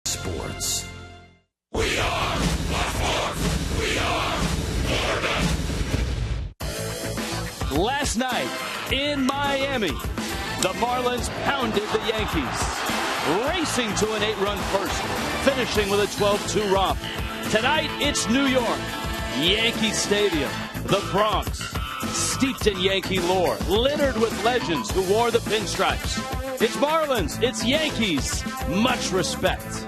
Sports. We are Blackmore. We are Florida. Last night in Miami, the Marlins pounded the Yankees, racing to an 8-run first, finishing with a 12-2 romp. Tonight, it's New York, Yankee Stadium, the Bronx, steeped in Yankee lore, littered with legends who wore the pinstripes. It's Marlins, it's Yankees, much respect.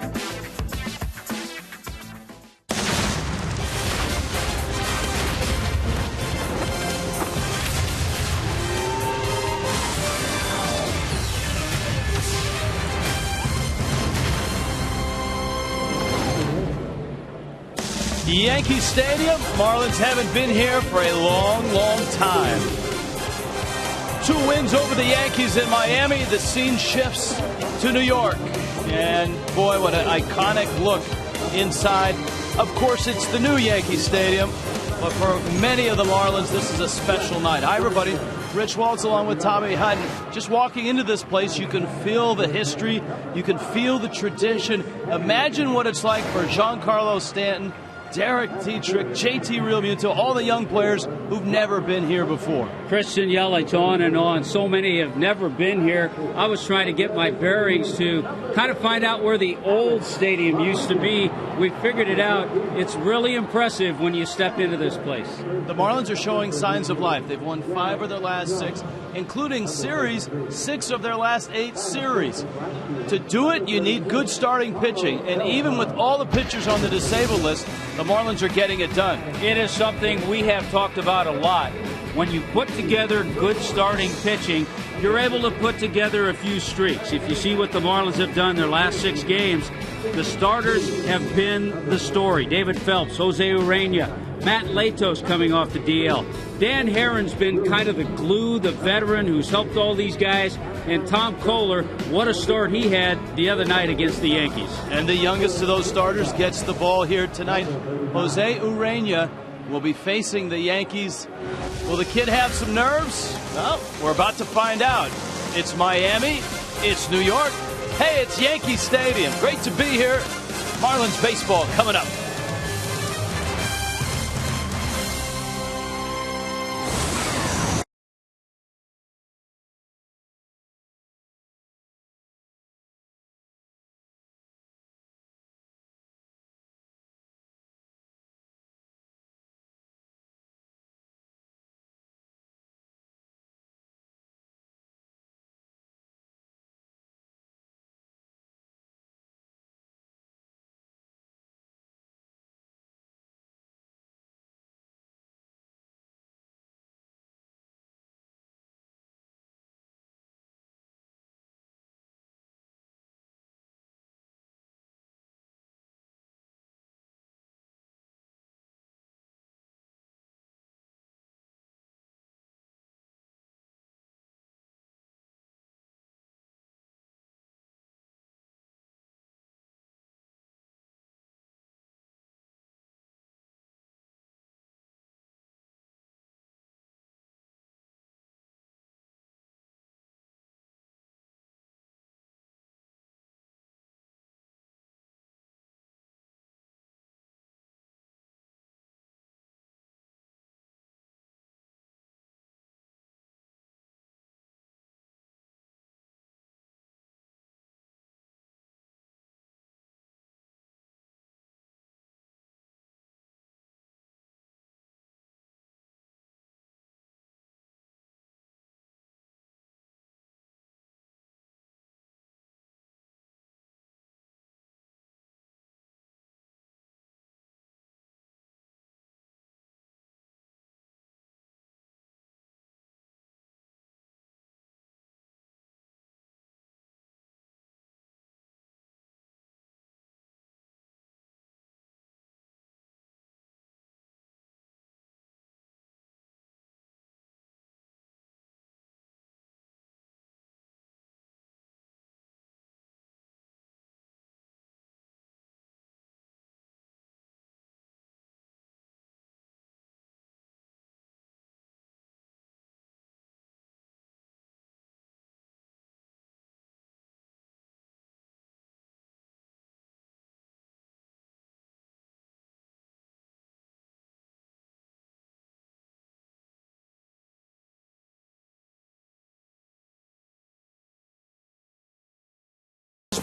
Yankee Stadium, Marlins haven't been here for a long, long time. 2 wins over the Yankees in Miami. The scene shifts to New York. And boy, what an iconic look inside. Of course, it's the new Yankee Stadium. But for many of the Marlins, this is a special night. Hi, everybody. Rich Waltz along with Tommy Hutton. Just walking into this place, you can feel the history. You can feel the tradition. Imagine what it's like for Giancarlo Stanton, Derek Dietrich, JT Realmuto, all the young players who've never been here before. Christian Yelich, on and on. So many have never been here. I was trying to get my bearings to kind of find out where the old stadium used to be. We figured it out. It's really impressive when you step into this place. The Marlins are showing signs of life. They've won 5 of their last 6, including series, 6 of their last 8 series. To do it, you need good starting pitching. And even with all the pitchers on the disabled list, the Marlins are getting it done. It is something we have talked about a lot. When you put together good starting pitching, you're able to put together a few streaks. If you see what the Marlins have done their last 6 games, the starters have been the story. David Phelps, Jose Urena, Matt Latos coming off the DL. Dan Herron's been kind of the glue, the veteran who's helped all these guys. And Tom Kohler, what a start he had the other night against the Yankees. And the youngest of those starters gets the ball here tonight. Jose Urena will be facing the Yankees. Will the kid have some nerves? Well, we're about to find out. It's Miami. It's New York. Hey, it's Yankee Stadium. Great to be here. Marlins baseball coming up.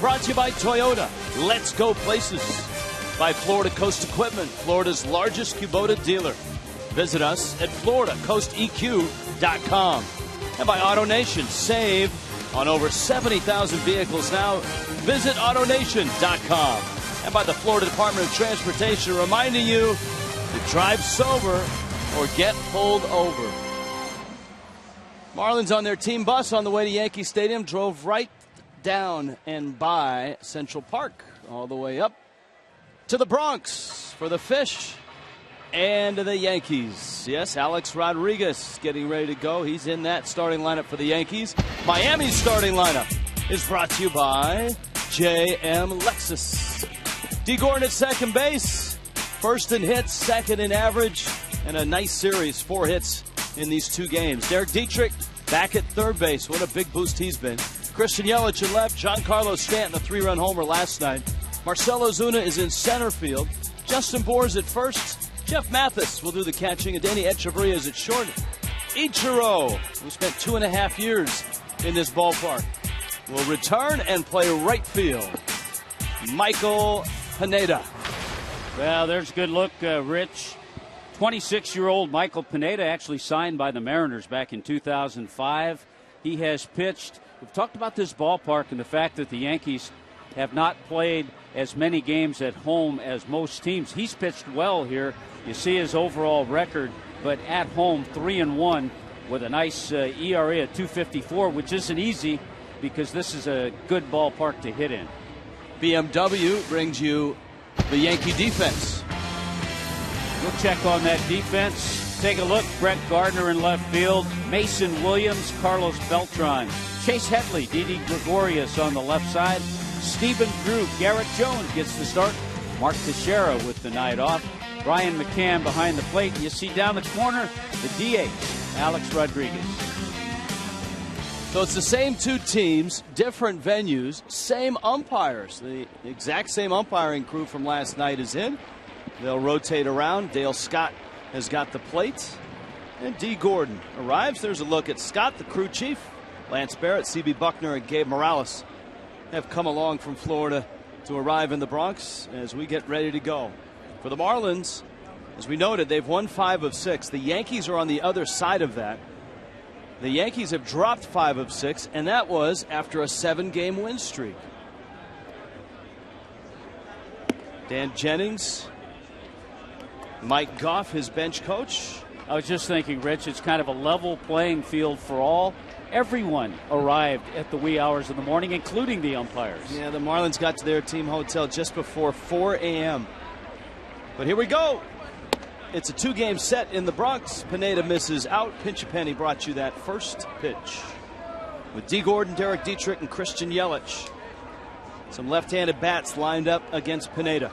brought to you by Toyota. Let's go places. By Florida Coast Equipment, Florida's largest Kubota dealer. Visit us at FloridaCoastEQ.com. And by AutoNation, save on over 70,000 vehicles now. Visit AutoNation.com. And by the Florida Department of Transportation, reminding you to drive sober or get pulled over. Marlins on their team bus on the way to Yankee Stadium drove right down and by Central Park, all the way up to the Bronx for the Fish and the Yankees. Yes, Alex Rodriguez getting ready to go. He's in that starting lineup for the Yankees. Miami's starting lineup is brought to you by JM Lexus. D. Gordon at second base. First in hits, second in average, and a nice series, 4 hits in these 2 games. Derek Dietrich back at third base. What a big boost he's been. Christian Yelich in left. Giancarlo Stanton, a 3-run homer last night. Marcell Ozuna is in center field. Justin Bour's at first. Jeff Mathis will do the catching. And Danny Echeverria is at short. Ichiro, who spent 2.5 years in this ballpark, will return and play right field. Michael Pineda. Well, there's a good look, Rich. 26-year-old Michael Pineda actually signed by the Mariners back in 2005. He has pitched. We've talked about this ballpark and the fact that the Yankees have not played as many games at home as most teams. He's pitched well here. You see his overall record, but at home 3-1 with a nice ERA at 2.54, which isn't easy because this is a good ballpark to hit in. BMW brings you the Yankee defense. We'll check on that defense. Take a look. Brett Gardner in left field. Mason Williams, Carlos Beltran, Chase Headley, Didi Gregorius on the left side. Stephen Drew, Garrett Jones gets the start. Mark Teixeira with the night off. Brian McCann behind the plate. You see down the corner, the DH, Alex Rodriguez. So it's the same 2 teams, different venues, same umpires. The exact same umpiring crew from last night is in. They'll rotate around. Dale Scott has got the plate. And D. Gordon arrives. There's a look at Scott, the crew chief. Lance Barrett, C.B. Buckner, and Gabe Morales have come along from Florida to arrive in the Bronx as we get ready to go. For the Marlins, as we noted, they've won 5 of 6. The Yankees are on the other side of that. The Yankees have dropped 5 of 6, and that was after a 7-game win streak. Dan Jennings, Mike Goff, his bench coach. I was just thinking, Rich, it's kind of a level playing field for all. Everyone arrived at the wee hours of the morning, including the umpires. Yeah, the Marlins got to their team hotel just before 4 a.m. But here we go. It's a 2-game set in the Bronx. Pineda misses out. Pinch a Penny brought you that first pitch. With D. Gordon, Derek Dietrich, and Christian Yelich. Some left-handed bats lined up against Pineda.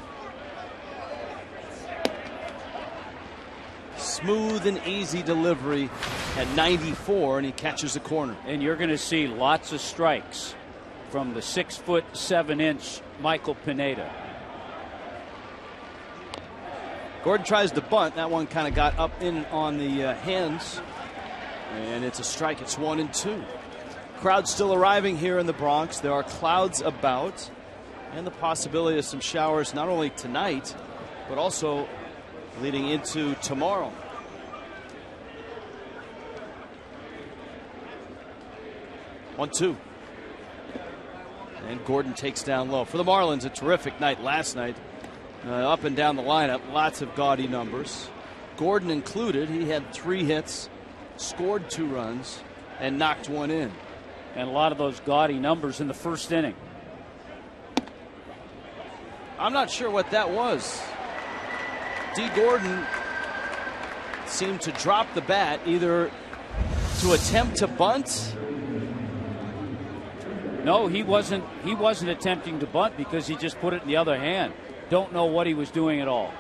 Smooth and easy delivery at 94, and he catches the corner. And you're going to see lots of strikes from the 6'7" Michael Pineda. Gordon tries to bunt. That one kind of got up in on the hands, and it's a strike. It's 1-2. Crowd still arriving here in the Bronx. There are clouds about, and the possibility of some showers not only tonight, but also leading into tomorrow. One-two. And Gordon takes down low. For the Marlins, a terrific night last night. Up and down the lineup, lots of gaudy numbers. Gordon included. He had 3 hits, scored 2 runs, and knocked 1 in. And a lot of those gaudy numbers in the first inning. I'm not sure what that was. D. Gordon seemed to drop the bat, either to attempt to bunt. No, he wasn't attempting to bunt because he just put it in the other hand. Don't know what he was doing at all.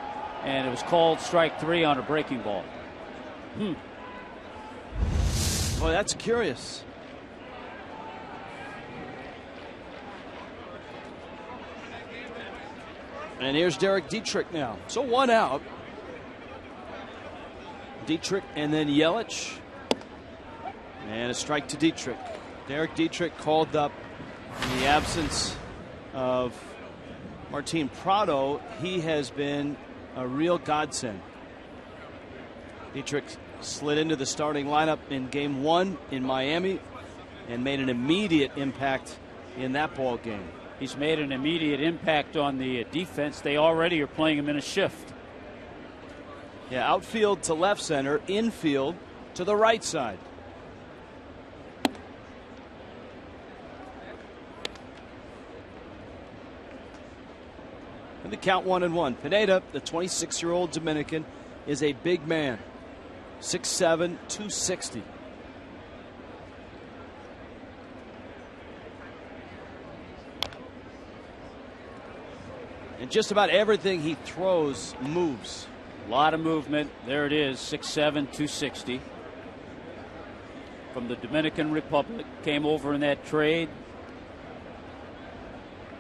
And it was called strike 3 on a breaking ball. Boy, that's curious. And here's Derek Dietrich now. So 1 out. Dietrich and then Yelich. And a strike to Dietrich. Derek Dietrich called up in the absence of Martin Prado, he has been a real godsend. Dietrich slid into the starting lineup in Game 1 in Miami and made an immediate impact in that ball game. He's made an immediate impact on the defense. They already are playing him in a shift. Yeah, outfield to left center, infield to the right side. And the count 1-1. Pineda, the 26-year-old Dominican, is a big man. 6'7", 260. And just about everything he throws moves. A lot of movement. There it is, 6'7", 260. From the Dominican Republic, came over in that trade.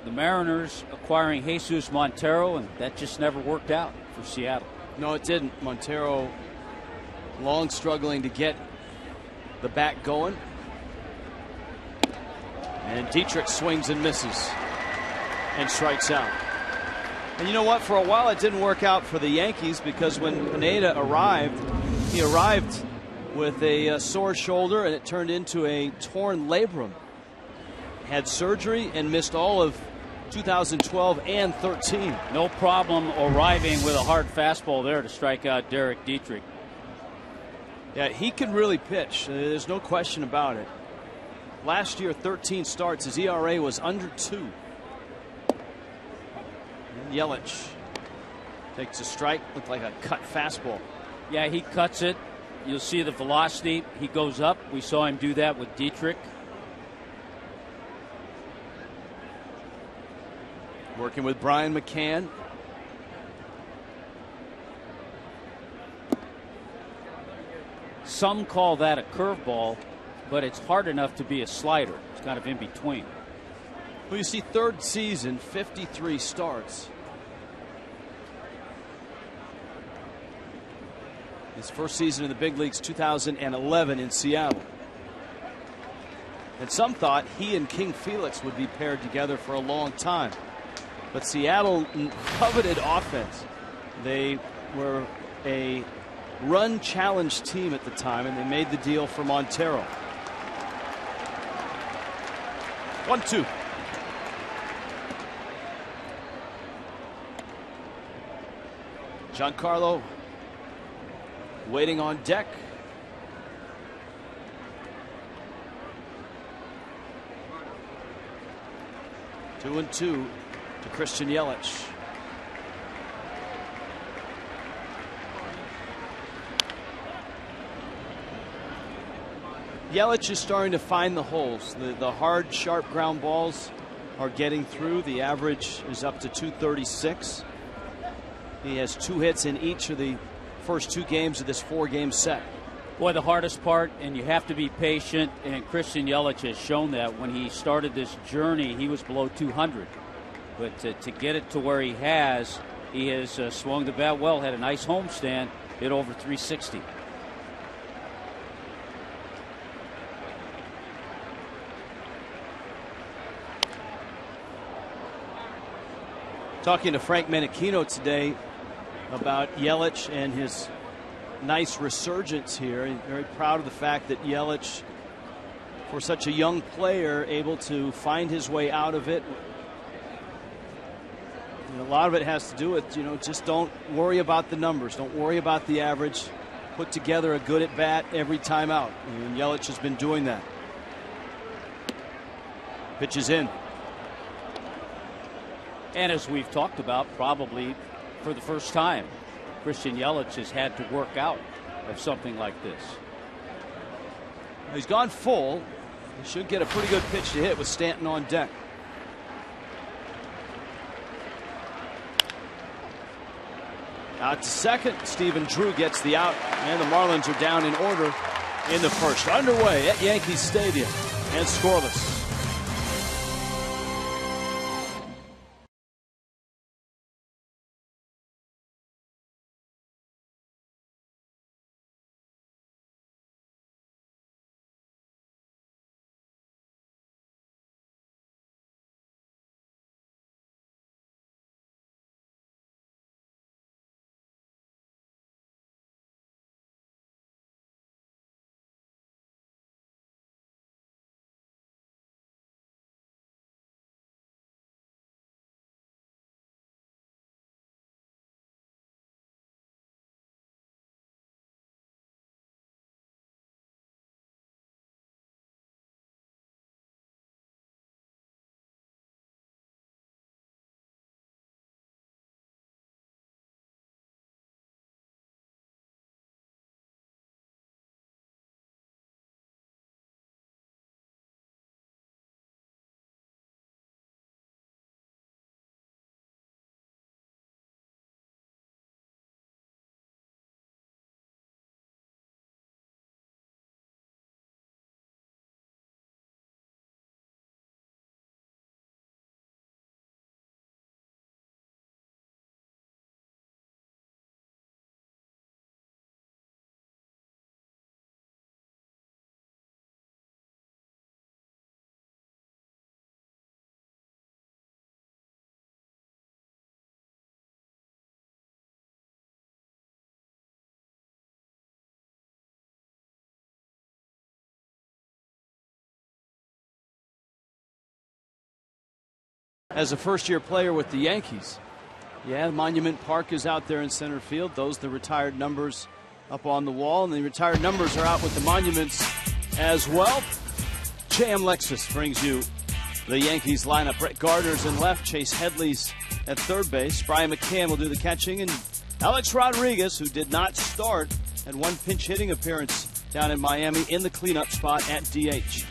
The Mariners acquiring Jesus Montero, and that just never worked out for Seattle. No, it didn't. Montero long struggling to get the bat going. And Dietrich swings and misses and strikes out. And you know what? For a while it didn't work out for the Yankees, because when Pineda arrived, he arrived with a sore shoulder and it turned into a torn labrum. Had surgery and missed all of 2012 and 13. No problem arriving with a hard fastball there to strike out Derek Dietrich. Yeah, he can really pitch. There's no question about it. Last year, 13 starts. His ERA was under 2. And Yelich takes a strike. Looked like a cut fastball. Yeah, he cuts it. You'll see the velocity. He goes up. We saw him do that with Dietrich. Working with Brian McCann. Some call that a curveball, but it's hard enough to be a slider. It's kind of in between. Well, you see, third season, 53 starts. His first season in the big leagues, 2011 in Seattle. And some thought he and King Felix would be paired together for a long time. But Seattle coveted offense. They were a run challenge team at the time, and they made the deal for Montero. 1-2. Giancarlo waiting on deck. Two and two to Christian Yelich. Yelich is starting to find the holes. The hard, sharp ground balls are getting through. The average is up to 236. He has 2 hits in each of the first 2 games of this 4-game set. Boy, the hardest part, and you have to be patient, and Christian Yelich has shown that. When he started this journey, he was below 200. But to get it to where he has swung the bat well, had a nice homestand, hit over 360. Talking to Frank Menechino today about Yelich and his nice resurgence here. He's very proud of the fact that Yelich, for such a young player, able to find his way out of it. And a lot of it has to do with, just don't worry about the numbers. Don't worry about the average. Put together a good at bat every time out. And Yelich has been doing that. Pitch is in. And as we've talked about, probably for the first time, Christian Yelich has had to work out of something like this. He's gone full. He should get a pretty good pitch to hit with Stanton on deck. Out to second. Stephen Drew gets the out, and the Marlins are down in order in the first. Underway at Yankee Stadium and scoreless. as a first-year player with the Yankees. Yeah, Monument Park is out there in center field. Those are the retired numbers up on the wall, and the retired numbers are out with the monuments as well. JM Lexus brings you the Yankees lineup. Brett Gardner's in left, Chase Headley's at third base, Brian McCann will do the catching, and Alex Rodriguez, who did not start, had one pinch hitting appearance down in Miami in the cleanup spot at DH.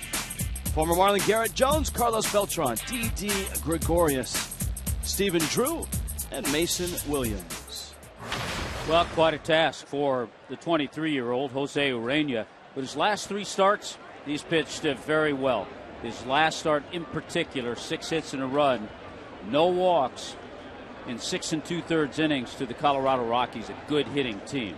Former Marlin Garrett Jones, Carlos Beltran, D.D. Gregorius, Stephen Drew, and Mason Williams. Well, quite a task for the 23-year-old Jose Urena. But his last 3 starts, he's pitched very well. His last start in particular, 6 hits and a run, no walks in 6 2/3 innings to the Colorado Rockies, a good hitting team.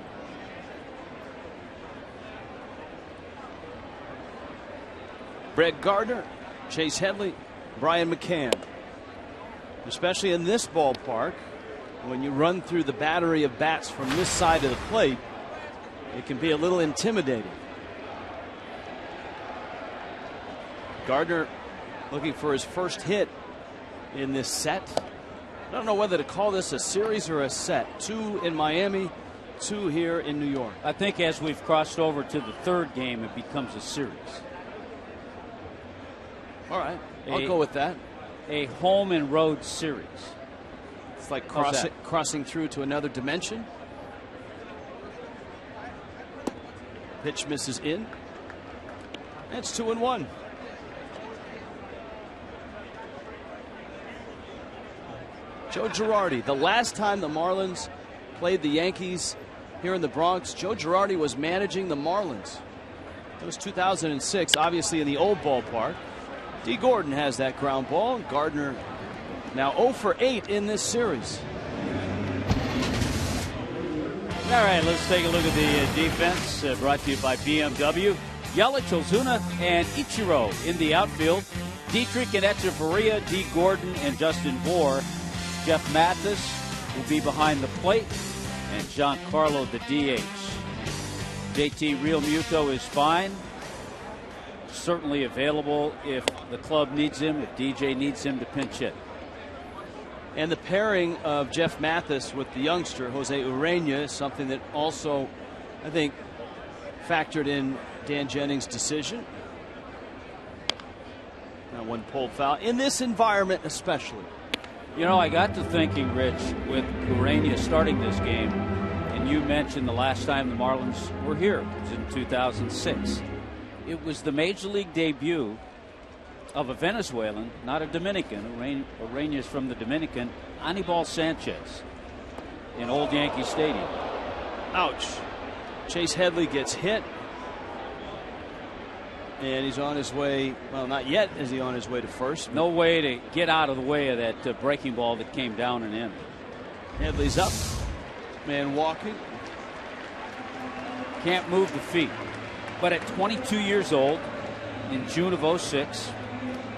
Brett Gardner, Chase Headley, Brian McCann. Especially in this ballpark, when you run through the battery of bats from this side of the plate, it can be a little intimidating. Gardner looking for his first hit in this set. I don't know whether to call this a series or a set. 2 in Miami, 2 here in New York. I think as we've crossed over to the 3rd game, it becomes a series. All right, I'll go with that. A home and road series. It's like crossing through to another dimension. Pitch misses in. That's 2-1. Joe Girardi. The last time the Marlins played the Yankees here in the Bronx, Joe Girardi was managing the Marlins. It was 2006, obviously in the old ballpark. D. Gordon has that ground ball. Gardner now 0 for 8 in this series. All right, let's take a look at the defense brought to you by BMW. Yelich, Ozuna, and Ichiro in the outfield. Dietrich and Echeverria, D. Gordon, and Justin Bohr. Jeff Mathis will be behind the plate, and Giancarlo the DH. JT Realmuto is fine. Certainly available if the club needs him, if DJ needs him to pinch hit. And the pairing of Jeff Mathis with the youngster, Jose Urena, is something that also, I think, factored in Dan Jennings' decision. Now one pulled foul. In this environment especially. You know, I got to thinking, Rich, with Urena starting this game, and you mentioned the last time the Marlins were here. It was in 2006. It was the Major League debut of a Venezuelan, not a Dominican. Urena is from the Dominican, Anibal Sanchez, in old Yankee Stadium. Ouch. Chase Headley gets hit. And he's on his way. Well, not yet is he on his way to first. No way to get out of the way of that breaking ball that came down and in. Headley's up. Man walking. Can't move the feet. But at 22 years old, in June of 06,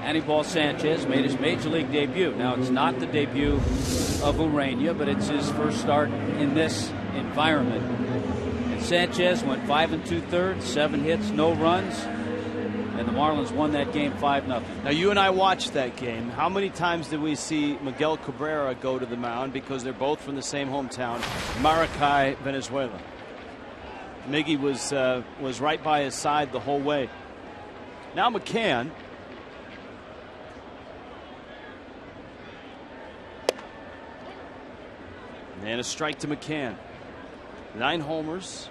Anibal Sanchez made his Major League debut. Now, it's not the debut of Urena, but it's his first start in this environment. And Sanchez went 5 2/3, 7 hits, no runs. And the Marlins won that game 5-0. Now, you and I watched that game. How many times did we see Miguel Cabrera go to the mound, because they're both from the same hometown, Maracay, Venezuela? Miggy was right by his side the whole way. Now McCann. And a strike to McCann. 9 homers,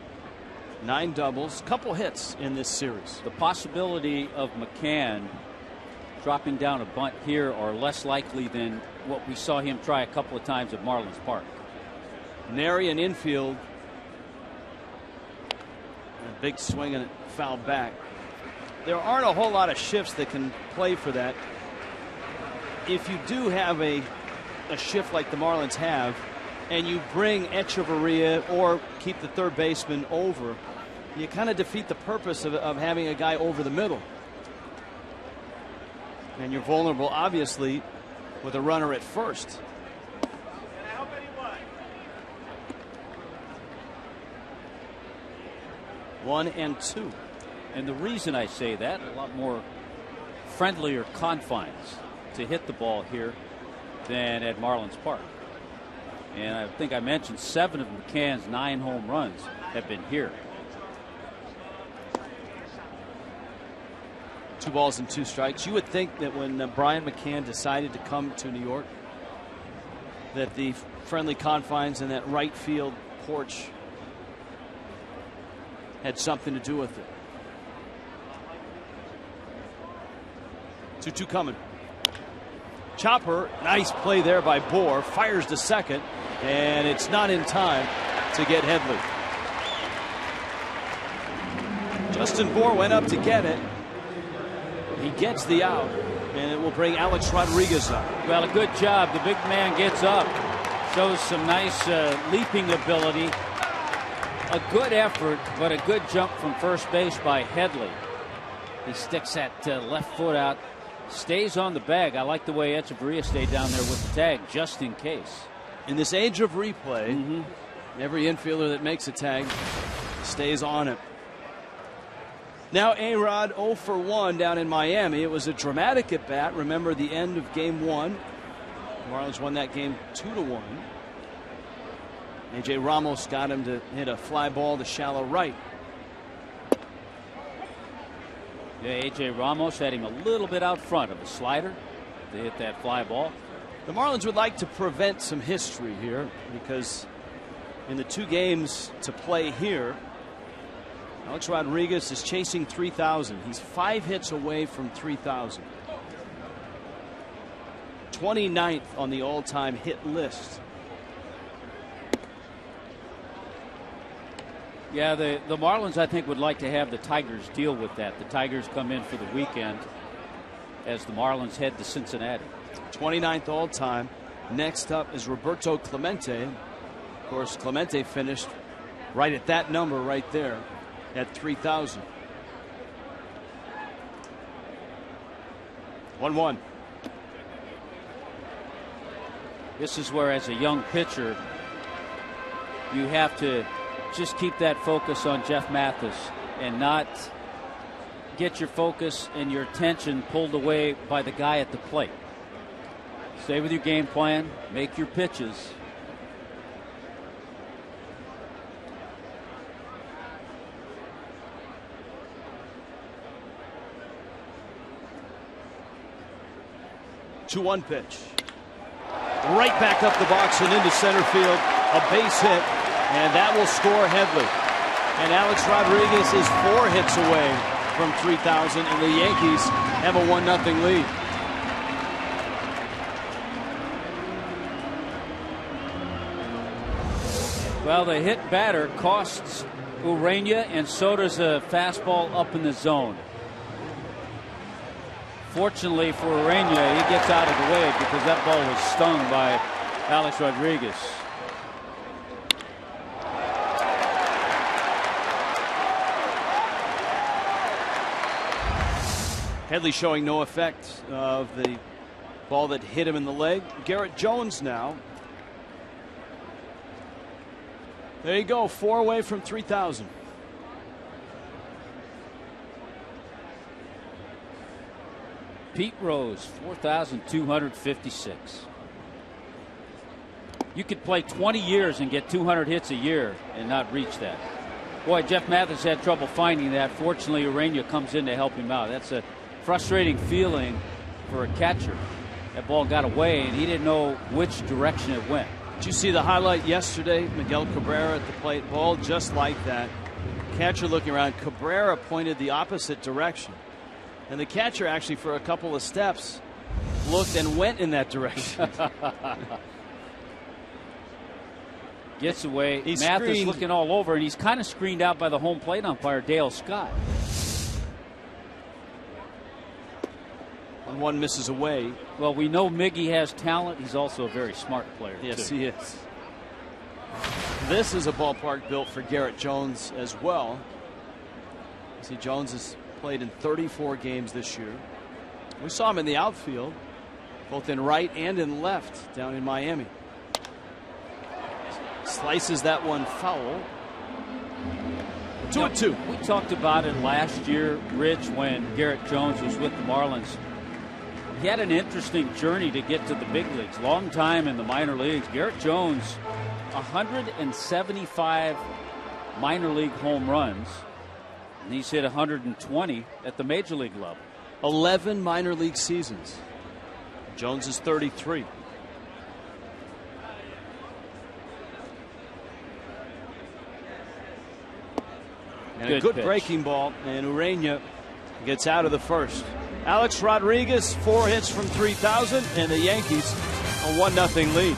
9 doubles, couple hits in this series. The possibility of McCann dropping down a bunt here are less likely than what we saw him try a couple of times at Marlins Park. Nary an infield. A big swing and it fouled back. There aren't a whole lot of shifts that can play for that. If you do have a shift like the Marlins have, and you bring Echeverria or keep the third baseman over, you kind of defeat the purpose of having a guy over the middle. And you're vulnerable, obviously, with a runner at first. 1-2. And the reason I say that, a lot more friendlier confines to hit the ball here than at Marlins Park. And I think I mentioned 7 of McCann's 9 home runs have been here. 2 balls and 2 strikes. You would think that when Brian McCann decided to come to New York, that the friendly confines and that right field porch had something to do with it. 2-2 coming. Chopper, nice play there by Bohr. Fires to second, and it's not in time to get Headley. Justin Bohr went up to get it. He gets the out, and it will bring Alex Rodriguez up. Well, a good job. The big man gets up, shows some nice leaping ability. A good effort, but a good jump from first base by Headley. He sticks that left foot out, stays on the bag. I like the way Echeverria stayed down there with the tag, just in case. In this age of replay, every infielder that makes a tag stays on it. Now A-Rod 0 for 1 down in Miami. It was a dramatic at bat. Remember the end of game 1. The Marlins won that game 2-1. A.J. Ramos got him to hit a fly ball to shallow right. Yeah, A.J. Ramos had him a little bit out front of a slider to hit that fly ball. The Marlins would like to prevent some history here because in the 2 games to play here, Alex Rodriguez is chasing 3,000. He's 5 hits away from 3,000. 29th on the all-time hit list. Yeah, the Marlins, I think, would like to have the Tigers deal with that. The Tigers come in for the weekend as the Marlins head to Cincinnati. 29th all-time. Next up is Roberto Clemente. Of course, Clemente finished right at that number right there at 3,000. 1-1. This is where, as a young pitcher, you have to just keep that focus on Jeff Mathis and not get your focus and your attention pulled away by the guy at the plate. Stay with your game plan, make your pitches. Two-one pitch. Right back up the box and into center field. A base hit, and that will score Headley. And Alex Rodriguez is 4 hits away from 3,000, and the Yankees have a 1-0 lead. Well, the hit batter costs Urena, and so does a fastball up in the zone. Fortunately for Urena, he gets out of the way because that ball was stung by Alex Rodriguez. Headley showing no effect of the ball that hit him in the leg. Garrett Jones now. There you go, 4 away from 3,000. Pete Rose, 4,256. You could play 20 years and get 200 hits a year and not reach that. Boy, Jeff Mathis had trouble finding that. Fortunately, Urena comes in to help him out. That's a frustrating feeling for a catcher. That ball got away, and he didn't know which direction it went. Did you see the highlight yesterday? Miguel Cabrera at the plate, ball just like that. Catcher looking around. Cabrera pointed the opposite direction. And the catcher actually for a couple of steps looked and went in that direction. Gets away. Mathis looking all over, and he's kind of screened out by the home plate umpire, Dale Scott. And one misses away. Well, we know Miggy has talent. He's also a very smart player. Yes, too. he is. This is a ballpark built for Garrett Jones as well. See, Jones has played in 34 games this year. We saw him in the outfield, both in right and in left down in Miami. Slices that one foul. 2-2. We talked about it last year, Rich, when Garrett Jones was with the Marlins. he had an interesting journey to get to the big leagues. Long time in the minor leagues. Garrett Jones, 175 minor league home runs, and he's hit 120 at the major league level. 11 minor league seasons. Jones is 33. And a good pitch. breaking ball, and Urena gets out of the first. Alex Rodriguez, 4 hits from 3,000, and the Yankees a 1-0 lead.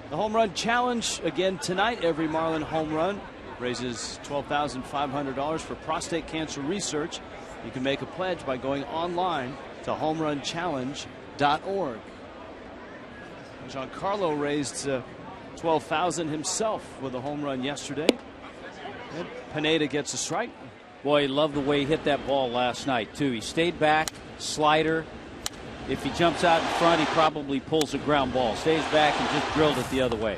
The home run challenge again tonight. Every Marlin home run raises $12,500 for prostate cancer research. You can make a pledge by going online to homerunchallenge.org. Giancarlo raised $12,000 himself with a home run yesterday. And Pineda gets a strike. Boy, he loved the way he hit that ball last night, too. He stayed back, slider. If he jumps out in front, he probably pulls a ground ball. Stays back and just drilled it the other way.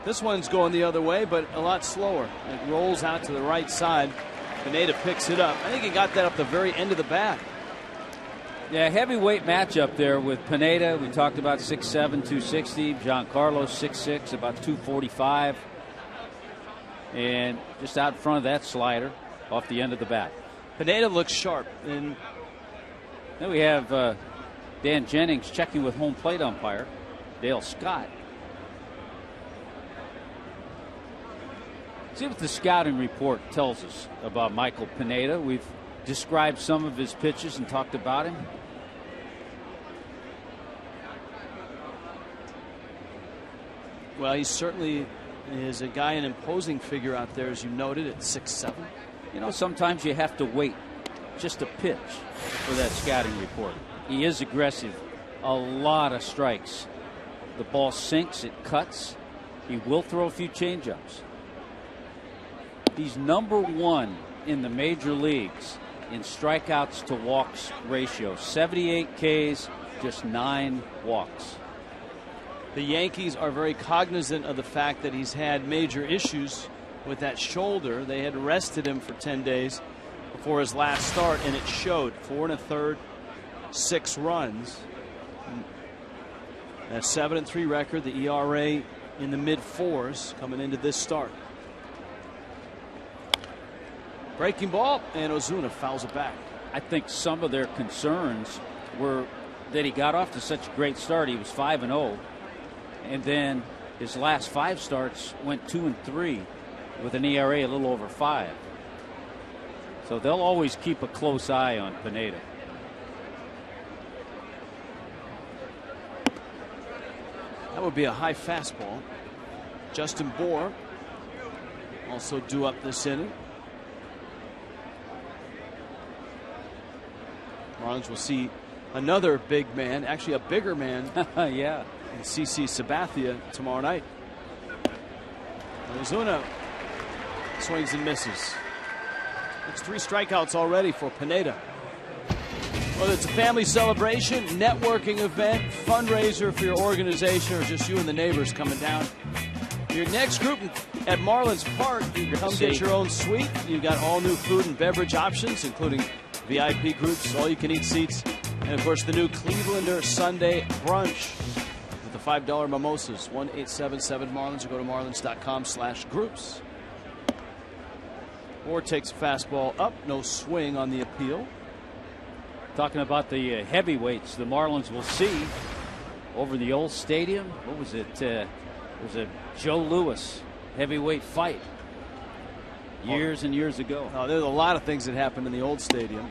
This one's going the other way, but a lot slower. It rolls out to the right side. Pineda picks it up. I think he got that up the very end of the bat. Yeah, heavyweight matchup there with Pineda. We talked about 6'7", 260. Giancarlo 6'6", about 245. And just out in front of that slider off the end of the bat. Pineda looks sharp. And then we have Dan Jennings checking with home plate umpire Dale Scott. See what the scouting report tells us about Michael Pineda. We've described some of his pitches and talked about him. Well, he certainly is a guy, an imposing figure out there, as you noted, at 6'7". You know, sometimes you have to wait just a pitch for that scouting report. He is aggressive. A lot of strikes. The ball sinks, it cuts. He will throw a few changeups. He's number one in the major leagues in strikeouts to walks ratio. 78 Ks, just 9 walks. The Yankees are very cognizant of the fact that he's had major issues with that shoulder. They had rested him for 10 days before his last start, and it showed. 4 1/3, 6 runs. A 7-3 record, the ERA in the mid-4s coming into this start. Breaking ball, and Ozuna fouls it back. I think some of their concerns were that he got off to such a great start. He was 5-0, and then his last 5 starts went 2-3 with an ERA a little over 5. So they'll always keep a close eye on Pineda. That would be a high fastball. Justin Bour also due up this inning. Marlins will see another big man, actually a bigger man. Yeah. In CC Sabathia tomorrow night. Ozuna swings and misses. It's 3 strikeouts already for Pineda. Whether it's a family celebration, networking event, fundraiser for your organization, or just you and the neighbors coming down. Your next group at Marlins Park, you come get your own suite. You've got all new food and beverage options, including VIP groups, all-you-can-eat seats, and, of course, the new Clevelander Sunday brunch with the $5 mimosas. 1-877-MARLINS, or go to marlins.com/groups. Or takes a fastball up, no swing on the appeal. Talking about the heavyweights the Marlins will see over the old stadium. What was it? It was a Joe Louis heavyweight fight years and years ago. Oh, there's a lot of things that happened in the old stadium.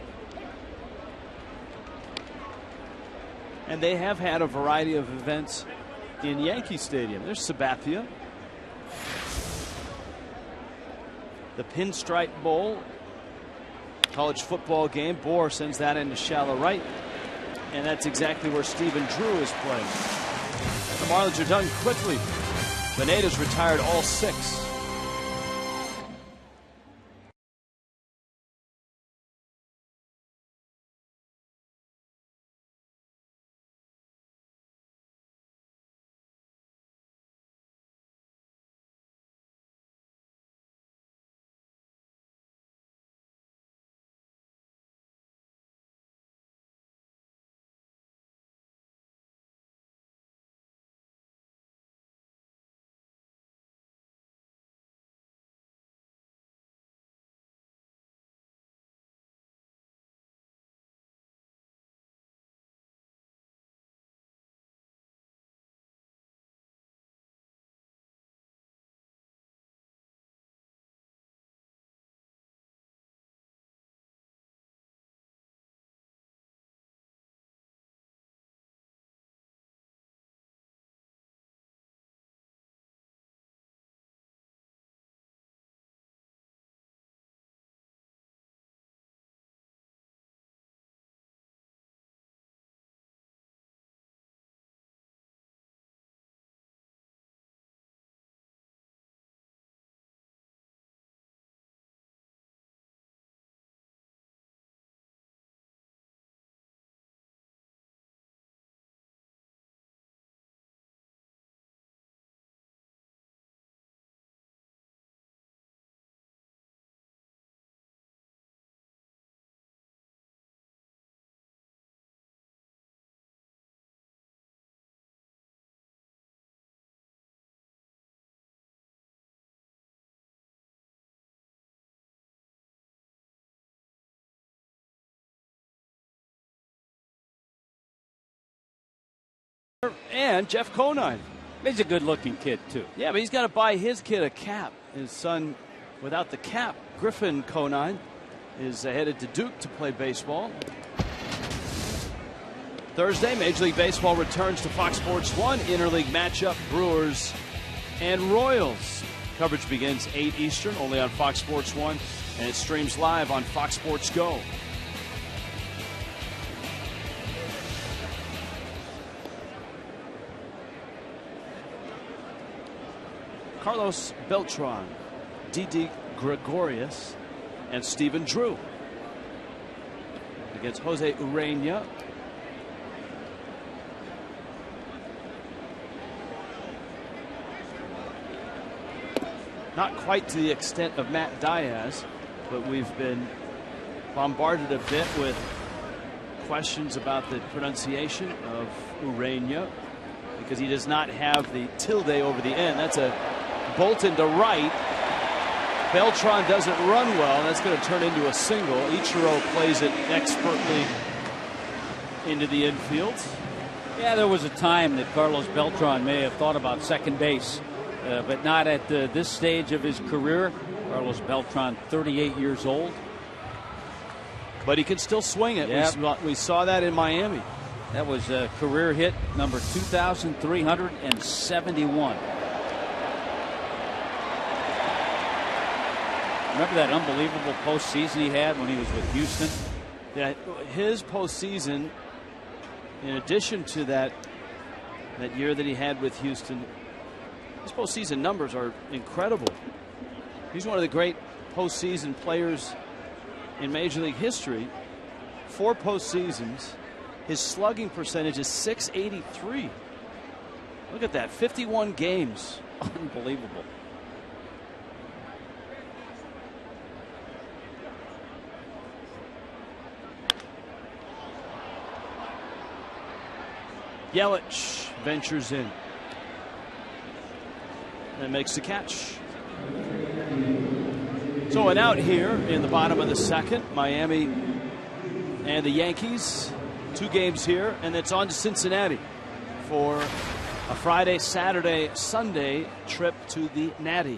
And they have had a variety of events in Yankee Stadium. There's Sabathia. The Pinstripe Bowl, college football game. Bohr sends that into shallow right. And that's exactly where Stephen Drew is playing. The Marlins are done quickly. Pineda's retired all 6. And Jeff Conine. He's a good-looking kid, too. Yeah, but he's got to buy his kid a cap. His son, without the cap, Griffin Conine, is headed to Duke to play baseball. Thursday, Major League Baseball returns to Fox Sports 1. Interleague matchup, Brewers and Royals. Coverage begins 8 Eastern, only on Fox Sports 1, and it streams live on Fox Sports Go. Carlos Beltran, Didi Gregorius, and Stephen Drew against Jose Urena. Not quite to the extent of Matt Diaz, but we've been bombarded a bit with questions about the pronunciation of Urena because he does not have the tilde over the N. That's a Bolton to right. Beltran doesn't run well, and that's going to turn into a single. Ichiro plays it expertly into the infield. Yeah, there was a time that Carlos Beltran may have thought about second base, but not at this stage of his career. Carlos Beltran, 38 years old. But he can still swing it. Yep. We saw that in Miami. That was a career hit number 2,371. Remember that unbelievable postseason he had when he was with Houston? Yeah, his postseason, in addition to that year that he had with Houston, his postseason numbers are incredible. He's one of the great postseason players in Major League history. 4 postseasons. His slugging percentage is .683. Look at that, 51 games. Unbelievable. Yelich ventures in and makes the catch. So an out here in the bottom of the second. Miami and the Yankees. 2 games here, and it's on to Cincinnati for a Friday, Saturday, Sunday trip to the Natty.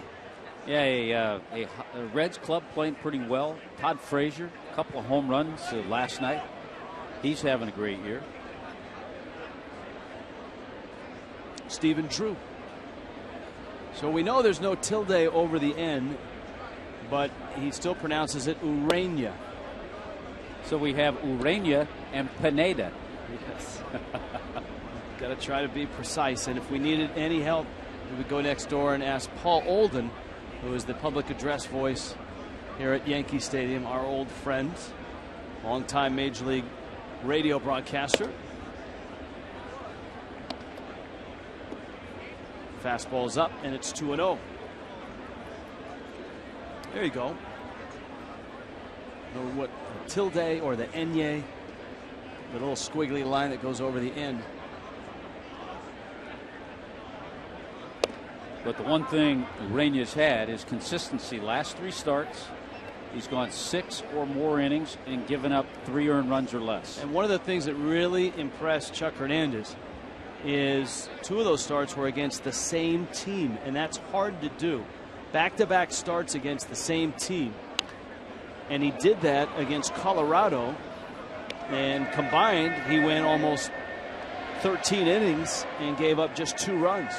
Yeah, a Reds club playing pretty well. Todd Frazier, a couple of home runs last night. He's having a great year. Stephen Drew. So we know there's no tilde over the N, but he still pronounces it Urania. So we have Urania and Pineda. Yes. Got to try to be precise. And if we needed any help, we would go next door and ask Paul Olden, who is the public address voice here at Yankee Stadium, our old friend, longtime Major League radio broadcaster. Fastball's up, and it's 2-0. There you go. Know what the tilde or the NYA, the little squiggly line that goes over the end. But the one thing Urania's had is consistency. Last 3 starts, he's gone 6 or more innings and given up 3 earned runs or less. And one of the things that really impressed Chuck Hernandez is 2 of those starts were against the same team, and that's hard to do. Back-to-back starts against the same team. And he did that against Colorado, and combined he went almost 13 innings and gave up just 2 runs.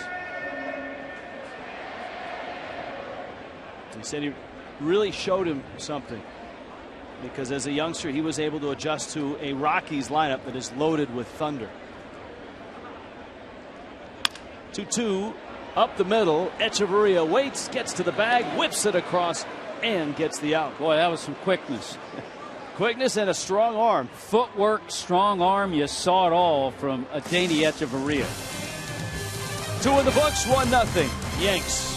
He said he really showed him something, because as a youngster he was able to adjust to a Rockies lineup that is loaded with thunder. 2-2 up the middle. Echeverria waits, gets to the bag, whips it across, and gets the out. Boy, that was some quickness. Quickness and a strong arm. Footwork, strong arm. You saw it all from Adeiny Echeverria. 2 in the books, 1-0. Yanks.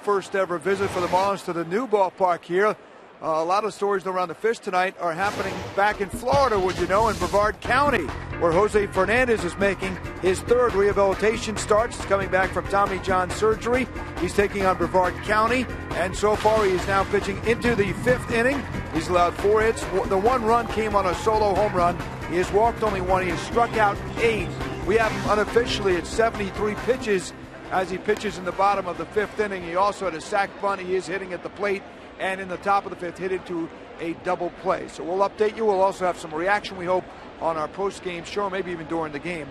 First ever visit for the Marlins to the new ballpark here. A lot of stories around the fish tonight are happening back in Florida, would you know, in Brevard County, where Jose Fernandez is making his third rehabilitation start. He's coming back from Tommy John surgery. He's taking on Brevard County, and so far he is now pitching into the 5th inning. He's allowed 4 hits. The 1 run came on a solo home run. He has walked only 1. He has struck out 8. We have him unofficially at 73 pitches as he pitches in the bottom of the 5th inning. He also had a sac bunt. He is hitting at the plate, and in the top of the 5th, hit into a double play. So we'll update you. We'll also have some reaction, we hope, on our post-game show, maybe even during the game.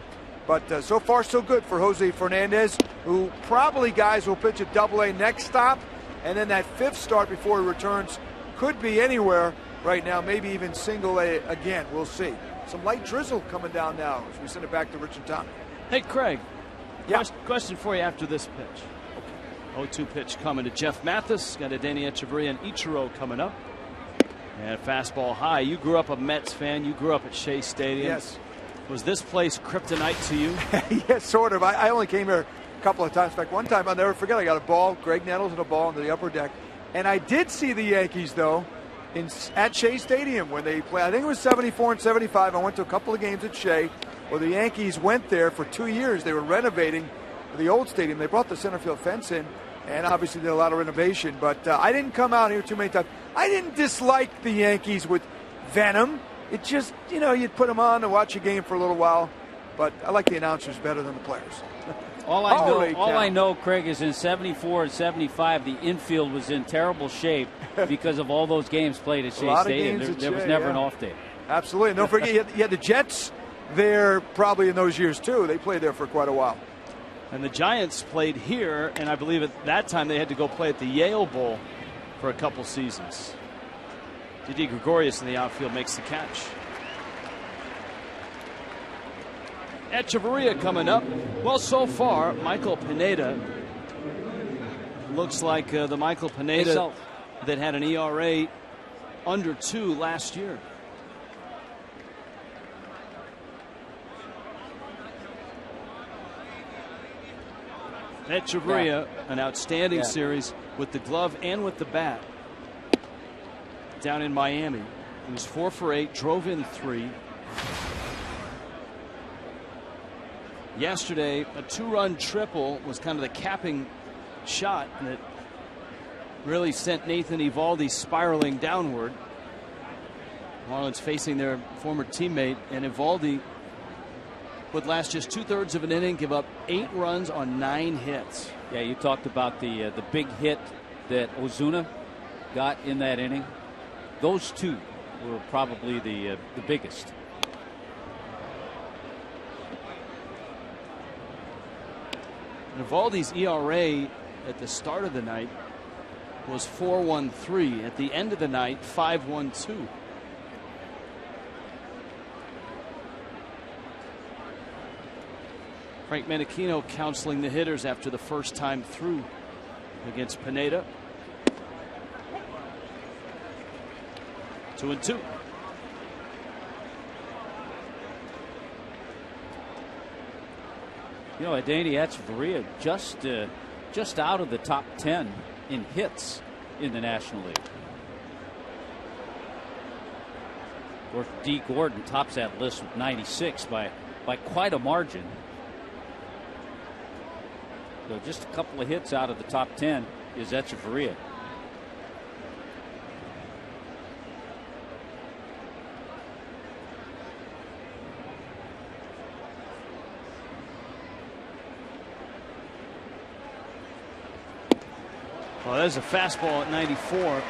But so far, so good for Jose Fernandez, who probably, guys, will pitch at Double-A next stop, and then that 5th start before he returns could be anywhere right now, maybe even Single-A again. We'll see. Some light drizzle coming down now as we send it back to Rich and Tommy. Hey, Craig. Yeah. Question for you after this pitch. 0-2 pitch coming to Jeff Mathis. Got a Danny Echeverria and Ichiro coming up. And fastball high. You grew up a Mets fan. You grew up at Shea Stadium. Yes. Was this place kryptonite to you? Yes, sort of. I only came here a couple of times. In fact, one time, I'll never forget, I got a ball, Greg Nettles and a ball into the upper deck. And I did see the Yankees, though, at Shea Stadium when they played. I think it was 74 and 75. I went to a couple of games at Shea where the Yankees went there for 2 years. They were renovating the old stadium. They brought the center field fence in, and obviously did a lot of renovation. But I didn't come out here too many times. I didn't dislike the Yankees with venom. It just, you'd put them on to watch a game for a little while. But I like the announcers better than the players. All I know, Craig, is in 74 and 75, the infield was in terrible shape because of all those games played at Shea Stadium. There was never an off day. Absolutely. And don't forget, you had the Jets there probably in those years, too. They played there for quite a while. And the Giants played here, and I believe at that time they had to go play at the Yale Bowl for a couple seasons. Didi Gregorius in the outfield makes the catch. Echeverria coming up. Well, so far, Michael Pineda looks like the Michael Pineda that had an ERA under 2 last year. Echeverria, an outstanding series with the glove and with the bat down in Miami. He was 4 for 8, drove in 3. Yesterday, a 2-run triple was kind of the capping shot that really sent Nathan Eovaldi spiraling downward. Marlins facing their former teammate, and Eovaldi would last just 2/3 of an inning, give up 8 runs on 9 hits. Yeah, you talked about the big hit that Ozuna got in that inning. Those 2 were probably the biggest. Eovaldi's ERA at the start of the night was 4.13. At the end of the night, 5.12. Frank Menachino counseling the hitters after the first time through against Pineda. 2-2. Danny Echeverria just out of the top 10 in hits in the National League. Of course, D. Gordon tops that list with 96 by quite a margin. So just a couple of hits out of the top 10 is Echeverria. Well, there's a fastball at 94.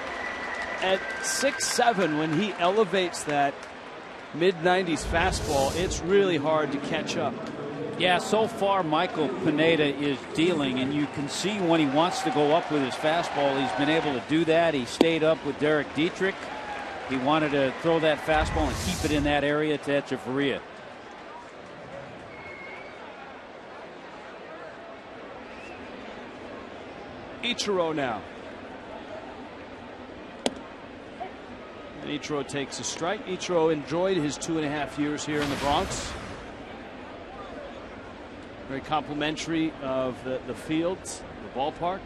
At 6'7", when he elevates that mid-90s fastball, it's really hard to catch up. Yeah, so far Michael Pineda is dealing, and you can see when he wants to go up with his fastball, he's been able to do that. He stayed up with Derek Dietrich. He wanted to throw that fastball and keep it in that area to Echeverria. Ichiro now. And Ichiro takes a strike. Ichiro enjoyed his 2.5 years here in the Bronx. Very complimentary of the fields, the ballpark,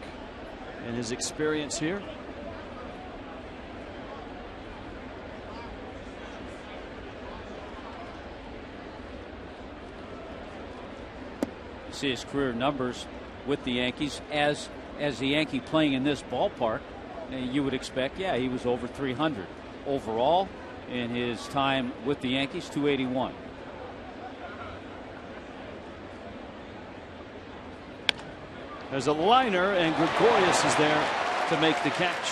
and his experience here. see his career numbers with the Yankees as the Yankee playing in this ballpark. You would expect, yeah, he was over 300 overall in his time with the Yankees. 281. There's a liner, and Gregorius is there to make the catch.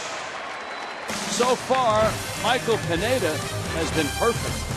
So far, Michael Pineda has been perfect.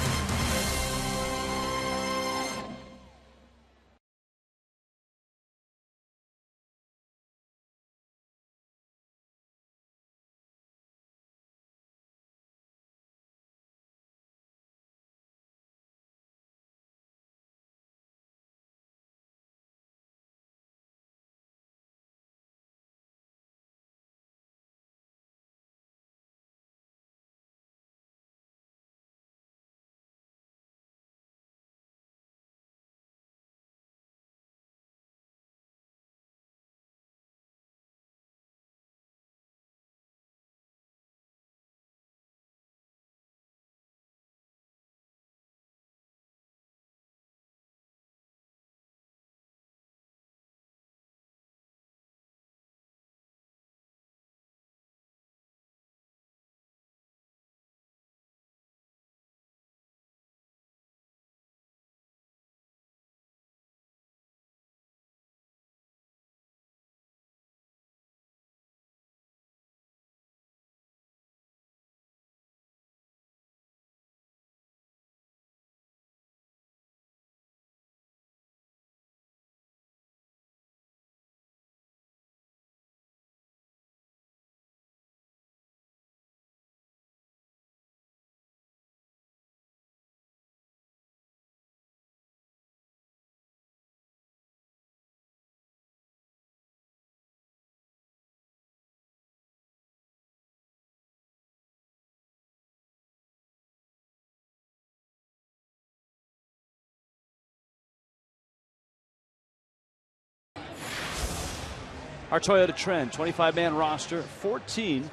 Our Toyota Trend 25-man roster, 14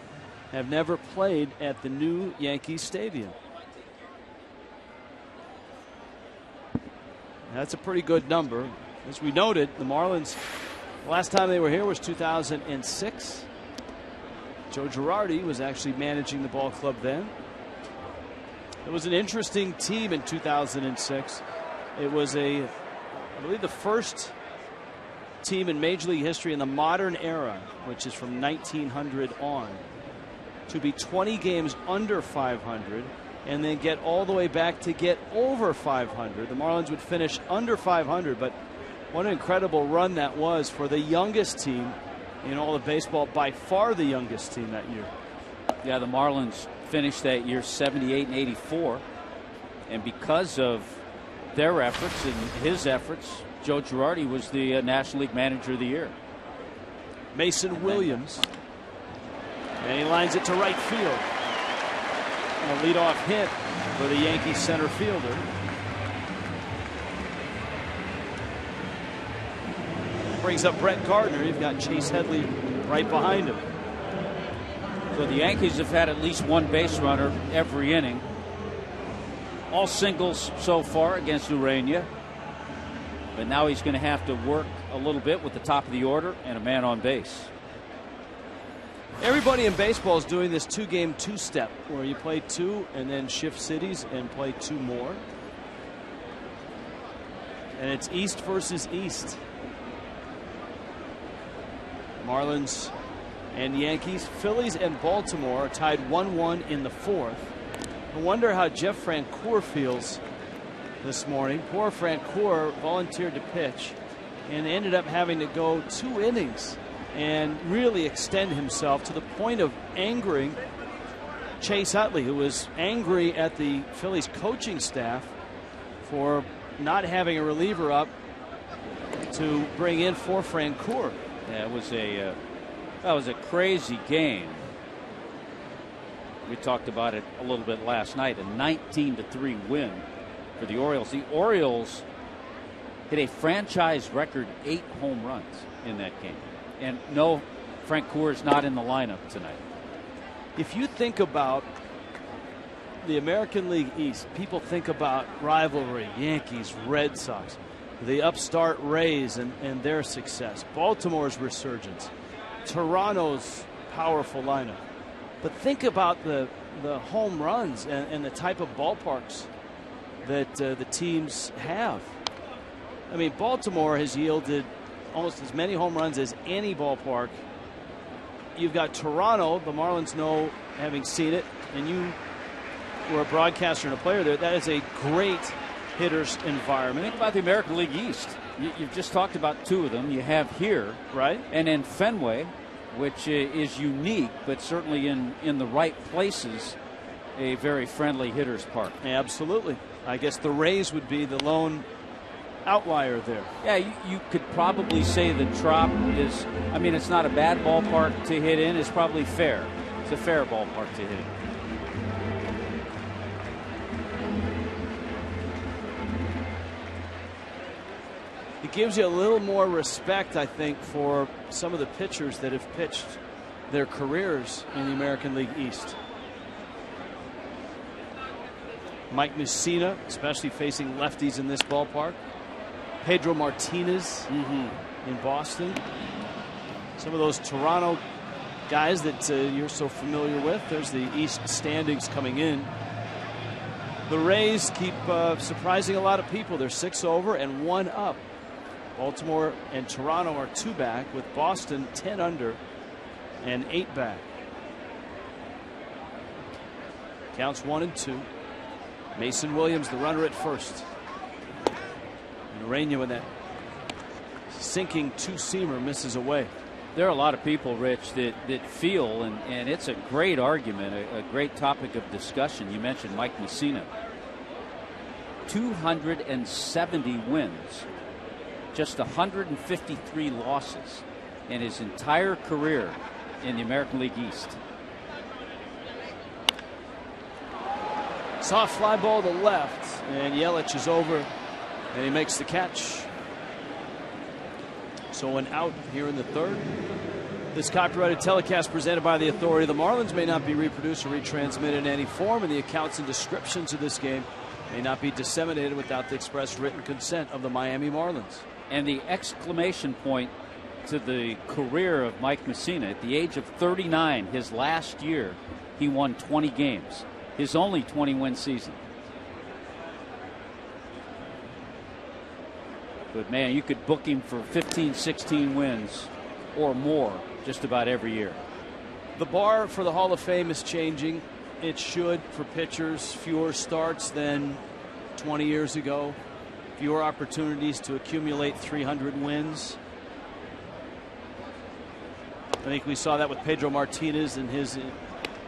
have never played at the new Yankee Stadium. That's a pretty good number. As we noted, the Marlins, the last time they were here was 2006. Joe Girardi was actually managing the ball club then. It was an interesting team in 2006. It was I believe the first team in Major League history in the modern era, which is from 1900 on, to be 20 games under 500 and then get all the way back to get over 500. The Marlins would finish under 500, but what an incredible run that was for the youngest team in all of baseball, by far the youngest team that year. Yeah, the Marlins finished that year 78 and 84, and because of their efforts and his efforts, Joe Girardi was the National League Manager of the Year. Mason Williams, and he lines it to right field. A leadoff hit for the Yankees center fielder. Brings up Brett Gardner. You've got Chase Headley right behind him. So the Yankees have had at least one base runner every inning. All singles so far against Urania. But now he's going to have to work a little bit with the top of the order and a man on base. Everybody in baseball is doing this two-game two-step where you play two and then shift cities and play two more. And it's East versus East. Marlins and Yankees. Phillies and Baltimore are tied 1-1 in the fourth. I wonder how Jeff Francoeur feels this morning. Poor Francoeur volunteered to pitch and ended up having to go 2 innings and really extend himself to the point of angering Chase Utley, who was angry at the Phillies coaching staff for not having a reliever up to bring in for Francoeur. Yeah, that was a crazy game. We talked about it a little bit last night. A 19-3 win for the Orioles. The Orioles hit a franchise record 8 home runs in that game. And no, Francoeur is not in the lineup tonight. If you think about the American League East, people think about rivalry, Yankees, Red Sox. the upstart Rays and their success, Baltimore's resurgence, Toronto's powerful lineup. But think about the home runs and the type of ballparks that the teams have. I mean, Baltimore has yielded almost as many home runs as any ballpark. You've got Toronto, the Marlins know, having seen it, and you were a broadcaster and a player there. That is a great hitter's environment. Think about the American League East. You've just talked about two of them. You have here, right, and then Fenway, which is unique, but certainly in the right places, a very friendly hitter's park. Absolutely. I guess the Rays would be the lone outlier there. Yeah, you could probably say the Trop is, I mean, it's not a bad ballpark to hit in. It's probably fair. It's a fair ballpark to hit in. It gives you a little more respect, I think, for some of the pitchers that have pitched their careers in the American League East. Mike Mussina, especially facing lefties in this ballpark. Pedro Martinez in Boston. Some of those Toronto guys that you're so familiar with. There's the East standings coming in. The Rays keep surprising a lot of people. They're 6 over and 1 up. Baltimore and Toronto are 2 back, with Boston 10 under and 8 back. Counts 1-2. Mason Williams, the runner at first. And Urena with that sinking two-seamer misses away. There are a lot of people, Rich, that feel, and it's a great argument, a great topic of discussion. You mentioned Mike Mussina. 270 wins, just 153 losses in his entire career in the American League East. Soft fly ball to left, and Yelich is over, and he makes the catch. So an out here in the third. This copyrighted telecast presented by the authority of the Marlins may not be reproduced or retransmitted in any form, and the accounts and descriptions of this game may not be disseminated without the express written consent of the Miami Marlins. And the exclamation point to the career of Mike Mussina, at the age of 39, his last year, he won 20 games. His only 20-win season. But, man, you could book him for 15, 16 wins or more just about every year. The bar for the Hall of Fame is changing. It should for pitchers. Fewer starts than 20 years ago. Fewer opportunities to accumulate 300 wins. I think we saw that with Pedro Martinez and his...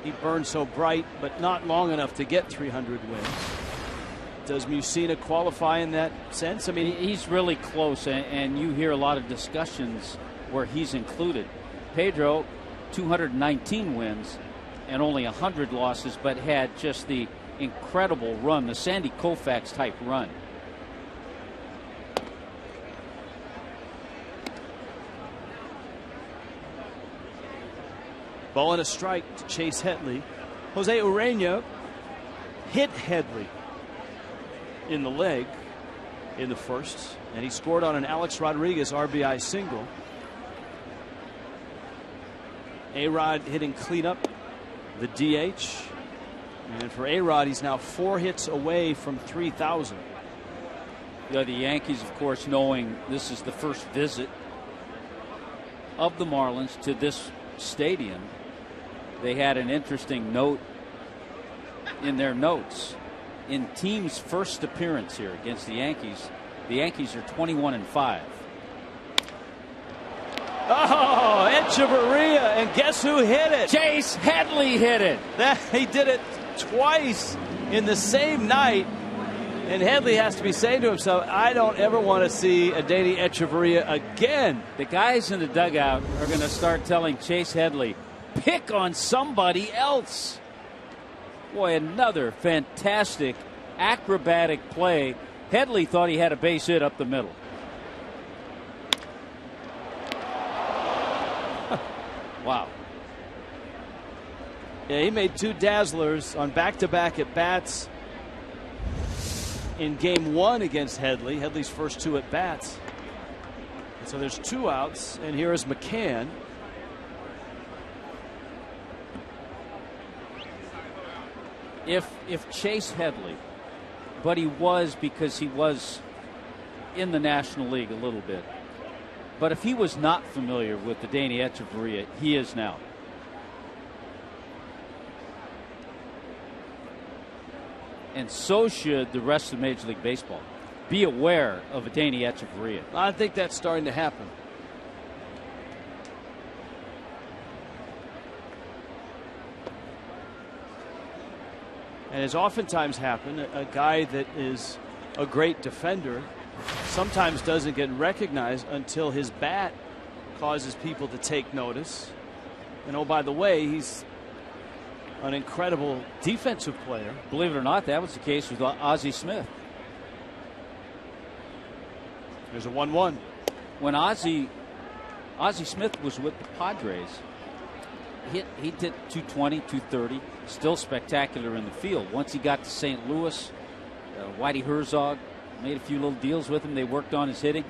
He burned so bright, but not long enough to get 300 wins. Does Mussina qualify in that sense? I mean, he's really close, and you hear a lot of discussions where he's included. Pedro, 219 wins and only 100 losses, but had just the incredible run, the Sandy Koufax type run. Ball and a strike to Chase Headley. Jose Urena hit Headley in the leg in the first, and he scored on an Alex Rodriguez RBI single. A-Rod hitting cleanup, the DH. And for A-Rod, he's now 4 hits away from 3,000. Yeah, the Yankees, of course, knowing this is the first visit of the Marlins to this stadium, they had an interesting note in their notes. In team's first appearance here against the Yankees are 21-5. Oh, Echeverria, and guess who hit it? Chase Headley hit it. He did it twice in the same night, and Headley has to be saying to himself, I don't ever want to see Adeiny Echeverria again. The guys in the dugout are going to start telling Chase Headley, pick on somebody else. Boy, another fantastic acrobatic play. Headley thought he had a base hit up the middle. Wow. Yeah, he made 2 dazzlers on back-to-back at bats. in game 1 against Headley. Headley's first 2 at bats. And so there's 2 outs, and here is McCann. If Chase Headley, but he was because he was in the National League a little bit. But if he was not familiar with the Danny Echeverria, he is now. And so should the rest of Major League Baseball. Be aware of a Danny Echeverria. I think that's starting to happen. And as oftentimes happen, a guy that is a great defender sometimes doesn't get recognized until his bat causes people to take notice. And oh, by the way, he's an incredible defensive player. Believe it or not, that was the case with Ozzie Smith. There's a 1-1. When Ozzie Smith was with the Padres, he did 220, 230, still spectacular in the field. Once he got to St. Louis, Whitey Herzog made a few little deals with him. They worked on his hitting,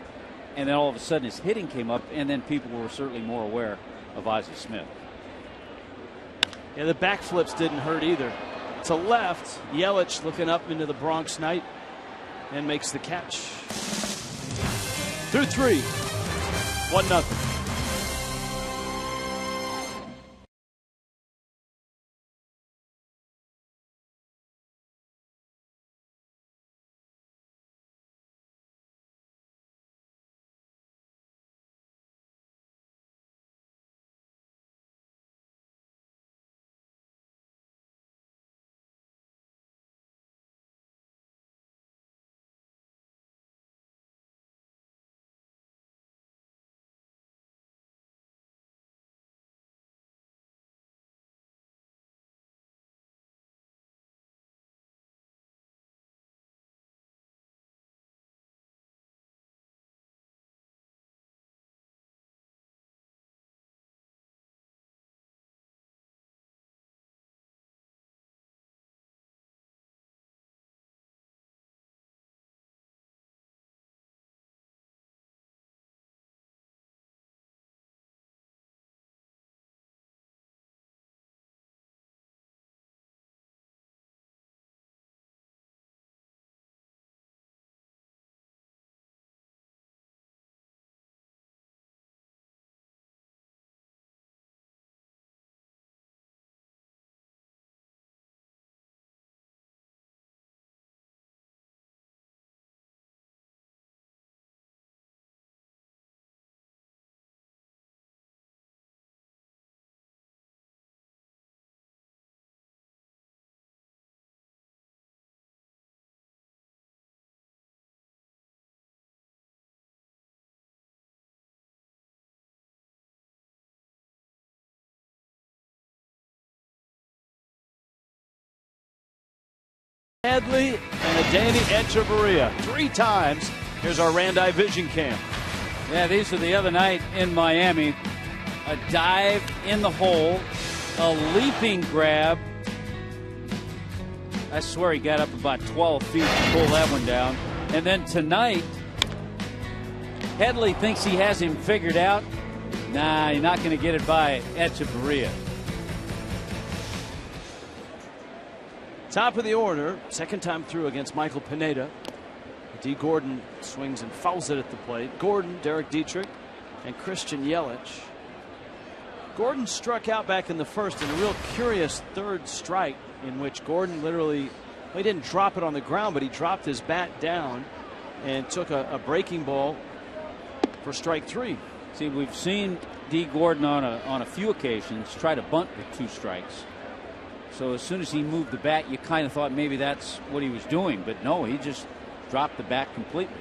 and then all of a sudden his hitting came up, and then people were certainly more aware of Ozzie Smith. Yeah, the backflips didn't hurt either. To left, Yelich looking up into the Bronx night and makes the catch. Through 3, 1-0. Headley and a Danny Echeverria 3 times. Here's our Randi Vision Cam. Yeah, these are the other night in Miami. A dive in the hole, a leaping grab. I swear he got up about 12 feet to pull that one down. And then tonight, Headley thinks he has him figured out. Nah, you're not going to get it by Echeverria. Top of the order, second time through against Michael Pineda. D. Gordon swings and fouls it at the plate. Gordon, Derek Dietrich, and Christian Yelich. Gordon struck out back in the first in a real curious third strike in which Gordon literally, well, he didn't drop it on the ground, but he dropped his bat down and took a breaking ball for strike 3. See, we've seen D. Gordon on a few occasions try to bunt with 2 strikes. So as soon as he moved the bat, you kind of thought maybe that's what he was doing. But no, he just dropped the bat completely.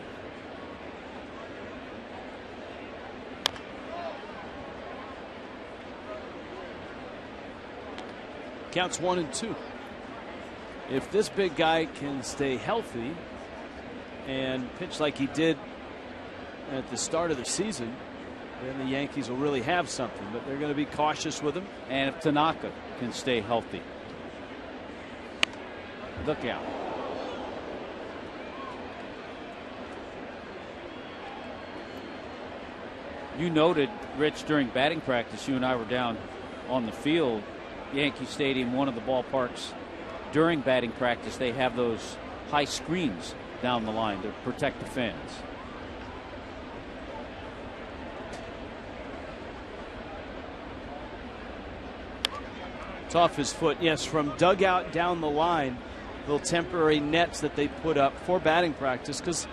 Counts 1-2. If this big guy can stay healthy and pitch like he did at the start of the season, then the Yankees will really have something. But they're going to be cautious with him. And if Tanaka can stay healthy. Look out. You noted, Rich, during batting practice, you and I were down on the field, Yankee Stadium, one of the ballparks. During batting practice, they have those high screens down the line to protect the fans. It's off his foot, yes, from dugout down the line. Little temporary nets that they put up for batting practice, because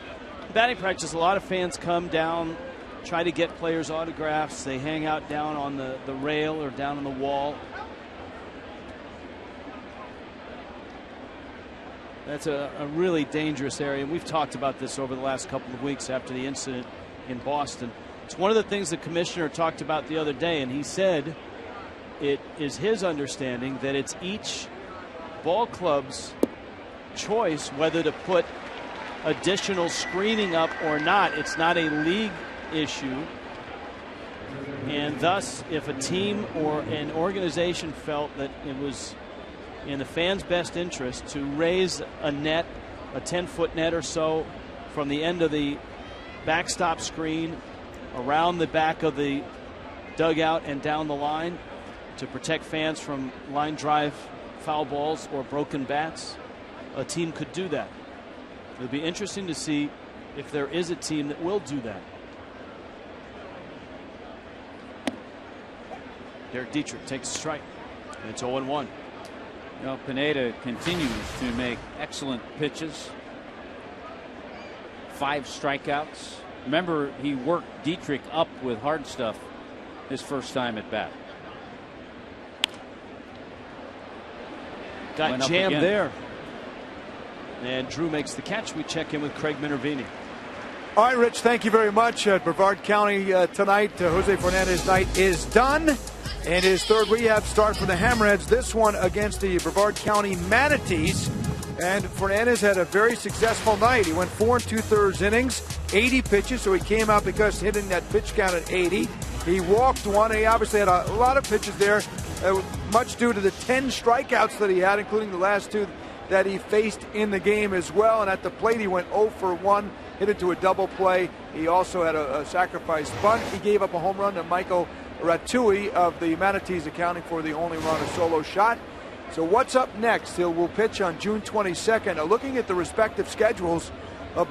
batting practice, a lot of fans come down, try to get players' autographs. They hang out down on the rail or down on the wall. That's a really dangerous area, and we've talked about this over the last couple of weeks after the incident in Boston. It's one of the things the commissioner talked about the other day, and he said it is his understanding that it's each ball club's choice whether to put additional screening up or not. It's not a league issue, and thus if a team or an organization felt that it was in the fans' best interest to raise a net, a 10-foot net or so, from the end of the backstop screen around the back of the dugout and down the line to protect fans from line drive foul balls or broken bats, a team could do that. It'll be interesting to see if there is a team that will do that. Derek Dietrich takes a strike, and it's 0-1. You know, Pineda continues to make excellent pitches. 5 strikeouts. Remember, he worked Dietrich up with hard stuff his first time at bat. Got jammed there. And Drew makes the catch. We check in with Craig Minervini. All right, Rich, thank you very much. Brevard County tonight, Jose Fernandez night is done. And his third rehab start for the Hammerheads, this one against the Brevard County Manatees. And Fernandez had a very successful night. He went 4 2/3 innings, 80 pitches, so he came out because hitting that pitch count at 80. He walked one. He obviously had a lot of pitches there, much due to the 10 strikeouts that he had, including the last 2 that he faced in the game as well. And at the plate, he went 0 for 1, hit it to a double play. He also had a sacrifice bunt. He gave up a home run to Michael Ratui of the Manatees, accounting for the only run, a solo shot. So what's up next? He will pitch on June 22nd. Now, looking at the respective schedules,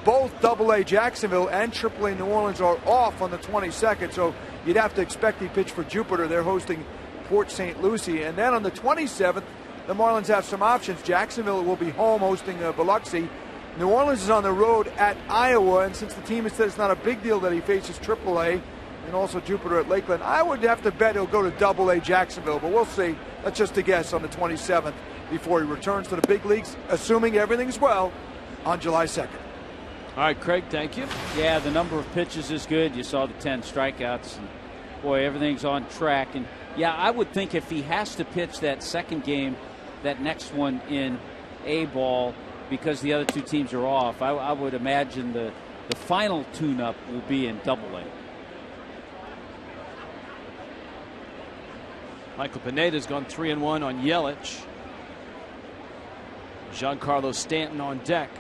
both AA Jacksonville and AAA New Orleans are off on the 22nd. So you'd have to expect he pitch for Jupiter. They're hosting Port St. Lucie. And then on the 27th, the Marlins have some options. Jacksonville will be home hosting Biloxi. New Orleans is on the road at Iowa. And since the team has said it's not a big deal that he faces AAA, and also Jupiter at Lakeland, I would have to bet he'll go to AA Jacksonville, but we'll see. That's just a guess on the 27th before he returns to the big leagues, assuming everything's well, on July 2nd. All right, Craig, thank you. Yeah, the number of pitches is good. You saw the 10 strikeouts, and boy, everything's on track. And yeah, I would think if he has to pitch that second game, that next one in A ball, because the other 2 teams are off, I would imagine the final tune-up will be in AA. Michael Pineda's gone 3-1 on Yelich. Giancarlo Stanton on deck.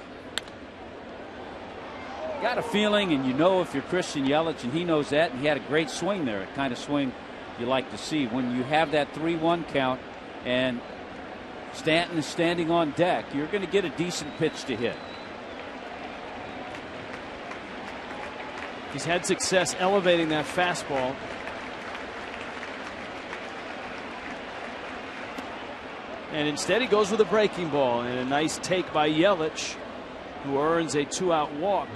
Got a feeling, and you know if you're Christian Yelich, and he knows that, and he had a great swing there, a kind of swing you like to see. When you have that 3-1 count and Stanton is standing on deck, you're going to get a decent pitch to hit. He's had success elevating that fastball. And instead he goes with a breaking ball, and a nice take by Yelich, who earns a 2-out walk.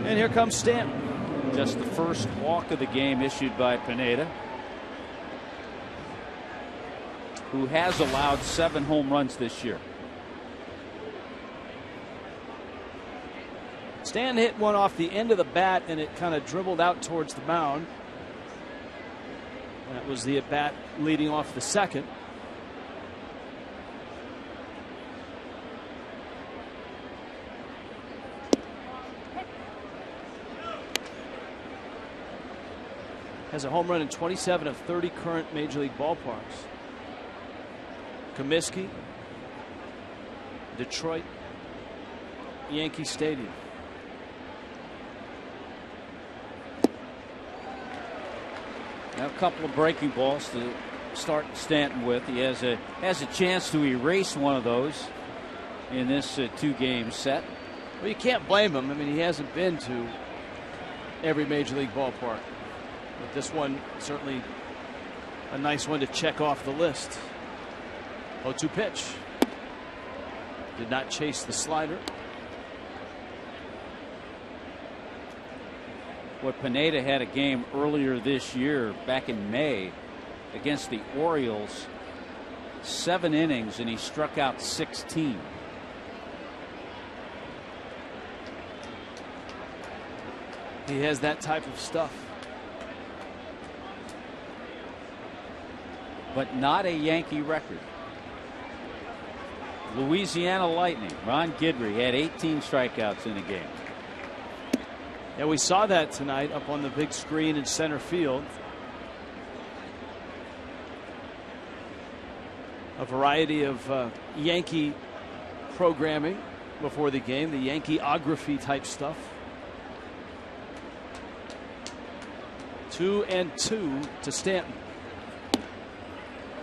And here comes Stanton. Just the first walk of the game issued by Pineda, who has allowed 7 home runs this year. Stanton hit one off the end of the bat, and it kind of dribbled out towards the mound. That was the at-bat leading off the second. Has a home run in 27 of 30 current Major League ballparks. Comiskey, Detroit, Yankee Stadium. A couple of breaking balls to start Stanton with. He has a chance to erase one of those in this 2-game set. Well, you can't blame him. I mean, he hasn't been to every major league ballpark, but this one certainly a nice one to check off the list. 0-2 pitch. Did not chase the slider. What Pineda had a game earlier this year, back in May, against the Orioles. 7 innings, and he struck out 16. He has that type of stuff. But not a Yankee record. Louisiana Lightning, Ron Guidry had 18 strikeouts in a game. Yeah, we saw that tonight up on the big screen in center field. A variety of Yankee programming before the game, the Yankeeography type stuff. 2-2 to Stanton.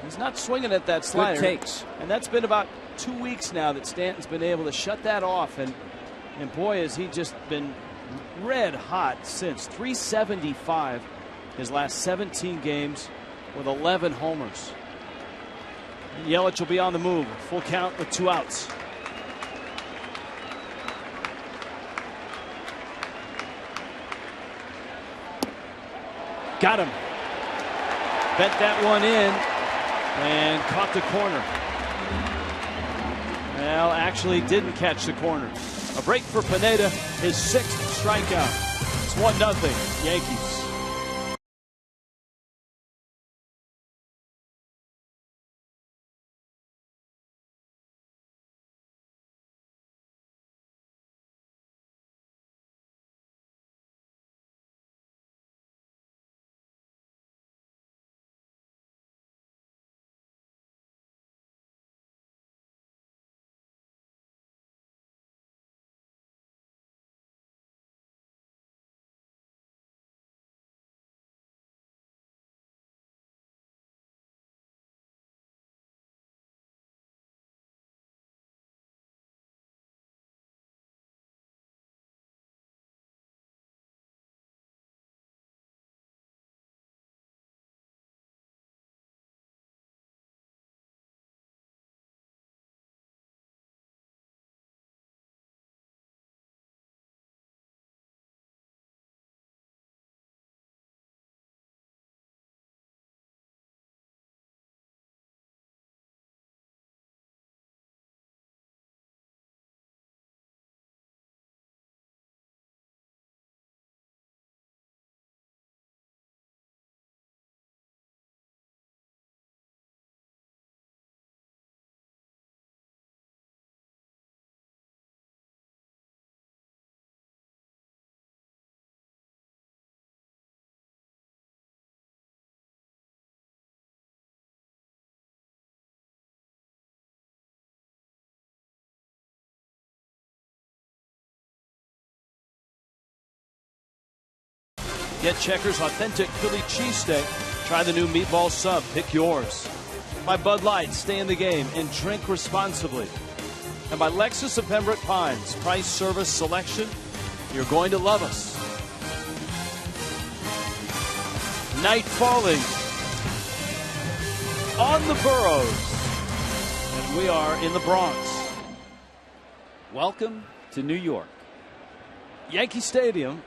He's not swinging at that slider. Good takes. And that's been about 2 weeks now that Stanton's been able to shut that off. And boy, has he just been red hot since. 375 his last 17 games with 11 homers. And Yelich will be on the move. Full count with 2 outs. Got him. Bent that one in and caught the corner. Well, actually didn't catch the corner. A break for Pineda, his 6th strikeout. It's 1-0 Yankees. Get Checkers authentic Philly cheesesteak. Try the new meatball sub. Pick yours. By Bud Light, stay in the game and drink responsibly. And by Lexus of Pembroke Pines, price, service, selection. You're going to love us. Night falling on the boroughs. And we are in the Bronx. Welcome to New York. Yankee Stadium.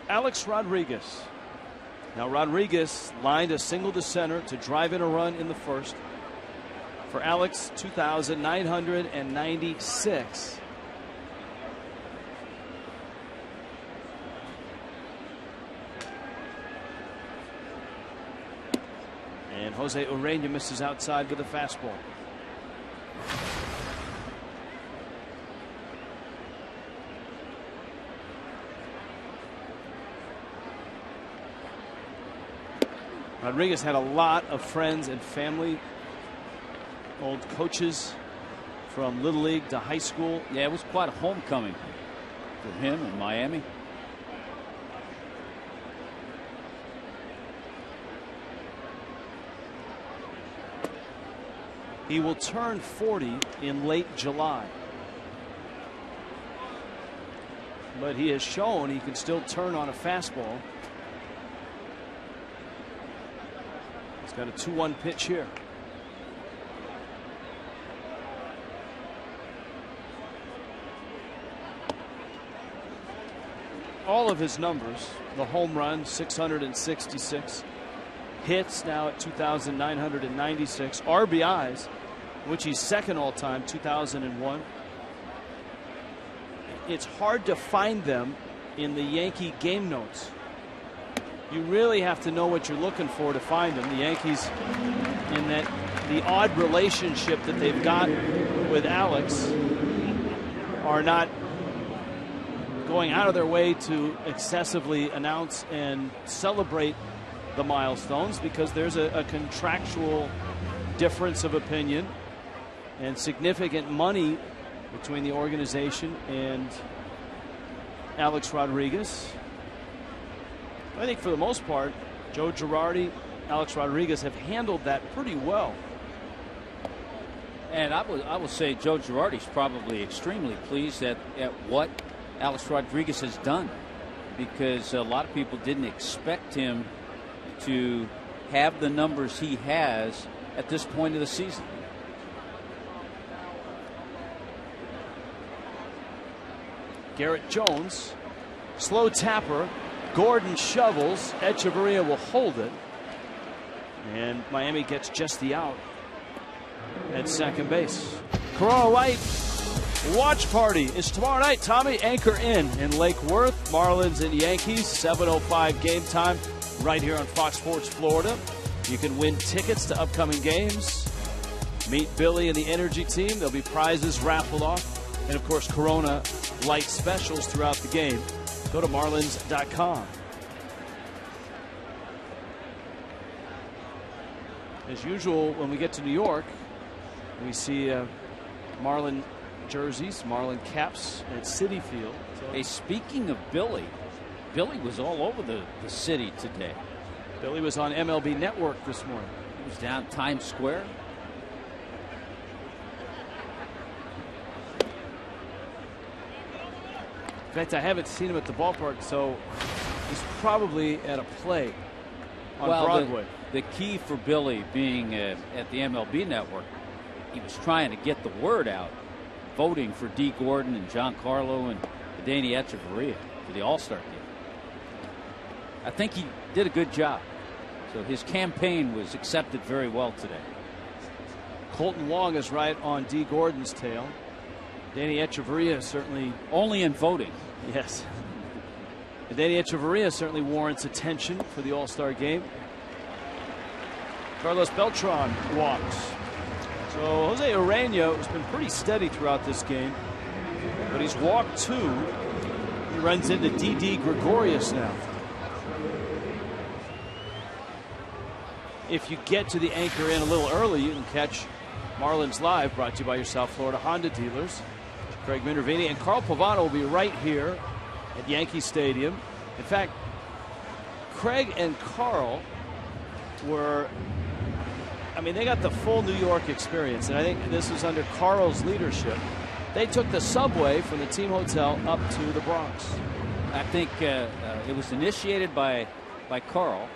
Alex Rodriguez. Now Rodriguez lined a single to center to drive in a run in the first. For Alex, 2,996. And Jose Urena misses outside with a fastball. Rodriguez had a lot of friends and family, old coaches from Little League to high school. Yeah, it was quite a homecoming for him in Miami. He will turn 40 in late July. But he has shown he can still turn on a fastball. He's got a 2-1 pitch here. All of his numbers, the home run 666, hits now at 2,996, RBIs, which he's second all time, 2001. It's hard to find them in the Yankee game notes. You really have to know what you're looking for to find them. The Yankees, in that the odd relationship that they've got with Alex, are not going out of their way to excessively announce and celebrate the milestones, because there's a contractual difference of opinion and significant money between the organization and Alex Rodriguez. I think for the most part, Joe Girardi, Alex Rodriguez have handled that pretty well. And I will say Joe Girardi's probably extremely pleased at what Alex Rodriguez has done, because a lot of people didn't expect him to have the numbers he has at this point of the season. Garrett Jones, slow tapper. Gordon shovels. Echeverria will hold it. And Miami gets just the out at second base. Corona White watch party is tomorrow night. Tommy, Anchor Inn in Lake Worth. Marlins and Yankees, 7:05 game time right here on Fox Sports Florida. You can win tickets to upcoming games. Meet Billy and the Energy team. There'll be prizes raffled off. And, of course, Corona Light specials throughout the game. Go to Marlins.com. As usual, when we get to New York, we see Marlin jerseys, Marlin caps at Citi Field. Hey, speaking of Billy, Billy was all over the city today. Billy was on MLB Network this morning. He was down Times Square. In fact, I haven't seen him at the ballpark, so he's probably at a play on Broadway. The key for Billy being at the MLB Network, he was trying to get the word out, voting for D. Gordon and Giancarlo and Danny Echeverria for the All-Star game. I think he did a good job. So his campaign was accepted very well today. Colton Wong is right on D. Gordon's tail. Danny Echeverria certainly only in voting. Yes. And Danny Echeverria certainly warrants attention for the All-Star game. Carlos Beltran walks. So Jose Urena has been pretty steady throughout this game, but he's walked 2. He runs into D.D. Gregorius now. If you get to the Anchor Inn a little early, you can catch Marlins Live, brought to you by your South Florida Honda dealers. Craig Minervini and Carl Pavano will be right here at Yankee Stadium. In fact, Craig and Carl were, they got the full New York experience, and I think this was under Carl's leadership. They took the subway from the team hotel up to the Bronx. I think it was initiated by Carl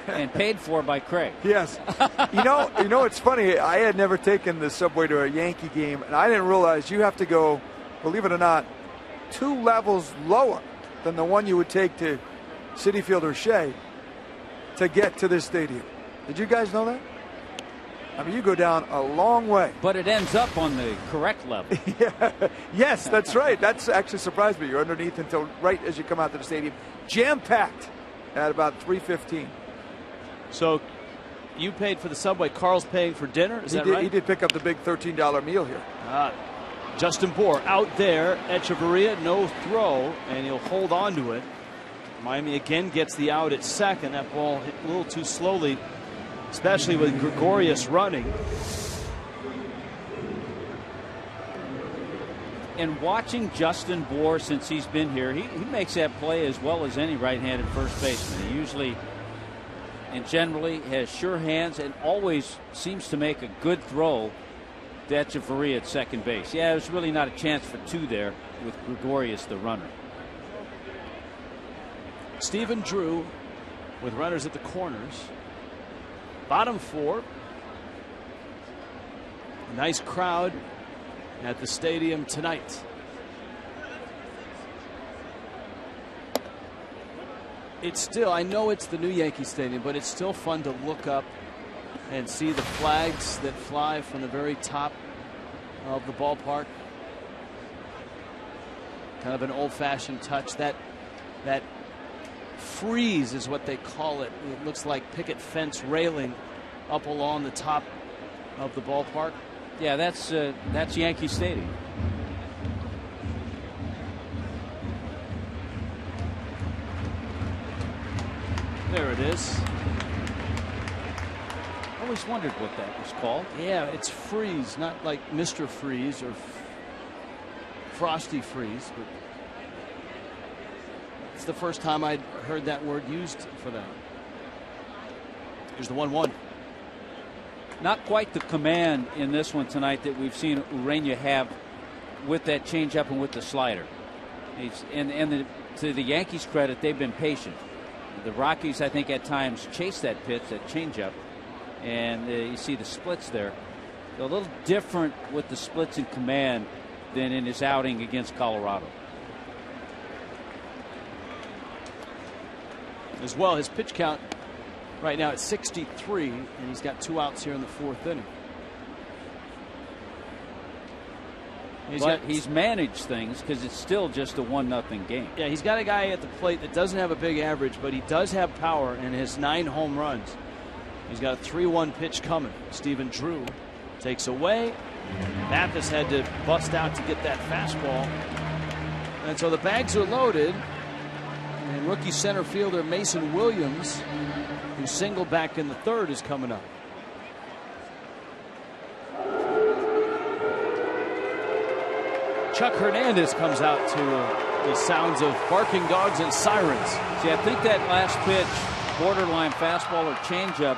and paid for by Craig. Yes. You know, it's funny. I had never taken the subway to a Yankee game, and I didn't realize you have to go, believe it or not, 2 levels lower than the one you would take to Citi Field or Shea to get to this stadium. Did you guys know that? You go down a long way. But it ends up on the correct level. Yeah. Yes, that's right. That's actually surprised me. You're underneath until right as you come out to the stadium. Jam-packed at about 3:15. So you paid for the subway. Carl's paying for dinner. Is that right? He did pick up the big $13 meal here. Justin Bour out there. Echeverria, no throw, and he'll hold on to it. Miami again gets the out at second. That ball hit a little too slowly, especially with Gregorius running. And watching Justin Bour since he's been here, he makes that play as well as any right-handed first baseman. He usually and generally has sure hands and always seems to make a good throw to Echeverria at second base. Yeah, there's really not a chance for two there with Gregorius the runner. Stephen Drew with runners at the corners. Bottom four. A nice crowd at the stadium tonight. It's still, I know it's the new Yankee Stadium, but it's still fun to look up and see the flags that fly from the very top of the ballpark. Kind of an old-fashioned touch. That frieze is what they call it. It looks like picket fence railing up along the top of the ballpark. Yeah, that's Yankee Stadium. There it is. I always wondered what that was called. Yeah, it's freeze, not like Mr. Freeze or Frosty Freeze, but it's the first time I'd heard that word used for that. Here's the 1-1. Not quite the command in this one tonight that we've seen Urena have with that changeup and with the slider. To the Yankees' credit, they've been patient. The Rockies, I think, at times chase that pitch, that changeup, and you see the splits there. They're a little different with the splits in command than in his outing against Colorado. As well, his pitch count right now at 63, and he's got 2 outs here in the 4th inning. He's managed things because it's still just a 1-0 game. Yeah, he's got a guy at the plate that doesn't have a big average, but he does have power and has 9 home runs. He's got a 3-1 pitch coming. Stephen Drew takes away. Mathis had to bust out to get that fastball. And so the bags are loaded. And rookie center fielder Mason Williams, who singled back in the 3rd, is coming up. Chuck Hernandez comes out to the sounds of barking dogs and sirens. See, I think that last pitch, borderline fastball or changeup,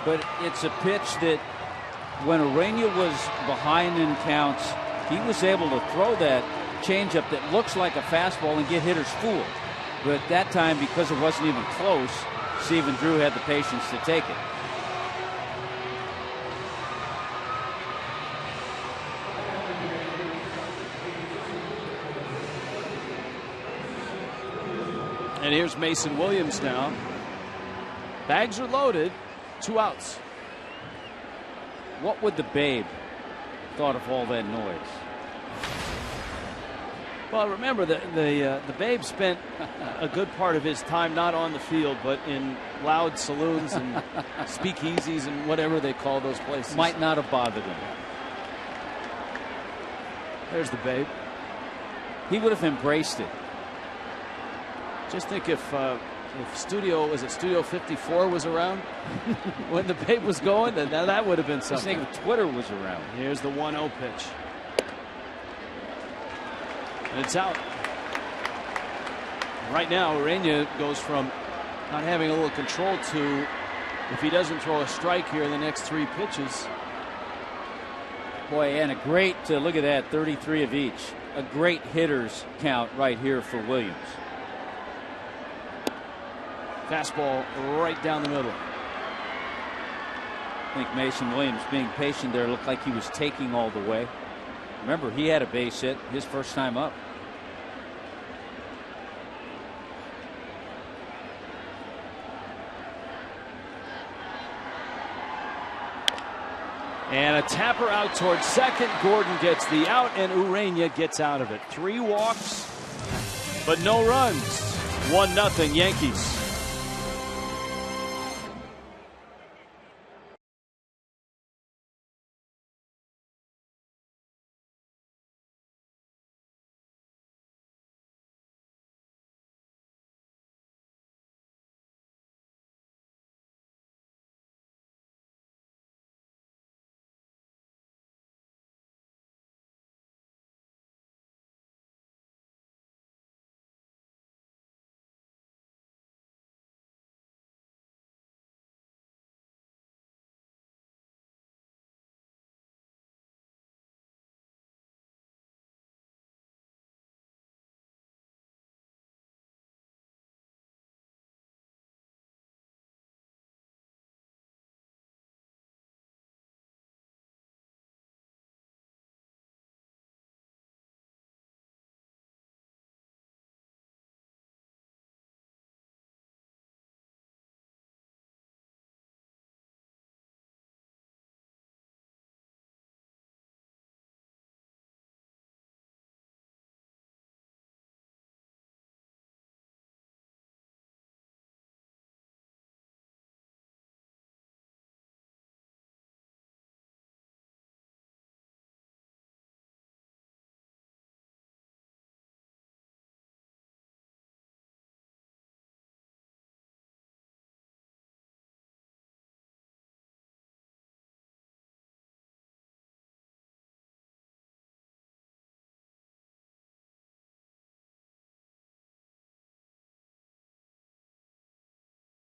but it's a pitch that when Urena was behind in counts, he was able to throw that changeup that looks like a fastball and get hitters fooled. But at that time, because it wasn't even close, Stephen Drew had the patience to take it. And here's Mason Williams now. Bags are loaded. 2 outs. What would the Babe thought of all that noise? Well, remember the Babe spent a good part of his time not on the field, but in loud saloons and speakeasies and whatever they call those places. Might not have bothered him. There's the Babe. He would have embraced it. Just think if Studio 54 was around when the Babe was going, then that would have been something. I think Twitter was around. Here's the 1-0 pitch. And it's out. Right now, Urena goes from not having a little control to, if he doesn't throw a strike here in the next 3 pitches. Boy, and a great, look at that, 33 of each. A great hitters count right here for Williams. Fastball right down the middle. I think Mason Williams being patient there looked like he was taking all the way. Remember, he had a base hit his first time up. And a tapper out towards second. Gordon gets the out, and Urena gets out of it. 3 walks, but no runs. 1-0 Yankees.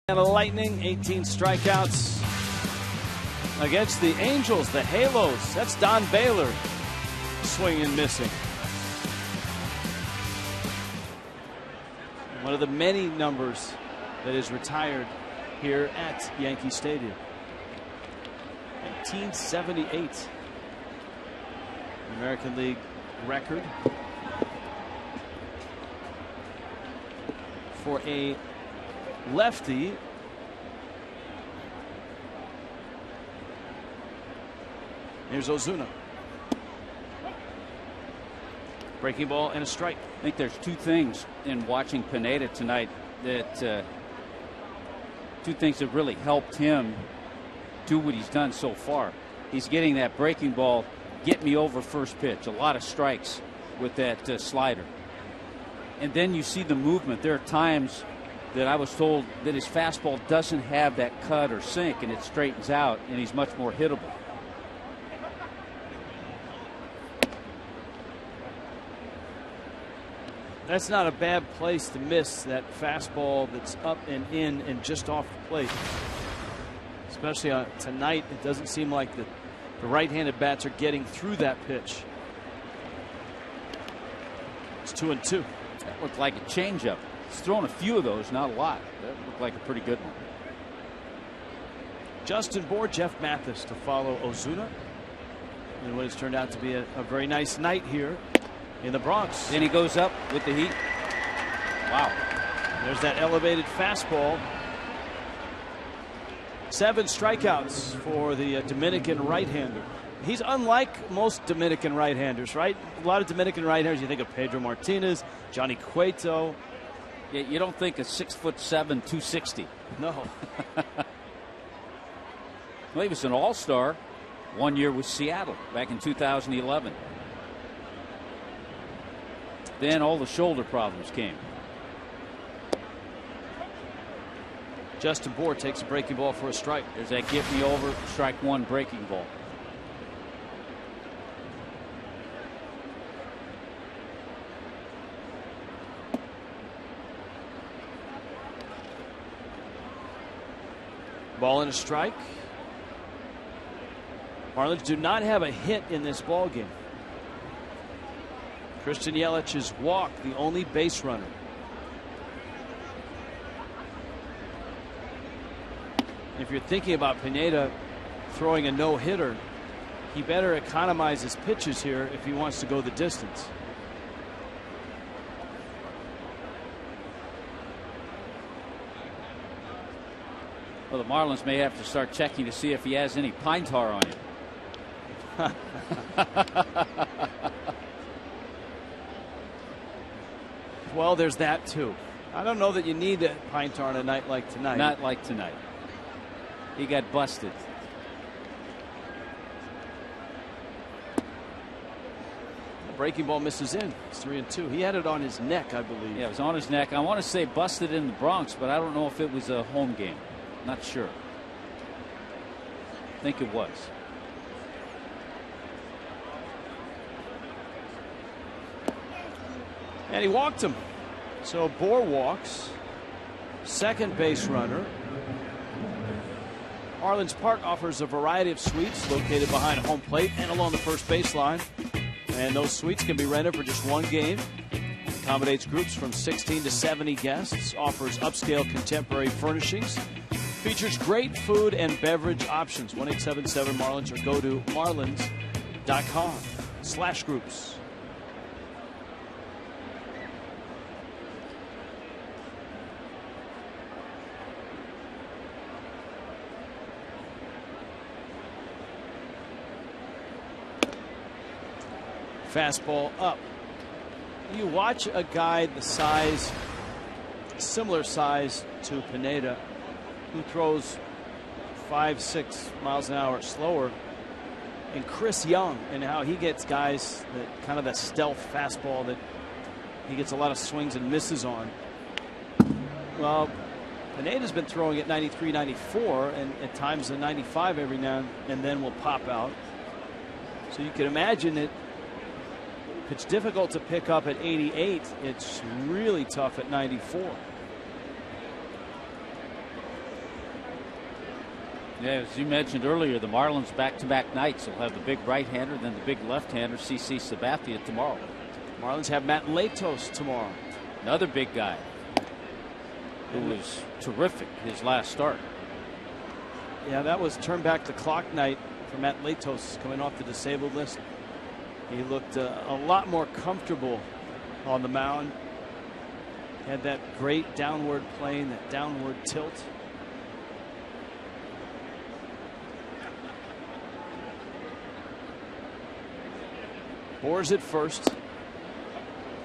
And Lightning, 18 strikeouts against the Angels, the Halos. That's Don Baylor swinging and missing. One of the many numbers that is retired here at Yankee Stadium. 1978. American League record for a lefty. Here's Ozuna. Breaking ball and a strike. I think there's two things in watching Pineda tonight that two things that really helped him do what he's done so far. He's getting that breaking ball, get me over first pitch. A lot of strikes with that slider. And then you see the movement. There are times that I was told that his fastball doesn't have that cut or sink, and it straightens out, and he's much more hittable. That's not a bad place to miss that fastball that's up and in and just off the plate. Especially tonight, it doesn't seem like the right-handed bats are getting through that pitch. It's 2-2. That looked like a changeup. He's thrown a few of those, not a lot. That looked like a pretty good one. Justin Bour, Jeff Mathis to follow Ozuna. And what has turned out to be a very nice night here in the Bronx. Then he goes up with the heat. Wow. There's that elevated fastball. 7 strikeouts for the Dominican right-hander. He's unlike most Dominican right-handers, right? A lot of Dominican right-handers, you think of Pedro Martinez, Johnny Cueto. Yeah, you don't think a 6'7", 260. No. Well, he was an all-star 1 year with Seattle back in 2011. Then all the shoulder problems came. Justin Bour takes a breaking ball for a strike. There's that get me over, strike one breaking ball. Ball and a strike. Marlins do not have a hit in this ball game. Christian Yelich has walked, the only base runner. If you're thinking about Pineda throwing a no-hitter, he better economize his pitches here if he wants to go the distance. Well, the Marlins may have to start checking to see if he has any pine tar on him. Well, there's that too. I don't know that you need a pine tar on a night like tonight. Not like tonight. He got busted. The breaking ball misses in. It's 3-2. He had it on his neck, I believe. Yeah, it was on his neck. I want to say busted in the Bronx, but I don't know if it was a home game. Not sure. I think it was. And he walked him. So Bour walks. Second base runner. Marlins Park offers a variety of suites located behind home plate and along the first baseline. And those suites can be rented for just one game. Accommodates groups from 16 to 70 guests. Offers upscale contemporary furnishings. Features great food and beverage options. 1-877-MARLINS or go to marlins.com/groups. Fastball up. You watch a guy the size, similar size to Pineda, who throws 5-6 miles an hour slower, and Chris Young, and how he gets guys that kind of that stealth fastball that he gets a lot of swings and misses on. Well, Pineda's been throwing at 93, 94, and at times a 95 every now and then will pop out. So you can imagine that if it's difficult to pick up at 88, it's really tough at 94. Yeah, as you mentioned earlier, the Marlins back-to-back nights will have the big right-hander, then the big left-hander, CC Sabathia, tomorrow. Marlins have Matt Latos tomorrow. Another big guy who was terrific his last start. Yeah, that was turn back the clock night for Matt Latos coming off the disabled list. He looked a lot more comfortable on the mound. Had that great downward plane, that downward tilt. Boers at first.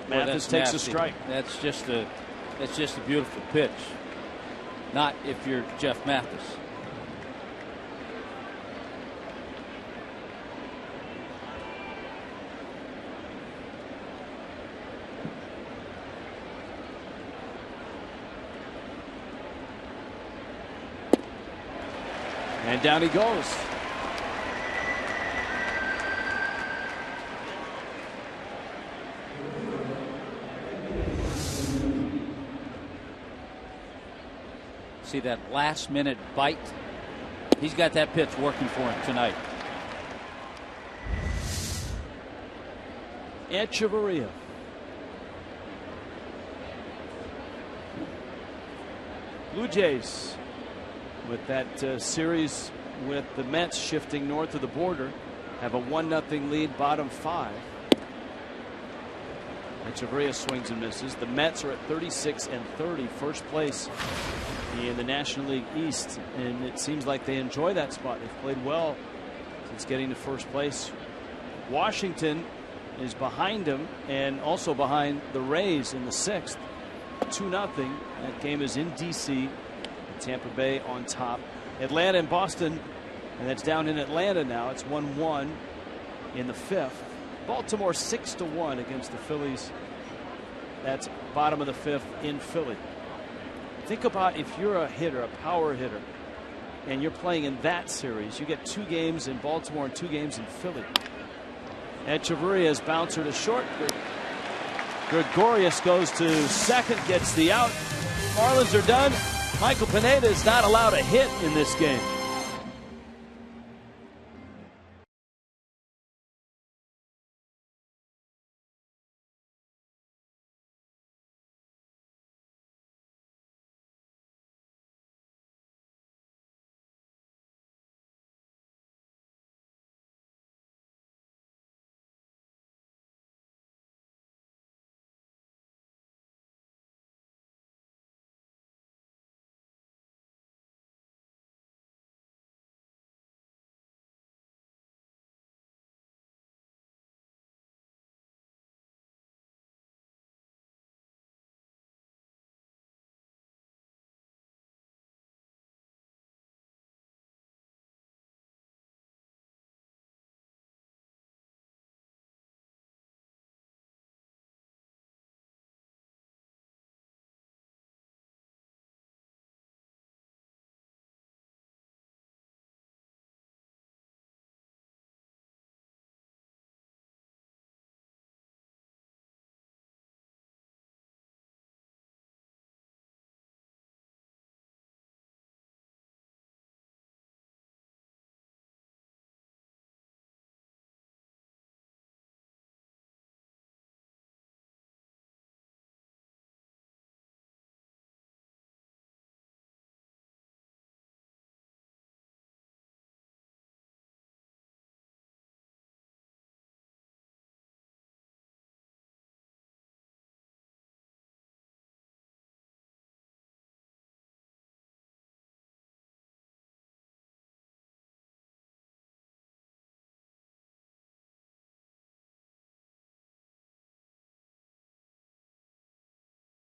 Mathis takes a strike. That's just a beautiful pitch. Not if you're Jeff Mathis. And down he goes. See that last minute bite? He's got that pitch working for him tonight. Echeverria. Blue Jays with that series with the Mets shifting north of the border have a 1-0 lead, bottom 5. Echeverria swings and misses. The Mets are at 36-30, first place in the National League East, and it seems like they enjoy that spot. They've played well since getting to first place. Washington is behind them and also behind the Rays in the 6th, 2-0. That game is in D.C. Tampa Bay on top. Atlanta and Boston, and that's down in Atlanta now. It's 1-1 in the 5th. Baltimore 6-1 against the Phillies. That's bottom of the 5th in Philly. Think about if you're a hitter, a power hitter, and you're playing in that series. You get 2 games in Baltimore and 2 games in Philly. Echeverria's bouncer to short. Gregorius goes to second, gets the out. Marlins are done. Michael Pineda is not allowed a hit in this game.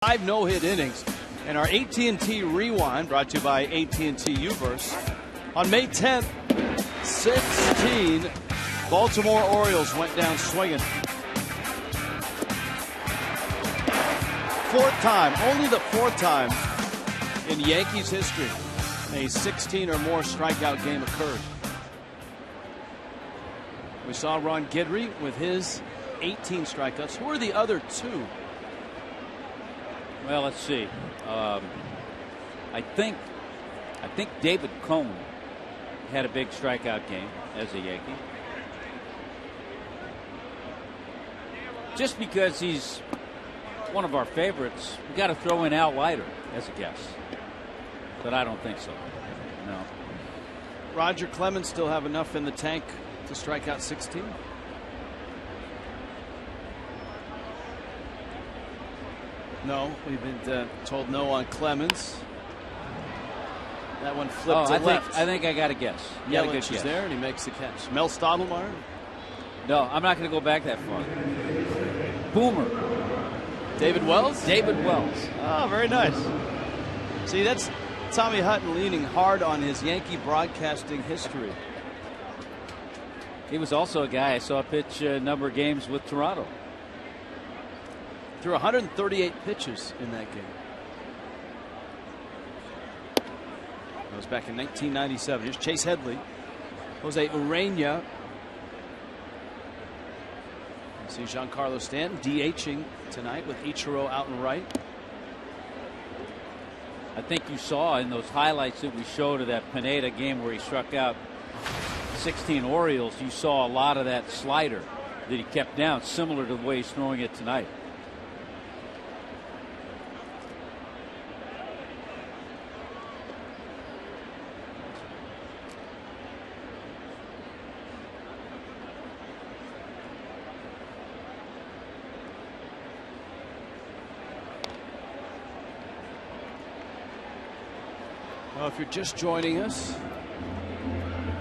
Five no-hit innings, and our AT&T Rewind, brought to you by AT&T U-verse. On May 10th, 16, Baltimore Orioles went down swinging. 4th time, only the 4th time in Yankees history a 16 or more strikeout game occurred. We saw Ron Guidry with his 18 strikeouts. Who are the other 2? Well, let's see. I think David Cone had a big strikeout game as a Yankee. Just because he's one of our favorites, we got to throw in Al Leiter as a guess. But I don't think so. No. Roger Clemens still have enough in the tank to strike out 16? No, we've been told no on Clemens. That one flipped to left. I think I got a guess. Yelich is there, and he makes the catch. Mel Stottlemyre? No, I'm not going to go back that far. Boomer. David Wells? David Wells. Oh, very nice. See, that's Tommy Hutton leaning hard on his Yankee broadcasting history. He was also a guy I saw pitch a number of games with Toronto. Threw 138 pitches in that game. That was back in 1997. Here's Chase Headley. Jose Urena. See Giancarlo Stanton DHing tonight with Ichiro out and right. I think you saw in those highlights that we showed of that Pineda game where he struck out 16 Orioles, you saw a lot of that slider that he kept down, similar to the way he's throwing it tonight. Well, if you're just joining us,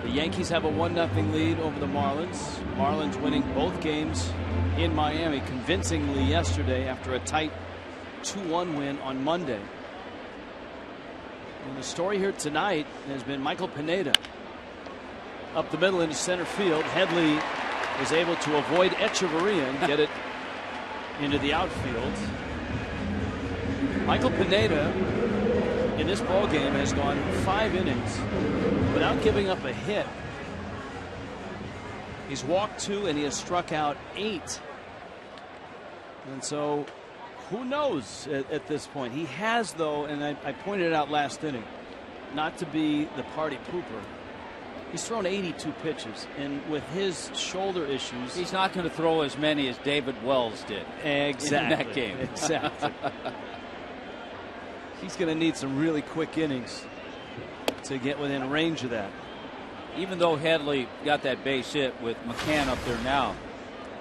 the Yankees have a 1-0 lead over the Marlins. Marlins winning both games in Miami convincingly yesterday after a tight 2-1 win on Monday. And the story here tonight has been Michael Pineda up the middle into center field. Headley was able to avoid Echeverria and get it into the outfield. Michael Pineda in this ball game has gone 5 innings without giving up a hit. He's walked 2 and he has struck out 8. And so who knows at this point. He has, though, and I pointed it out last inning, not to be the party pooper. He's thrown 82 pitches, and with his shoulder issues, he's not going to throw as many as David Wells did exactly in that game. Exactly. He's going to need some really quick innings to get within range of that. Even though Headley got that base hit with McCann up there now,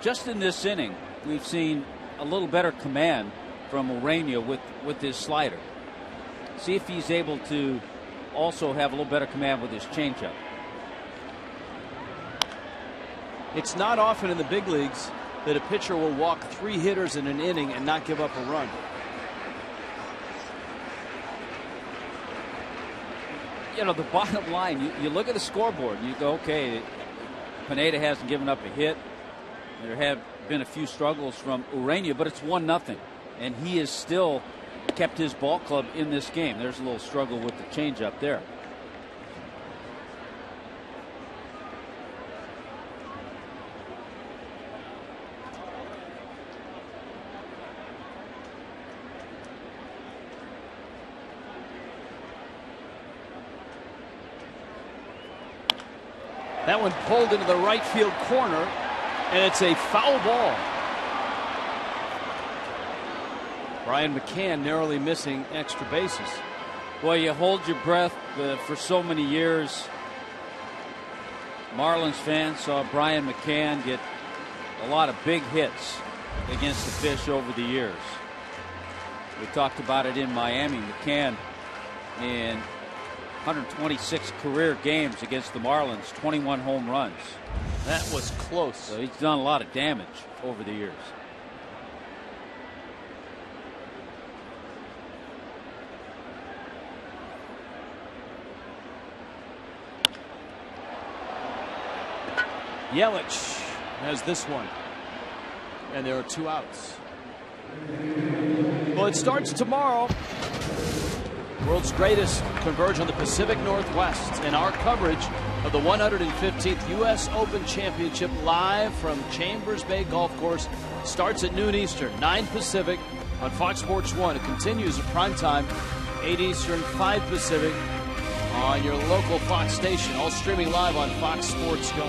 just in this inning, we've seen a little better command from Urena with his slider. See if he's able to also have a little better command with his changeup. It's not often in the big leagues that a pitcher will walk 3 hitters in an inning and not give up a run. You know, the bottom line, you look at the scoreboard and you go, okay, Pineda hasn't given up a hit. There have been a few struggles from Urena, but it's 1-0. And he has still kept his ball club in this game. There's a little struggle with the changeup there. That one pulled into the right field corner, and it's a foul ball. Brian McCann narrowly missing extra bases. Well, you hold your breath for so many years. Marlins fans saw Brian McCann get a lot of big hits against the Fish over the years. We talked about it in Miami. McCann in 126 career games against the Marlins, 21 home runs. That was close. So he's done a lot of damage over the years. Yelich has this one, and there are 2 outs. Well, it starts tomorrow. World's greatest converge on the Pacific Northwest, and our coverage of the 115th U.S. Open Championship live from Chambers Bay Golf Course starts at noon Eastern, 9 Pacific on Fox Sports 1. It continues at prime time, 8 Eastern, 5 Pacific on your local Fox station, all streaming live on Fox Sports Go.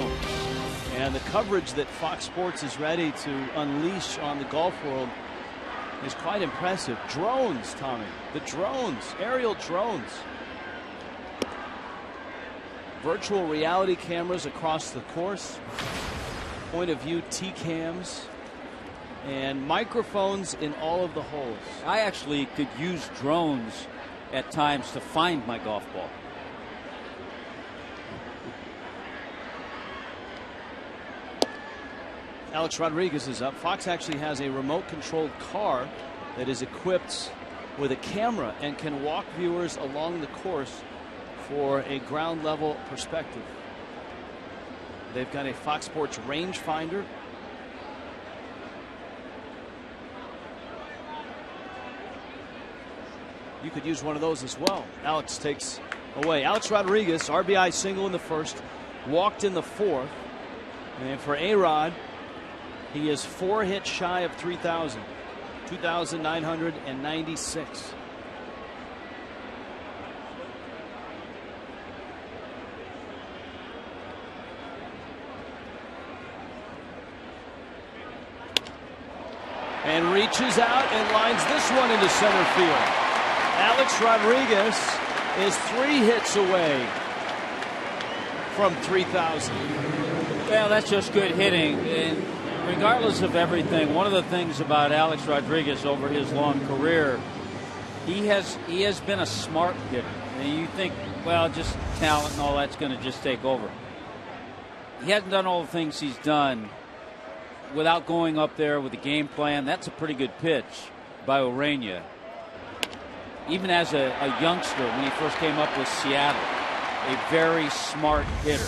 And the coverage that Fox Sports is ready to unleash on the golf world is quite impressive. Drones, Tommy. The drones, aerial drones. Virtual reality cameras across the course. Point of view T-cams. And microphones in all of the holes. I actually could use drones at times to find my golf ball. Alex Rodriguez is up. Fox actually has a remote controlled car that is equipped with a camera and can walk viewers along the course for a ground level perspective. They've got a Fox Sports rangefinder. You could use one of those as well. Alex takes away. Alex Rodriguez, RBI single in the first, walked in the fourth. And for A-Rod, he is 4 hits shy of 3,000. 2,996. And reaches out and lines this one into center field. Alex Rodriguez is 3 hits away from 3,000. Well, that's just good hitting. And regardless of everything, one of the things about Alex Rodriguez over his long career, he has been a smart hitter. And you think, well, just talent and all that's going to just take over. He hasn't done all the things he's done without going up there with a game plan. That's a pretty good pitch by Orania. Even as a youngster, when he first came up with Seattle, a very smart hitter.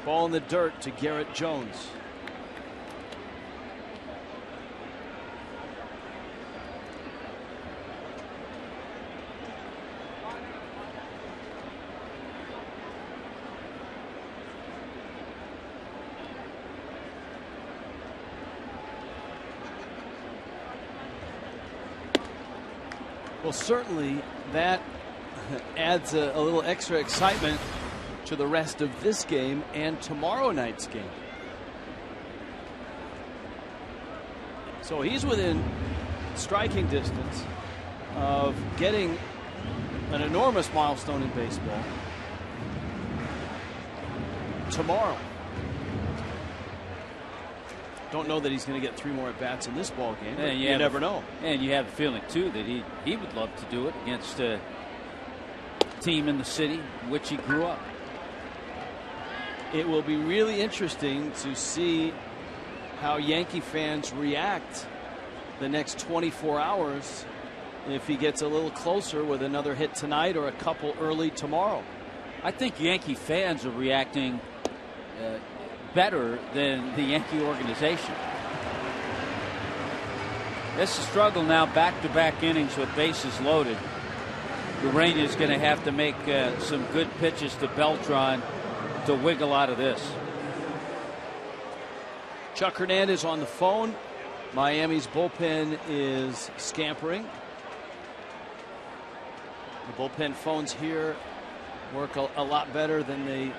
Ball in the dirt to Garrett Jones. Well, certainly that adds a little extra excitement to the rest of this game and tomorrow night's game. So he's within striking distance of getting an enormous milestone in baseball tomorrow. Don't know that he's going to get 3 more at bats in this ball game. But you never know. And you have the feeling too that he would love to do it against a team in the city in which he grew up. It will be really interesting to see how Yankee fans react the next 24 hours if he gets a little closer with another hit tonight or a couple early tomorrow. I think Yankee fans are reacting better than the Yankee organization. It's a struggle now, back-to-back innings with bases loaded. Urania is going to have to make some good pitches to Beltran to wiggle out of this. Chuck Hernandez on the phone. Miami's bullpen is scampering. The bullpen phones here work a lot better than they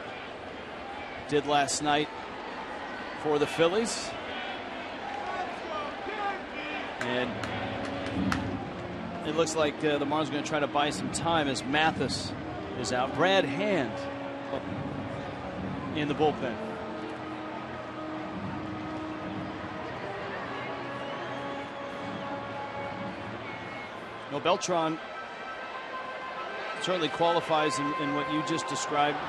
did last night for the Phillies. And it looks like the Marlins are going to try to buy some time as Mathis is out. Brad Hand in the bullpen. Well, Beltran certainly qualifies in what you just described,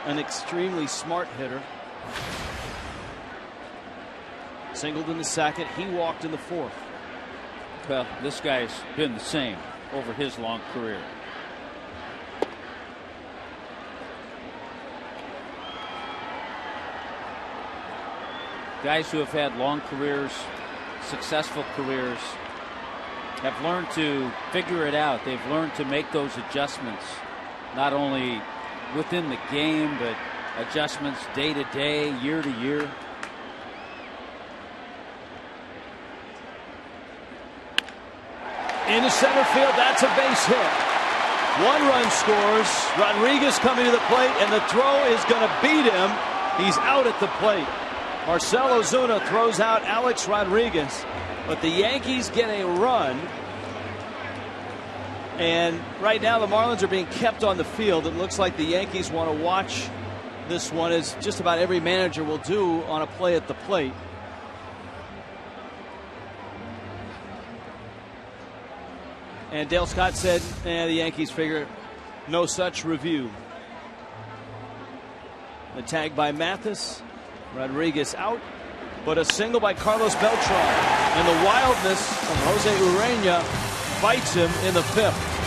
an extremely smart hitter. Singled in the second, he walked in the fourth. Well, this guy's been the same over his long career. Guys who have had long careers, successful careers, have learned to figure it out. They've learned to make those adjustments, not only within the game, but adjustments day to day, year to year. Into center field, that's a base hit. One run scores. Rodriguez coming to the plate, and the throw is going to beat him. He's out at the plate. Marcell Ozuna throws out Alex Rodriguez, but the Yankees get a run. And right now the Marlins are being kept on the field. It looks like the Yankees want to watch this one, as just about every manager will do on a play at the plate. And Dale Scott said, the Yankees figure no such review. The tag by Mathis. Rodriguez out, but a single by Carlos Beltran. And the wildness of Jose Urena bites him in the fifth.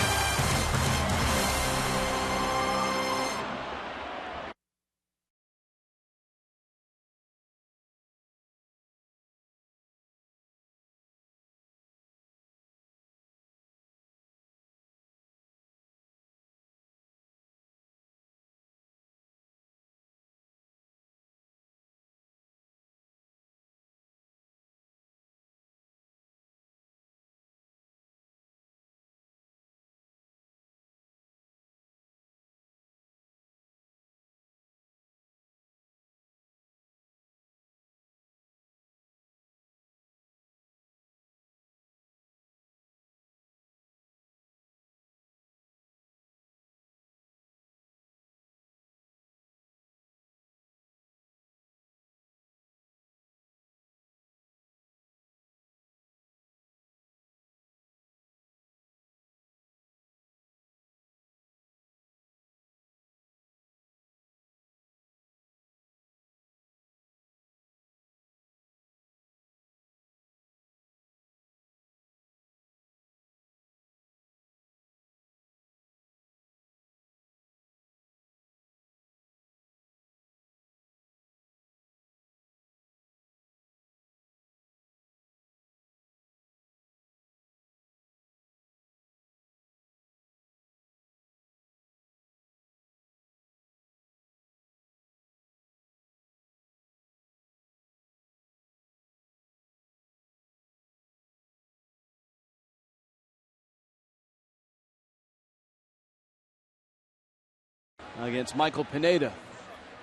Against Michael Pineda.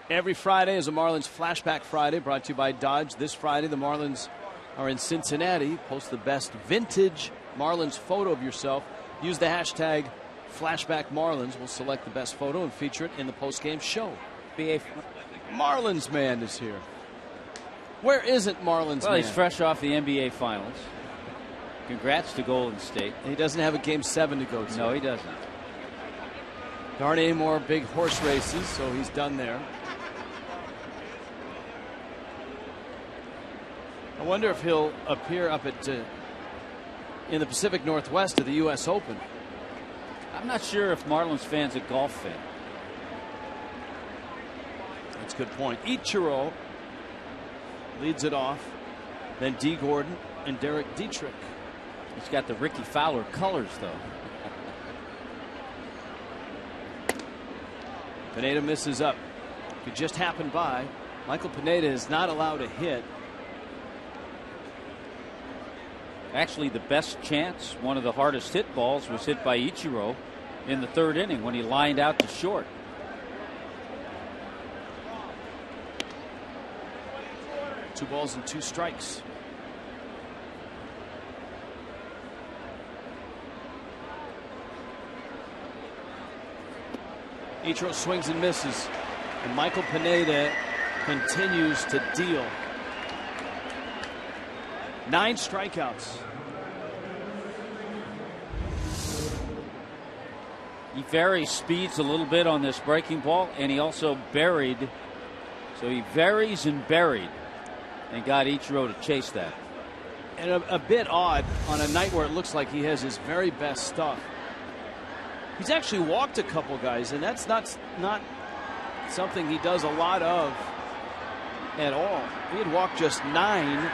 Every Friday is a Marlins Flashback Friday, brought to you by Dodge. This Friday, the Marlins are in Cincinnati. Post the best vintage Marlins photo of yourself. Use the hashtag #FlashbackMarlins. We'll select the best photo and feature it in the postgame show. Marlins man is here. Where isn't Marlins man? Well, he's fresh off the NBA Finals. Congrats to Golden State. He doesn't have a Game 7 to go to. No, he doesn't. There aren't any more big horse races, so he's done there. I wonder if he'll appear up at in the Pacific Northwest of the U.S. Open. I'm not sure if Marlins fans a golf fan. That's a good point. Ichiro leads it off. Then D. Gordon and Derek Dietrich. He's got the Ricky Fowler colors, though. Pineda misses up. Could just happen by. Michael Pineda is not allowed a hit. Actually, the best chance, one of the hardest hit balls, was hit by Ichiro in the third inning when he lined out to short. Two balls and two strikes. Ichiro swings and misses, and Michael Pineda continues to deal. 9 strikeouts. He varies speeds a little bit on this breaking ball, and he also buried. So he varies and buried, and got Ichiro to chase that. And a bit odd on a night where it looks like he has his very best stuff. He's actually walked a couple guys, and that's not something he does a lot of at all. He had walked just 9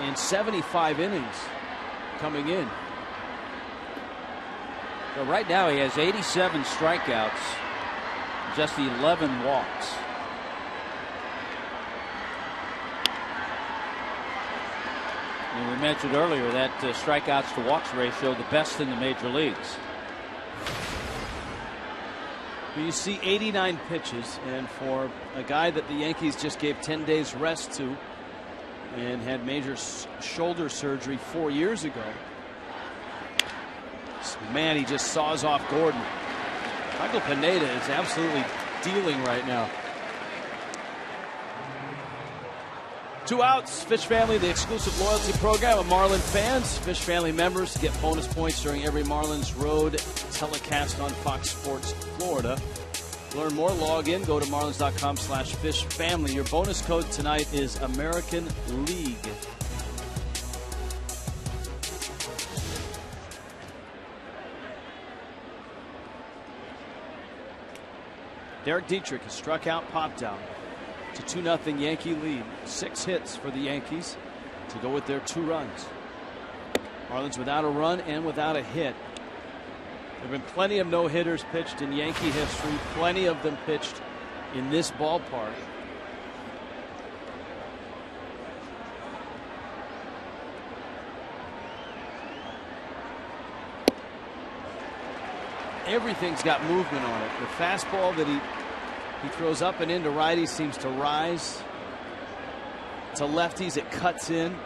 in 75 innings coming in. So right now he has 87 strikeouts, just 11 walks. And we mentioned earlier that strikeouts to walks ratio, the best in the major leagues. You see 89 pitches, and for a guy that the Yankees just gave 10 days rest to and had major shoulder surgery 4 years ago. Man, he just saws off Gordon. Michael Pineda is absolutely dealing right now. 2 outs. Fish Family, the exclusive loyalty program of Marlin fans. Fish Family members get bonus points during every Marlins road telecast on Fox Sports Florida. Learn more, log in, go to marlins.com/fishfamily. Your bonus code tonight is American League. Derek Dietrich has struck out, popped out. It's a 2-0 Yankee lead. 6 hits for the Yankees to go with their 2 runs. Marlins without a run and without a hit. There have been plenty of no-hitters pitched in Yankee history. Plenty of them pitched in this ballpark. Everything's got movement on it. The fastball that he throws up and into righties seems to rise. To lefties, it cuts in.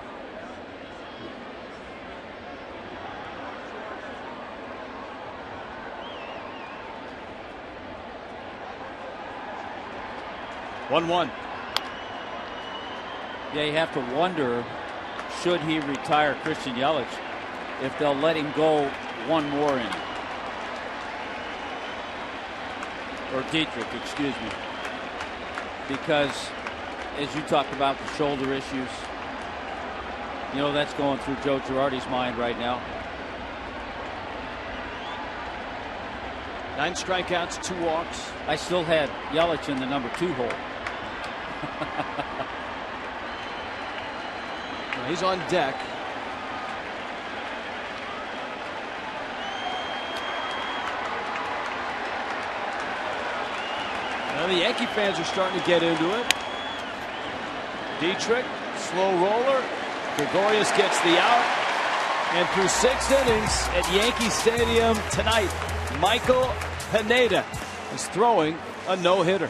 One. Yeah, you have to wonder, should he retire Christian Yelich if they'll let him go one more inning? Or Dietrich, excuse me. Because, as you talked about the shoulder issues, you know that's going through Joe Girardi's mind right now. 9 strikeouts, 2 walks. I still had Yelich in the number 2 hole. He's on deck. Now the Yankee fans are starting to get into it. Dietrich, slow roller. Gregorius gets the out. And through 6 innings at Yankee Stadium tonight, Michael Pineda is throwing a no-hitter.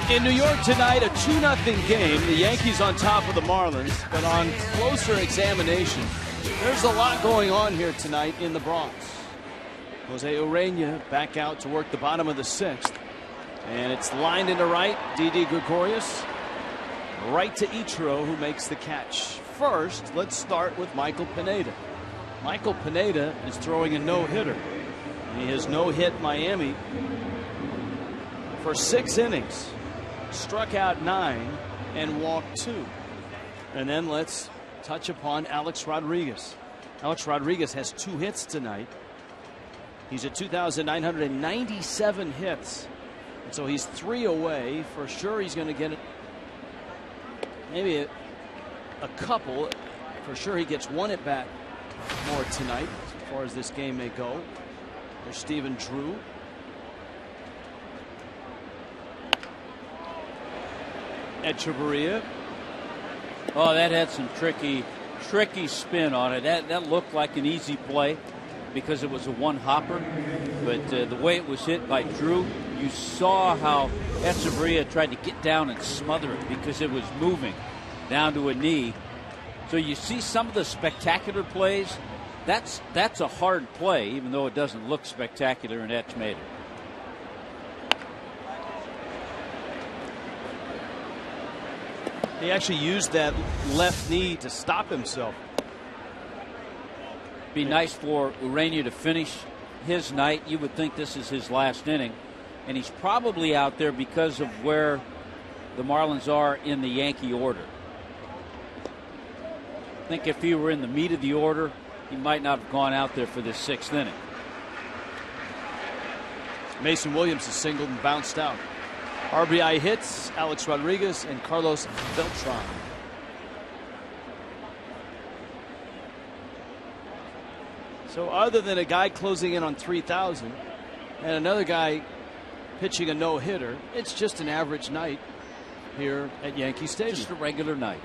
In New York tonight, a 2-0 game. The Yankees on top of the Marlins, but on closer examination, there's a lot going on here tonight in the Bronx. Jose Urena back out to work the bottom of the 6th. And it's lined into right. Didi Gregorius right to Ichiro, who makes the catch. First, let's start with Michael Pineda. Michael Pineda is throwing a no-hitter. He has no-hit Miami for 6 innings. Struck out 9 and walked 2. And then let's touch upon Alex Rodriguez. Alex Rodriguez has 2 hits tonight. He's at 2,997 hits. And so he's 3 away. For sure he's going to get maybe a couple. For sure he gets 1 at bat more tonight as far as this game may go. There's Stephen Drew. Echeverria. Oh, that had some tricky spin on it. That looked like an easy play because it was a one-hopper. But the way it was hit by Drew, you saw how Echeverria tried to get down and smother it because it was moving down to a knee. So you see some of the spectacular plays. That's a hard play, even though it doesn't look spectacular, and Etch made it. He actually used that left knee to stop himself. Be nice for Urena to finish his night. You would think this is his last inning, and he's probably out there because of where the Marlins are in the Yankee order. I think if he were in the meat of the order, he might not have gone out there for this 6th inning. Mason Williams has singled and bounced out. RBI hits Alex Rodriguez and Carlos Beltran. So other than a guy closing in on 3,000 and another guy pitching a no-hitter, it's just an average night here at Yankee Stadium. Just a regular night.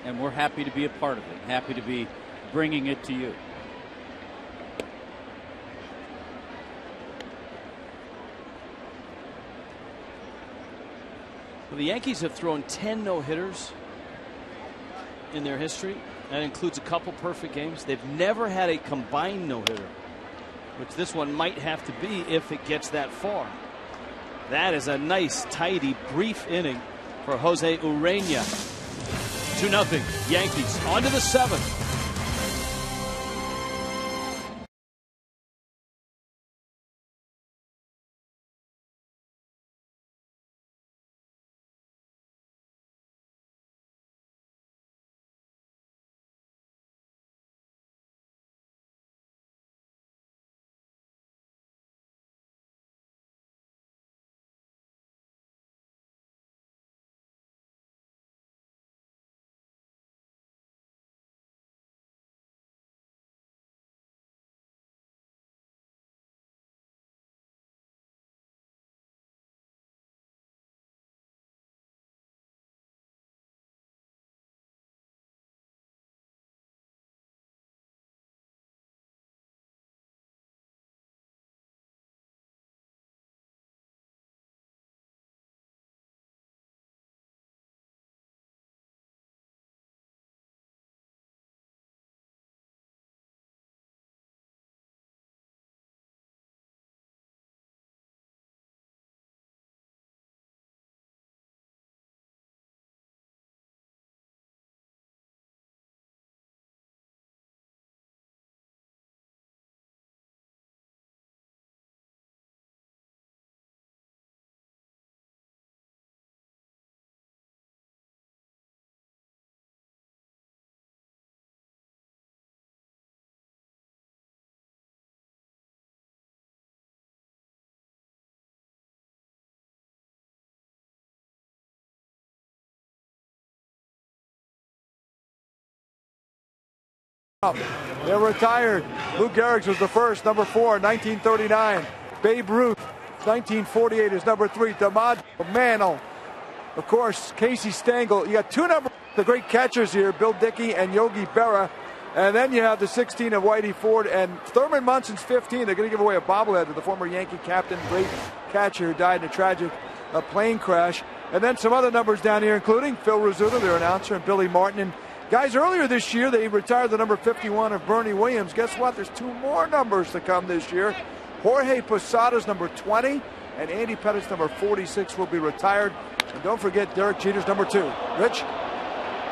And we're happy to be a part of it. Happy to be bringing it to you. Well, the Yankees have thrown 10 no-hitters in their history. That includes a couple perfect games. They've never had a combined no-hitter, which this one might have to be if it gets that far. That is a nice, tidy, brief inning for Jose Urena. 2-0 Yankees on to the 7th. They're retired. Lou Gehrig's was the first, number 4, 1939. Babe Ruth, 1948 is number 3. DiMaggio, Mantle, of course, Casey Stengel. You got 2 the great catchers here, Bill Dickey and Yogi Berra. And then you have the 16 of Whitey Ford and Thurman Munson's 15. They're going to give away a bobblehead to the former Yankee captain, great catcher who died in a tragic plane crash. And then some other numbers down here, including Phil Rizzuto, their announcer, and Billy Martin. Guys, earlier this year, they retired the number 51 of Bernie Williams. Guess what? There's 2 more numbers to come this year. Jorge Posada's number 20 and Andy Pettit's number 46 will be retired. And don't forget Derek Jeter's number 2. Rich?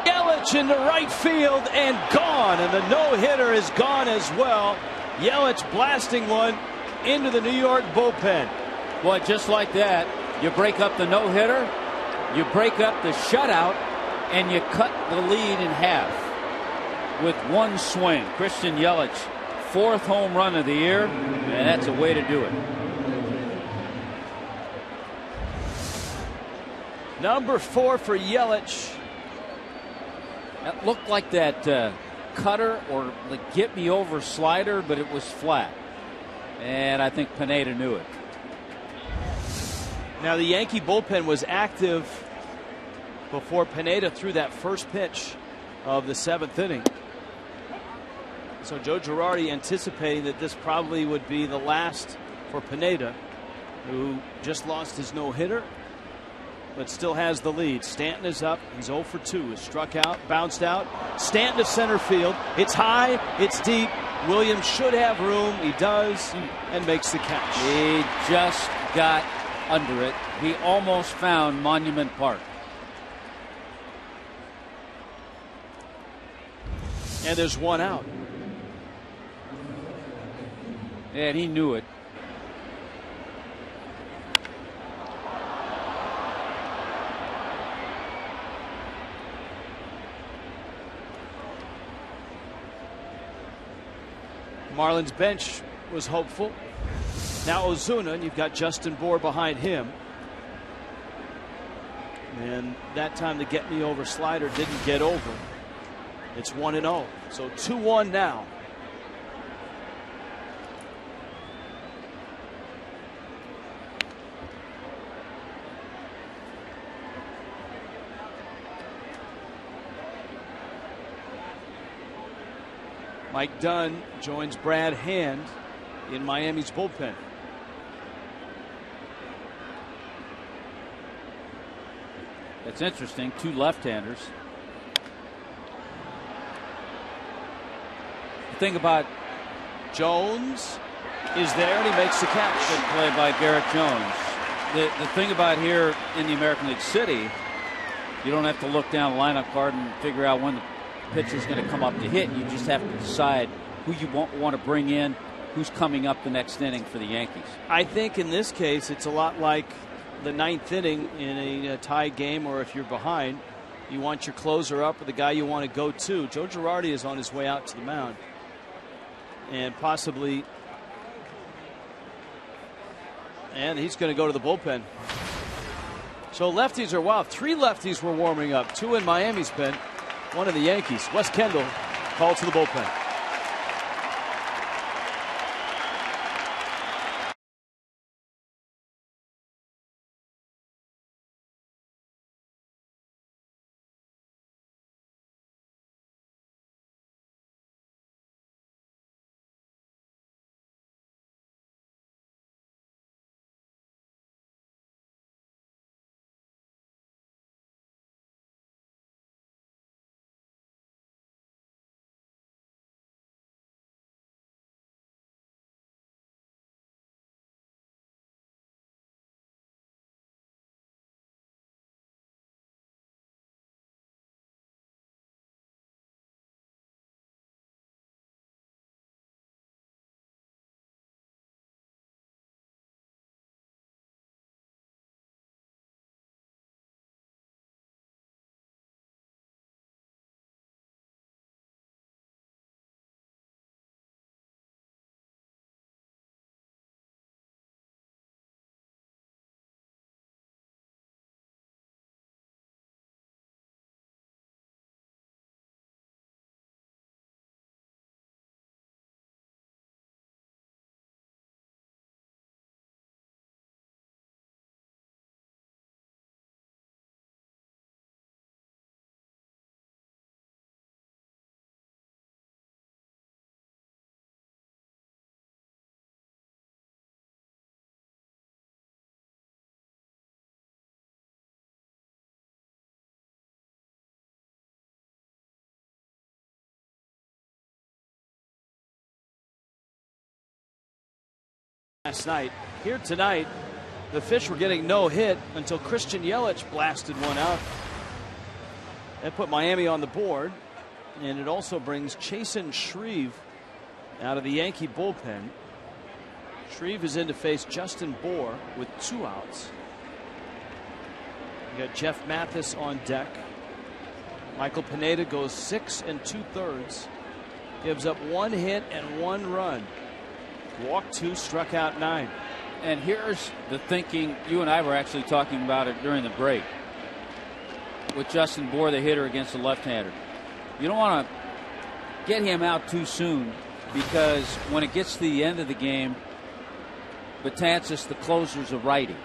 Yelich into right field and gone. And the no-hitter is gone as well. Yelich blasting one into the New York bullpen. Boy, just like that, you break up the no-hitter, you break up the shutout, and you cut the lead in half with one swing. Christian Yelich, 4th home run of the year, and that's a way to do it. Number 4 for Yelich. That looked like that cutter or the get-me-over slider, but it was flat. And I think Pineda knew it. Now, the Yankee bullpen was active before Pineda threw that first pitch of the 7th inning. So Joe Girardi anticipating that this probably would be the last for Pineda, who just lost his no-hitter, but still has the lead. Stanton is up. He's 0 for 2. Is struck out, bounced out. Stanton to center field. It's high. It's deep. Williams should have room. He does, and makes the catch. He just got under it. He almost found Monument Park. And there's one out. And he knew it. Marlins bench was hopeful. Now Ozuna, and you've got Justin Bour behind him. And that time the get-me-over slider didn't get over. It's 1-0. So 2-1 now. Mike Dunn joins Brad Hand in Miami's bullpen. That's interesting. 2 left-handers. The thing about Jones is there, and he makes the catch. Good play by Garrett Jones. The thing about here in the American League City, you don't have to look down the lineup card and figure out when the pitcher's going to come up to hit. You just have to decide who you want to bring in, who's coming up the next inning for the Yankees. I think in this case it's a lot like the 9th inning in a tie game, or if you're behind, you want your closer up or the guy you want to go to. Joe Girardi is on his way out to the mound, and possibly, and he's going to go to the bullpen. So lefties are wild. 3 lefties were warming up. 2 in Miami's pen, 1 in the Yankees. Wes Kendall called to the bullpen. last night. Here tonight, the Fish were getting no hit until Christian Yelich blasted one out. That put Miami on the board, and it also brings Chasen Shreve out of the Yankee bullpen. Shreve is in to face Justin Bour with 2 outs. You got Jeff Mathis on deck. Michael Pineda goes 6 2/3, gives up 1 hit and 1 run. Walked 2, struck out 9. And here's the thinking. You and I were actually talking about it during the break with Justin Bour, the hitter, against the left-hander. You don't want to get him out too soon, because when it gets to the end of the game, Betances, the closer's a righty.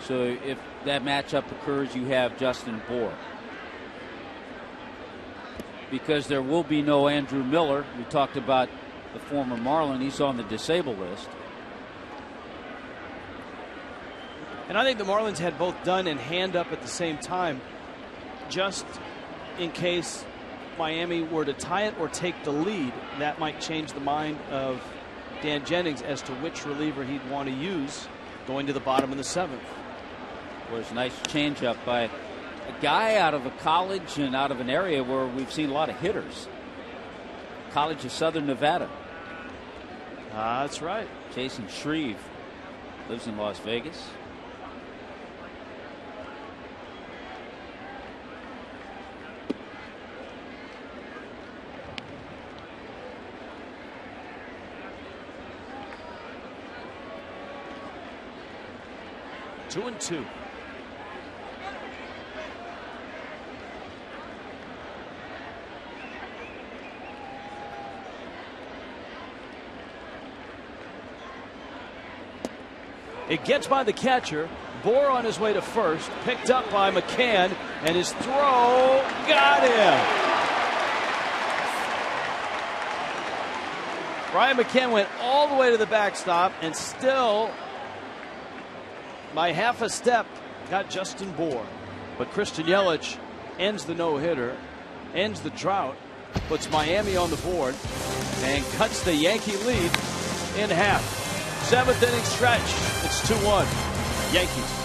So if that matchup occurs, you have Justin Bour. Because there will be no Andrew Miller. We talked about the former Marlin. He's on the disabled list. And I think the Marlins had both done and hand up at the same time, just in case Miami were to tie it or take the lead. That might change the mind of Dan Jennings as to which reliever he'd want to use going to the bottom of the 7th. Was a nice changeup by a guy out of a college and out of an area where we've seen a lot of hitters. College of Southern Nevada. That's right. Chasen Shreve lives in Las Vegas. Two and 2. It gets by the catcher. Bour on his way to first, picked up by McCann, and his throw got him. Brian McCann went all the way to the backstop and still, by half a step, got Justin Bour. But Christian Yelich ends the no-hitter, ends the drought, puts Miami on the board, and cuts the Yankee lead in half. 7th inning stretch. It's 2-1 Yankees.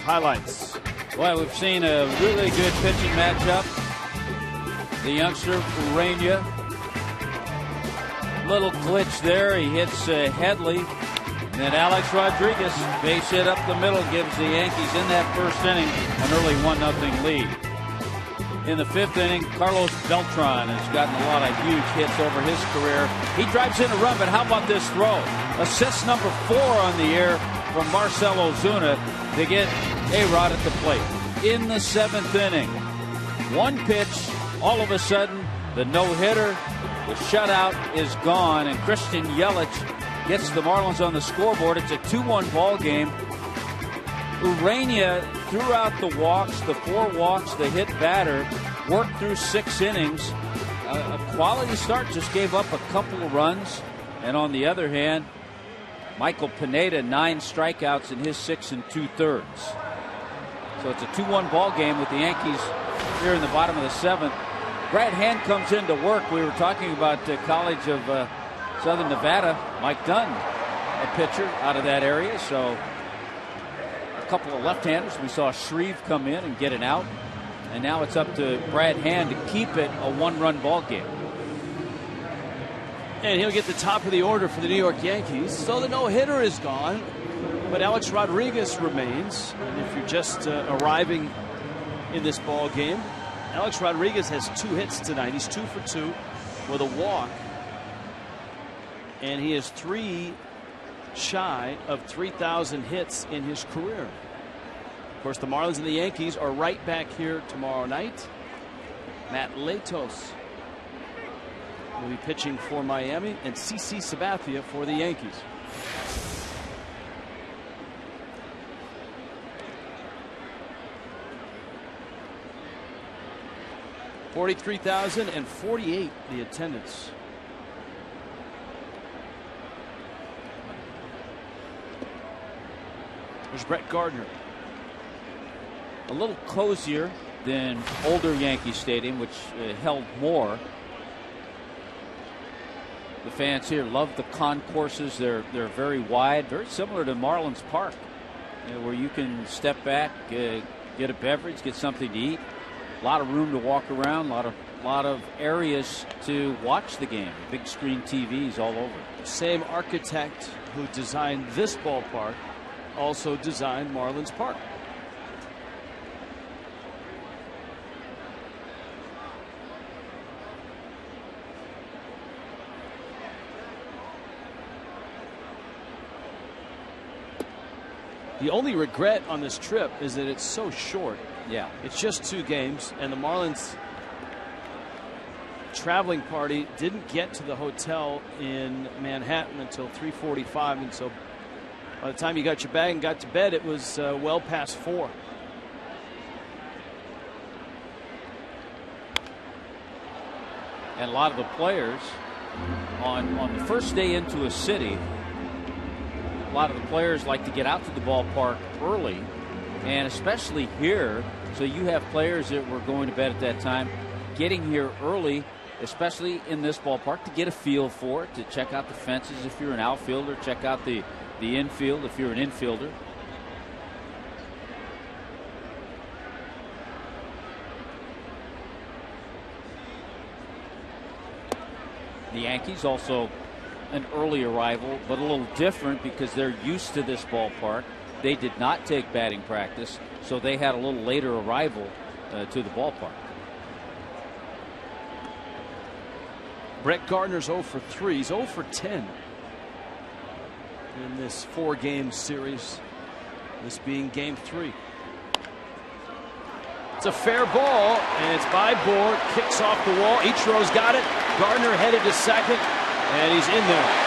Highlights. Well, we've seen a really good pitching matchup. The youngster, Urania. Little glitch there. He hits Headley. And then Alex Rodriguez, base hit up the middle, gives the Yankees in that first inning an early 1-0 lead. In the 5th inning, Carlos Beltran has gotten a lot of huge hits over his career. He drives in a run, but how about this throw? Assist number 4 on the air from Marcell Ozuna to get A-Rod at the plate. in the 7th inning. One pitch, all of a sudden, the no-hitter, the shutout is gone, and Christian Yelich gets the Marlins on the scoreboard. It's a 2-1 ball game. Urania threw out the walks, the 4 walks, the hit batter, worked through 6 innings. A quality start, just gave up a couple of runs. And on the other hand, Michael Pineda, 9 strikeouts in his 6 2/3. So it's a 2-1 ball game with the Yankees here in the bottom of the 7th. Brad Hand comes into work. We were talking about the College of Southern Nevada. Mike Dunn, a pitcher out of that area. So a couple of left-handers. We saw Shreve come in and get an out. And now it's up to Brad Hand to keep it a 1-run ball game. And he'll get the top of the order for the New York Yankees. So the no-hitter is gone, but Alex Rodriguez remains. And if you're just arriving in this ball game, Alex Rodriguez has 2 hits tonight. He's 2 for 2 with a walk. And he is 3 shy of 3,000 hits in his career. Of course, the Marlins and the Yankees are right back here tomorrow night. Matt Latos will be pitching for Miami, and CC Sabathia for the Yankees. $43,048 the attendance. There's Brett Gardner. A little cozier than older Yankee Stadium, which held more. The fans here love the concourses. They're very wide, very similar to Marlins Park, where you can step back, get a beverage, get something to eat. A lot of room to walk around, a lot of areas to watch the game. Big screen TVs all over. Same architect who designed this ballpark also designed Marlins Park. The only regret on this trip is that it's so short. Yeah. It's just 2 games, and the Marlins traveling party didn't get to the hotel in Manhattan until 3:45, and so by the time you got your bag and got to bed, it was well past 4. And a lot of the players on the first day into a city, a lot of the players like to get out to the ballpark early, and especially here. So you have players that were going to bed at that time getting here early, especially in this ballpark, to get a feel for it, to check out the fences if you're an outfielder, check out the infield if you're an infielder. The Yankees also an early arrival, but a little different because they're used to this ballpark. They did not take batting practice, so they had a little later arrival to the ballpark. Brett Gardner's 0 for 3. He's 0 for 10 in this 4-game series, this being game 3. It's a fair ball, and it's by Bohr. Kicks off the wall. Ichiro's got it. Gardner headed to second, and he's in there.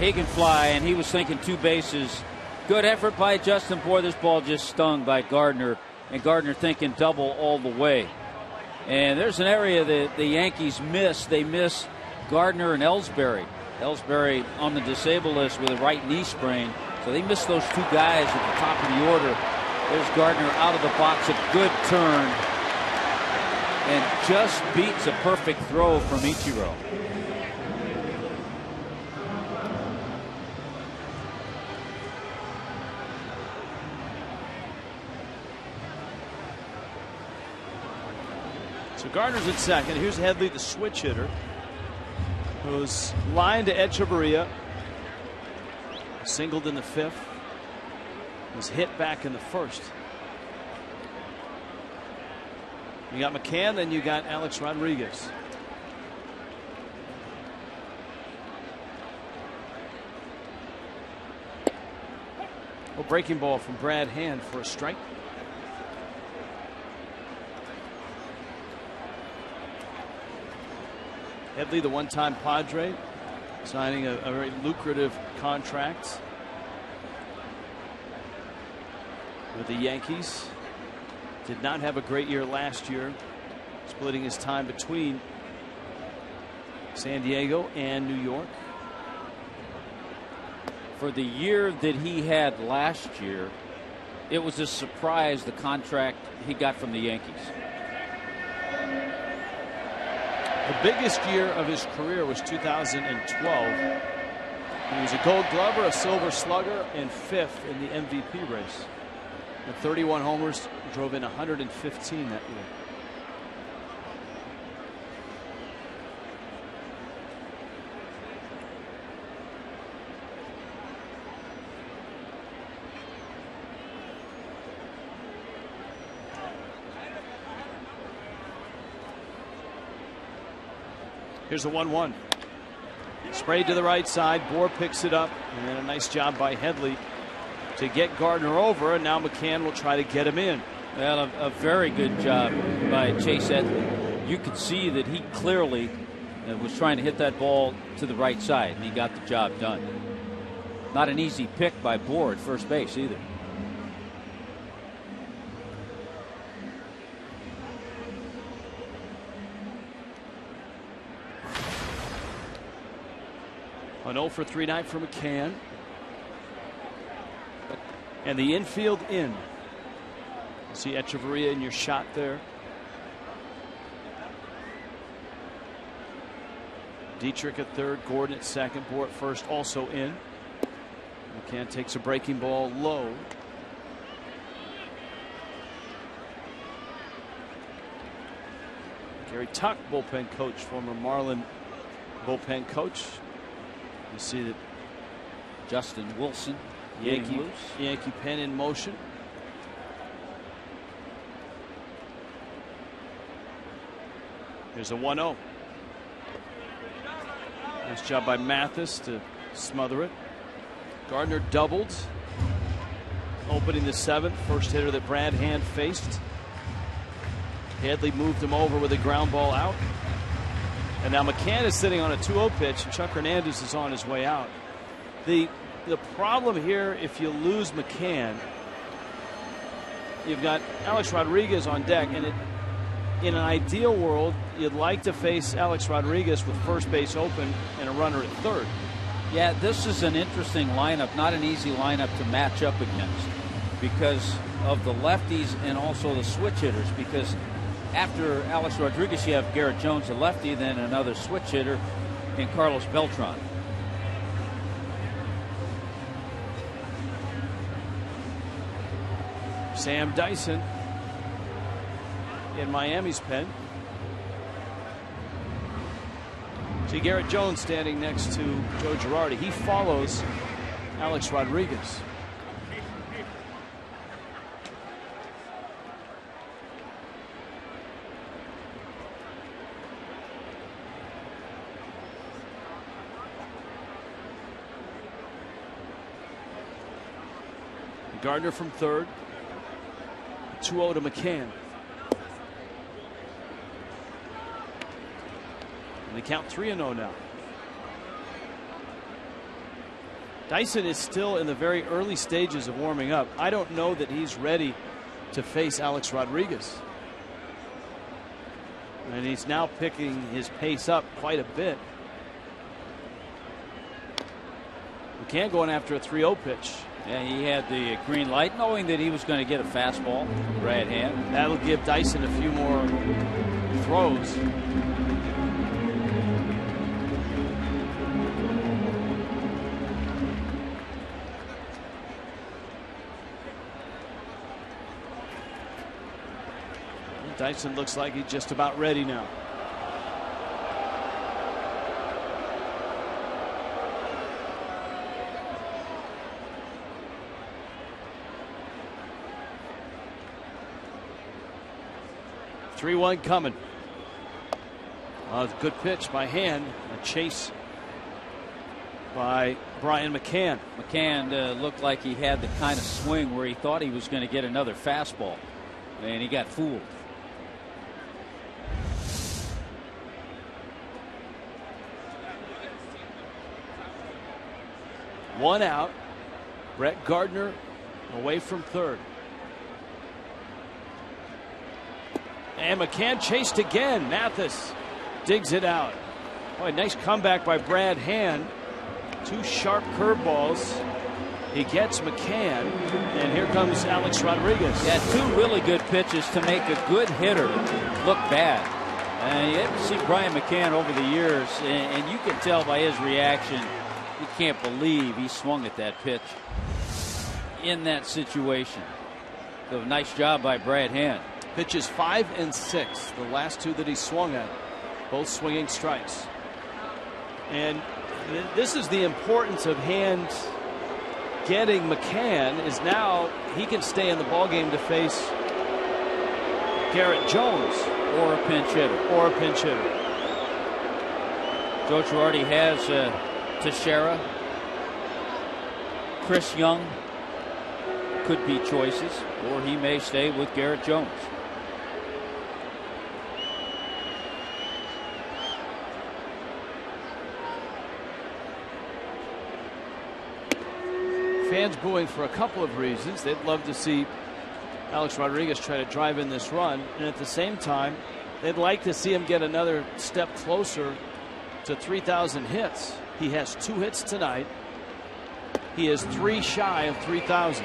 He can fly, and he was thinking 2 bases. Good effort by Justin Bohr. This ball just stung by Gardner, and Gardner thinking double all the way. And there's an area that the Yankees miss. They miss Gardner and Ellsbury. Ellsbury on the disabled list with a right knee sprain. So they miss those 2 guys at the top of the order. There's Gardner out of the box, a good turn, and just beats a perfect throw from Ichiro. So Gardner's at second. Here's Headley, the switch hitter, who's lined to Echeverria. Singled in the 5th. Was hit back in the 1st. You got McCann, then you got Alex Rodriguez. A breaking ball from Brad Hand for a strike. Headley, the one-time Padre, signing a very lucrative contract with the Yankees. Did not have a great year last year, splitting his time between San Diego and New York. For the year that he had last year, it was a surprise the contract he got from the Yankees. The biggest year of his career was 2012. He was a Gold Glover, a Silver Slugger, and 5th in the MVP race. With 31 homers, drove in 115 that year. Here's a 1-1. Sprayed to the right side. Bohr picks it up. And then a nice job by Headley to get Gardner over. And now McCann will try to get him in. Well, a very good job by Chase Headley. You could see that he clearly was trying to hit that ball to the right side, and he got the job done. Not an easy pick by Bohr at first base either. An 0 for 3 night for McCann. And the infield in. You see Echeverria in your shot there. Dietrich at third, Gordon at second, Bohr at first, also in. McCann takes a breaking ball low. Gary Tuck, bullpen coach, former Marlin bullpen coach. You see that Justin Wilson, Yankee pen in motion. Here's a 1-0. Nice job by Mathis to smother it. Gardner doubled, opening the 7th. First hitter that Brad Hand faced. Headley moved him over with a ground ball out. And now McCann is sitting on a 2-0 pitch, and Chuck Hernandez is on his way out. The problem here, if you lose McCann, you've got Alex Rodriguez on deck, and in an ideal world, you'd like to face Alex Rodriguez with first base open and a runner at third. Yeah, this is an interesting lineup, not an easy lineup to match up against because of the lefties and also the switch hitters. Because after Alex Rodriguez, you have Garrett Jones, a lefty, then another switch hitter in Carlos Beltran. Sam Dyson in Miami's pen. See Garrett Jones standing next to Joe Girardi. He follows Alex Rodriguez. Gardner from third. 2-0 to McCann. And they count 3-0 now. Dyson is still in the very early stages of warming up. I don't know that he's ready to face Alex Rodriguez. And he's now picking his pace up quite a bit. McCann going after a 3-0 pitch. Yeah, he had the green light, knowing that he was going to get a fastball, right hand. That'll give Dyson a few more throws. Dyson looks like he's just about ready now. 3-1 coming. It's a good pitch by Hand. A chase by Brian McCann. McCann looked like he had the kind of swing where he thought he was going to get another fastball, and he got fooled. One out. Brett Gardner away from third. And McCann chased again. Mathis digs it out. Boy, nice comeback by Brad Hand. 2 sharp curveballs. He gets McCann, and here comes Alex Rodriguez. Yeah, 2 really good pitches to make a good hitter look bad. And you have to see Brian McCann over the years, and you can tell by his reaction, he can't believe he swung at that pitch in that situation. So nice job by Brad Hand. Pitches 5 and 6, the last 2 that he swung at, both swinging strikes. And this is the importance of Hand getting McCann, is now he can stay in the ballgame to face Garrett Jones. Or a pinch hitter. Or a pinch hitter. Joe Girardi has Teixeira. Chris Young could be choices, or he may stay with Garrett Jones. Fans booing for a couple of reasons. They'd love to see Alex Rodriguez try to drive in this run, and at the same time they'd like to see him get another step closer to 3,000 hits. He has 2 hits tonight. He is 3 shy of 3,000.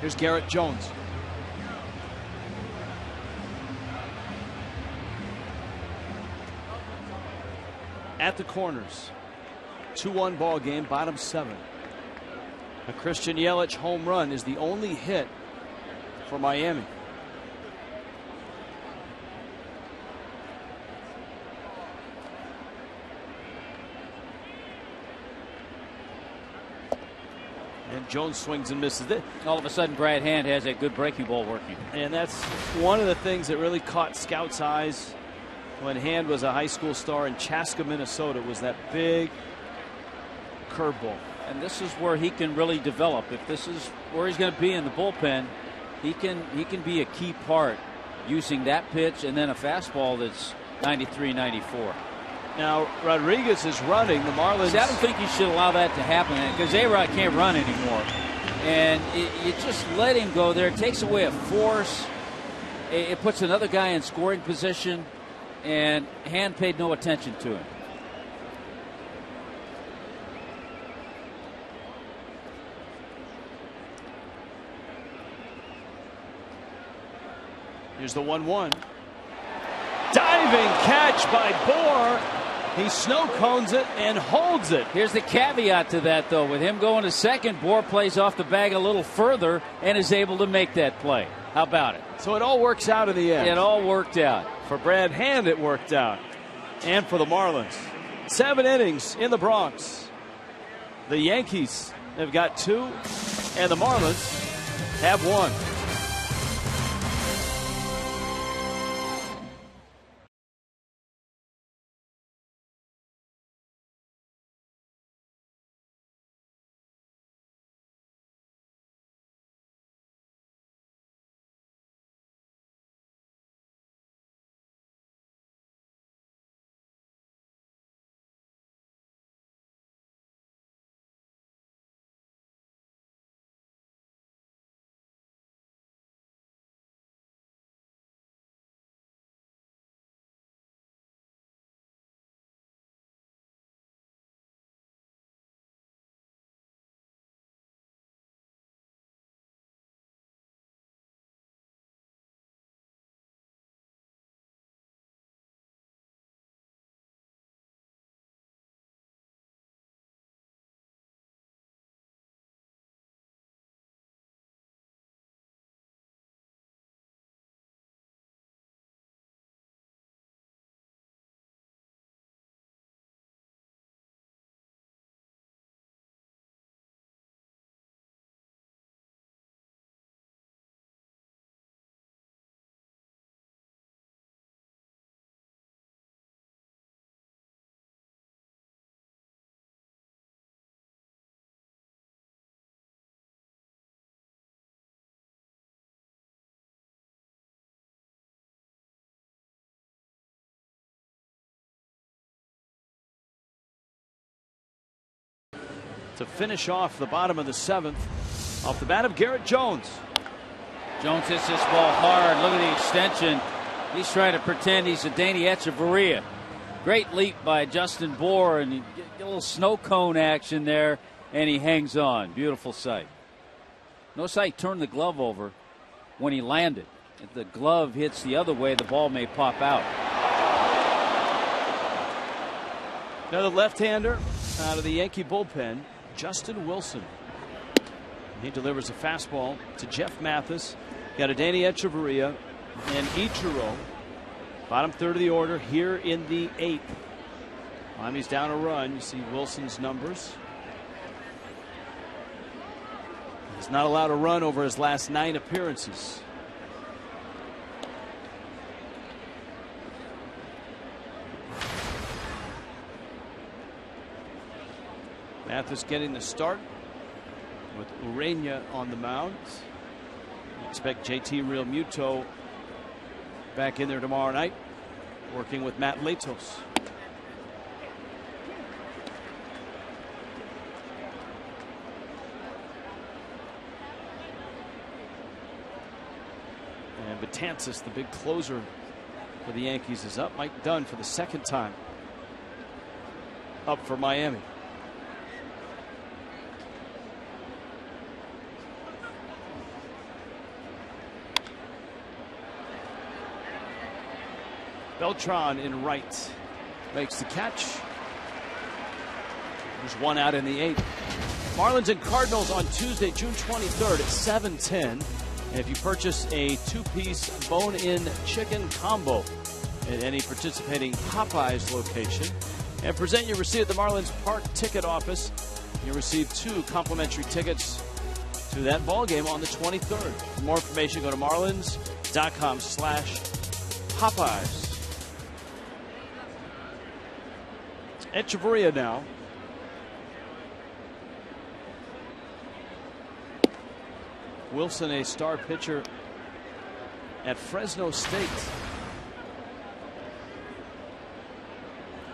Here's Garrett Jones. At the corners. 2-1 ball game, bottom 7. A Christian Yelich home run is the only hit for Miami. And Jones swings and misses it. All of a sudden, Brad Hand has that good breaking ball working. And that's one of the things that really caught scouts' eyes when Hand was a high school star in Chaska, Minnesota, was that big curveball. And this is where he can really develop. If this is where he's going to be in the bullpen, he can be a key part using that pitch and then a fastball that's 93, 94. Now Rodriguez is running. The Marlins. See, I don't think you should allow that to happen because A-Rod can't run anymore. And you just let him go there. It takes away a force. It puts another guy in scoring position. And Hand paid no attention to him. Here's the 1-1. Diving catch by Bohr. He snow cones it and holds it. Here's the caveat to that, though. With him going to second, Bohr plays off the bag a little further and is able to make that play. How about it? So it all works out in the end. It all worked out. For Brad Hand, it worked out. And for the Marlins. 7 innings in the Bronx. The Yankees have got 2, and the Marlins have 1. to finish off the bottom of the 7th. Off the bat of Garrett Jones. Jones hits this ball hard. Look at the extension. He's trying to pretend he's a Danny Echeverria. Great leap by Justin Bour, and you get a little snow cone action there, and he hangs on. Beautiful sight. Notice how he turned the glove over when he landed. If the glove hits the other way, the ball may pop out. Another left-hander out of the Yankee bullpen, Justin Wilson. He delivers a fastball to Jeff Mathis. Got a Danny Echeverria and Ichiro. Bottom third of the order here in the 8th. Miami's down a run. You see Wilson's numbers. He's not allowed a run over his last 9 appearances. Mathis getting the start with Urena on the mound. We expect JT Realmuto back in there tomorrow night, working with Matt Latos. And Betances, the big closer for the Yankees, is up. Mike Dunn for the 2nd time up for Miami. Beltran in right makes the catch. There's 1 out in the 8th. Marlins and Cardinals on Tuesday, June 23rd at 7:10. And if you purchase a 2-piece bone-in chicken combo at any participating Popeyes location and present your receipt at the Marlins Park ticket office, you'll receive 2 complimentary tickets to that ball game on the 23rd. For more information, go to marlins.com/Popeyes. Echeverria now. Wilson, a star pitcher at Fresno State.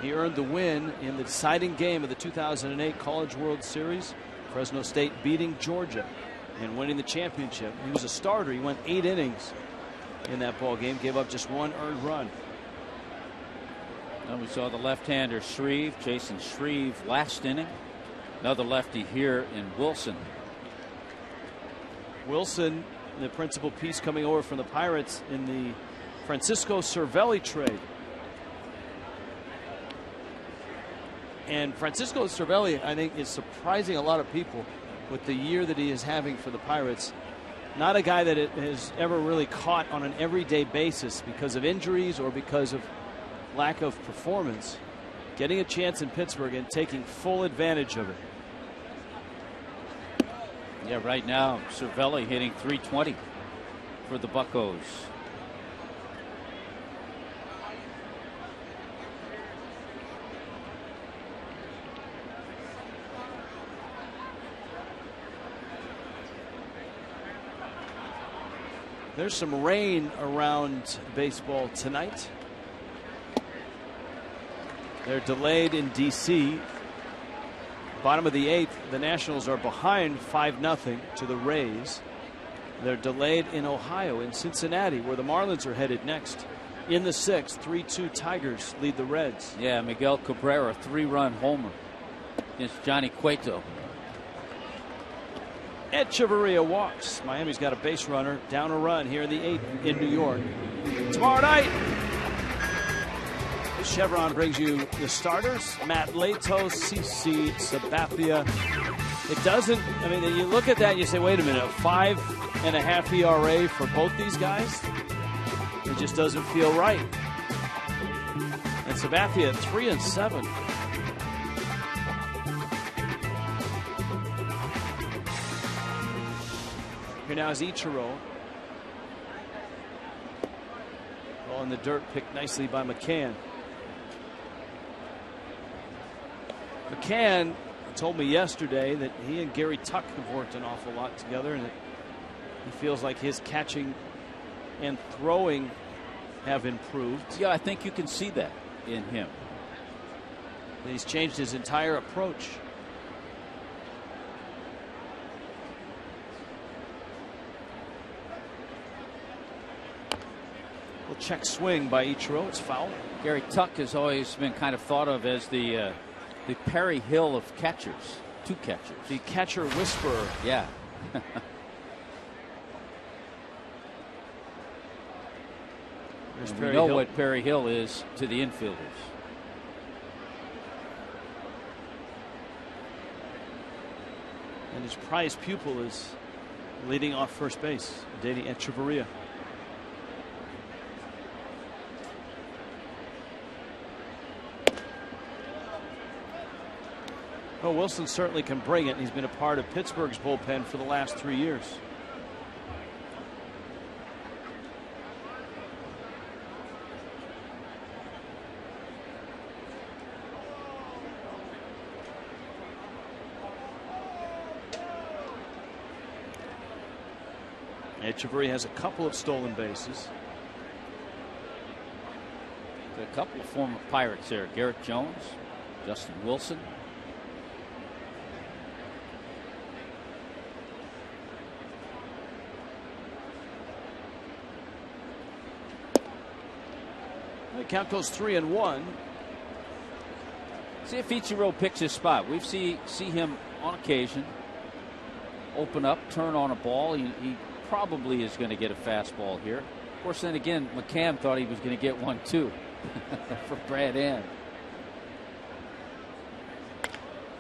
He earned the win in the deciding game of the 2008 College World Series. Fresno State beating Georgia and winning the championship. He was a starter. He went 8 innings in that ball game, gave up just 1 earned run. And we saw the left-hander Shreve, Jason Shreve, last inning. Another lefty here in Wilson. Wilson, the principal piece coming over from the Pirates in the Francisco Cervelli trade. And Francisco Cervelli, I think, is surprising a lot of people with the year that he is having for the Pirates. Not a guy that has ever really caught on an everyday basis because of injuries or because of lack of performance. Getting a chance in Pittsburgh and taking full advantage of it. Yeah, right now, Cervelli hitting .320 for the Buccos. There's some rain around baseball tonight. They're delayed in D.C. Bottom of the 8th, the Nationals are behind 5-0 to the Rays. They're delayed in Ohio, in Cincinnati, where the Marlins are headed next. In the 6th, 3-2 Tigers lead the Reds. Yeah, Miguel Cabrera, 3-run homer against Johnny Cueto. Echeverria walks. Miami's got a base runner, down a run here in the 8th in New York. Tomorrow night, Chevron brings you the starters. Matt Latos, CC Sabathia. It doesn't, I mean, you look at that and you say, wait a minute, a 5.5 ERA for both these guys? It just doesn't feel right. And Sabathia at 3-7. Here now is Ichiro. Ball in the dirt, picked nicely by McCann. McCann told me yesterday that he and Gary Tuck have worked an awful lot together, and that he feels like his catching and throwing have improved. Yeah, I think you can see that in him. And he's changed his entire approach. Little check swing by Ichiro. It's foul. Gary Tuck has always been kind of thought of as the Perry Hill of catchers. Two catchers. The catcher whisperer. Yeah. We know what Perry Hill is to the infielders. And his prized pupil is leading off first base, Danny Echeverria. Oh, Wilson certainly can bring it. He's been a part of Pittsburgh's bullpen for the last 3 years. Echeverria has a couple of stolen bases. A couple of former Pirates there. Garrett Jones, Justin Wilson. The count goes 3-1. See if Ichiro picks his spot. We see him on occasion open up, turn on a ball. He probably is going to get a fastball here. Of course, then again, McCann thought he was going to get one too for Brad Hand.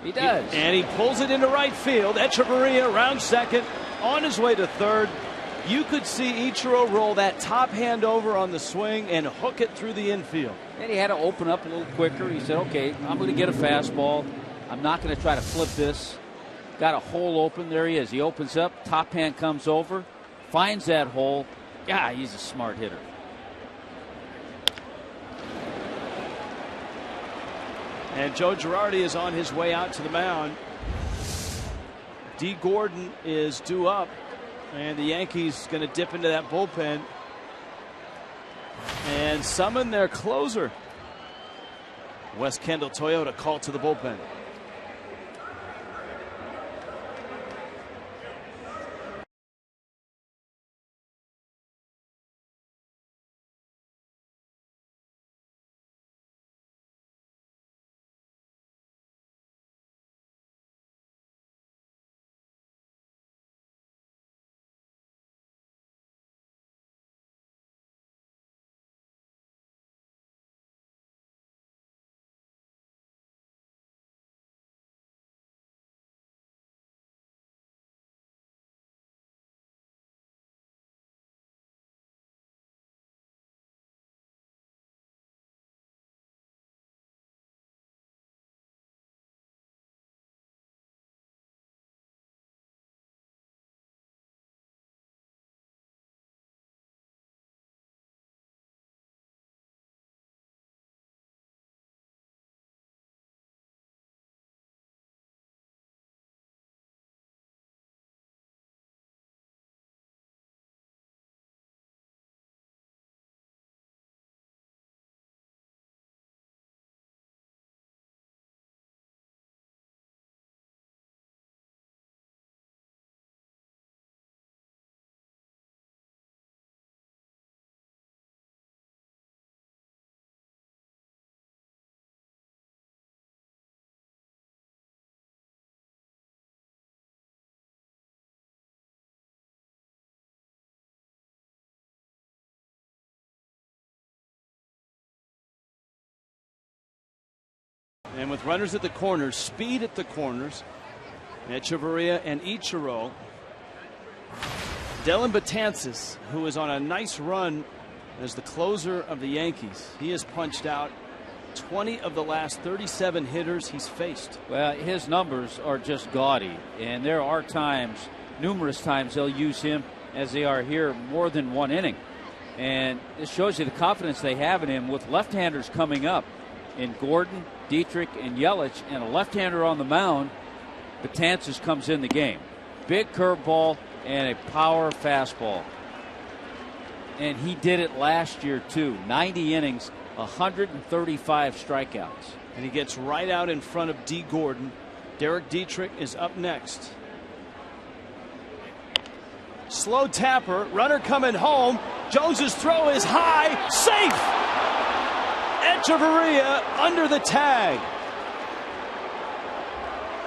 He does. And he pulls it into right field. Echeverria around second, on his way to third. You could see Ichiro roll that top hand over on the swing and hook it through the infield. And he had to open up a little quicker. He said, okay, I'm going to get a fastball. I'm not going to try to flip this. Got a hole open. There he is. He opens up. Top hand comes over. Finds that hole. Yeah, he's a smart hitter. And Joe Girardi is on his way out to the mound. D. Gordon is due up. And the Yankees going to dip into that bullpen and summon their closer. Wes Kendall Toyota called to the bullpen. And with runners at the corners, speed at the corners, Echeverria and Ichiro. Dellin Betances, who is on a nice run as the closer of the Yankees. He has punched out 20 of the last 37 hitters he's faced. Well, his numbers are just gaudy, and there are times, numerous times, they'll use him as they are here more than one inning. And this shows you the confidence they have in him with left-handers coming up in Gordon, Dietrich, and Yelich, and a left-hander on the mound. Betances comes in the game. Big curveball and a power fastball. And he did it last year, too. 90 innings, 135 strikeouts. And he gets right out in front of D. Gordon. Derek Dietrich is up next. Slow tapper, runner coming home. Jones's throw is high, safe. Echeverria under the tag.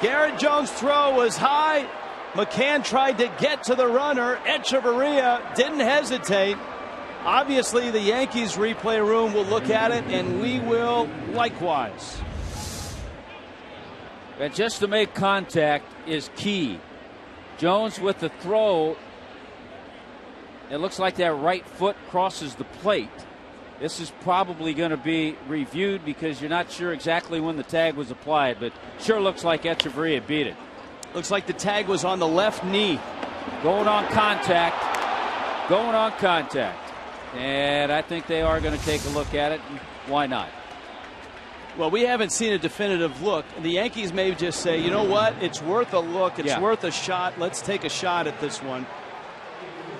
Garrett Jones' throw was high. McCann tried to get to the runner. Echeverria didn't hesitate. Obviously, the Yankees replay room will look at it, and we will likewise. And just to make contact is key. Jones with the throw. It looks like that right foot crosses the plate. This is probably going to be reviewed because you're not sure exactly when the tag was applied, but sure looks like Echeverria beat it. Looks like the tag was on the left knee. Going on contact. Going on contact. And I think they are going to take a look at it. Why not? Well, we haven't seen a definitive look. The Yankees may just say, you know what, it's worth a look. It's worth a shot. Let's take a shot at this one.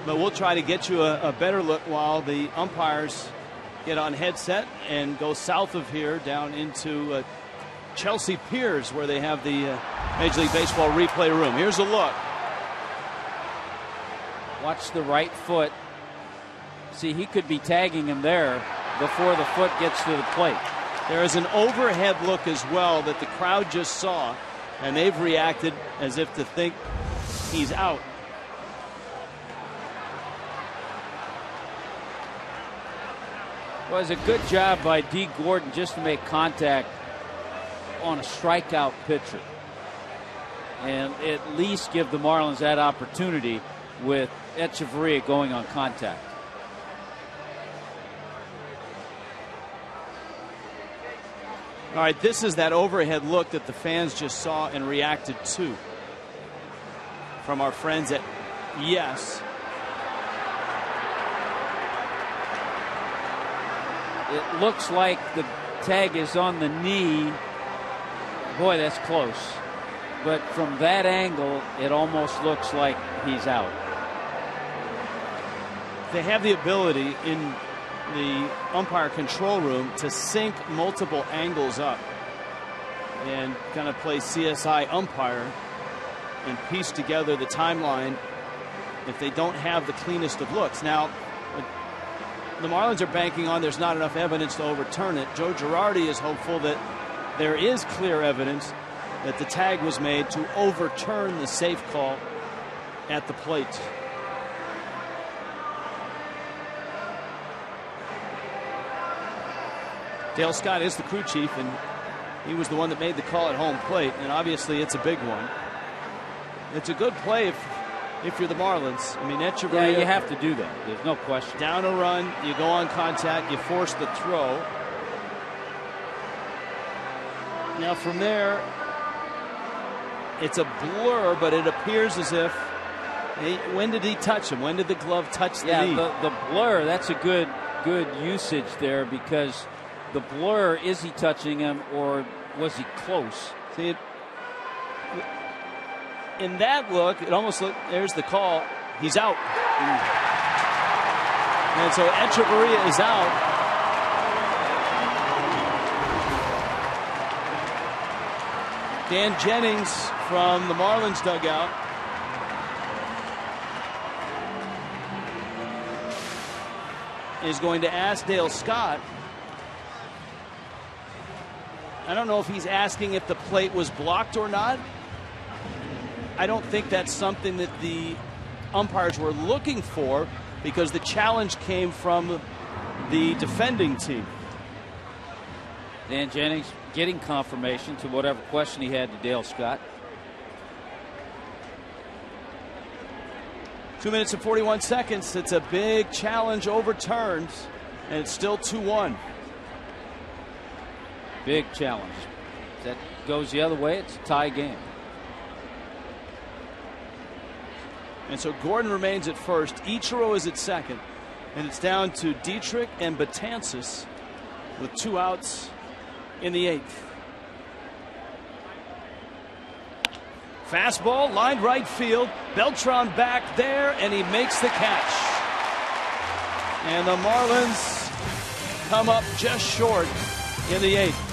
But we'll try to get you a better look while the umpires get on headset and go south of here down into Chelsea Piers, where they have the Major League Baseball replay room. Here's a look. Watch the right foot. See, he could be tagging him there before the foot gets to the plate. There is an overhead look as well that the crowd just saw, and they've reacted as if to think he's out. Well, it was a good job by D. Gordon just to make contact on a strikeout pitcher and at least give the Marlins that opportunity with Echeverria going on contact. All right, this is that overhead look that the fans just saw and reacted to from our friends at Yes. It looks like the tag is on the knee. Boy, that's close. But from that angle, it almost looks like he's out. They have the ability in the umpire control room to sync multiple angles up and kind of play CSI umpire and piece together the timeline if they don't have the cleanest of looks. Now, the Marlins are banking on there's not enough evidence to overturn it. Joe Girardi is hopeful that there is clear evidence that the tag was made to overturn the safe call at the plate. Dale Scott is the crew chief, and he was the one that made the call at home plate, and obviously it's a big one. It's a good play if you're the Marlins. I mean, Echeverria, yeah, you have to do that. There's no question. Down a run, you go on contact, you force the throw. Now from there, it's a blur, but it appears as if, when did he touch him? When did the glove touch the knee? The blur, that's a good usage there, because the blur, is he touching him or was he close? See, in that look, it almost looked, there's the call. He's out. And so Echeverria is out. Dan Jennings from the Marlins dugout is going to ask Dale Scott. I don't know if he's asking if the plate was blocked or not. I don't think that's something that the umpires were looking for, because the challenge came from the defending team. Dan Jennings getting confirmation to whatever question he had to Dale Scott. 2 minutes and 41 seconds. It's a big challenge overturned, and it's still 2-1. Big challenge. If that goes the other way, it's a tie game. And so Gordon remains at first. Ichiro is at second. And it's down to Dietrich and Betances with 2 outs in the 8th. Fastball, lined right field. Beltran back there, and he makes the catch. And the Marlins come up just short in the 8th.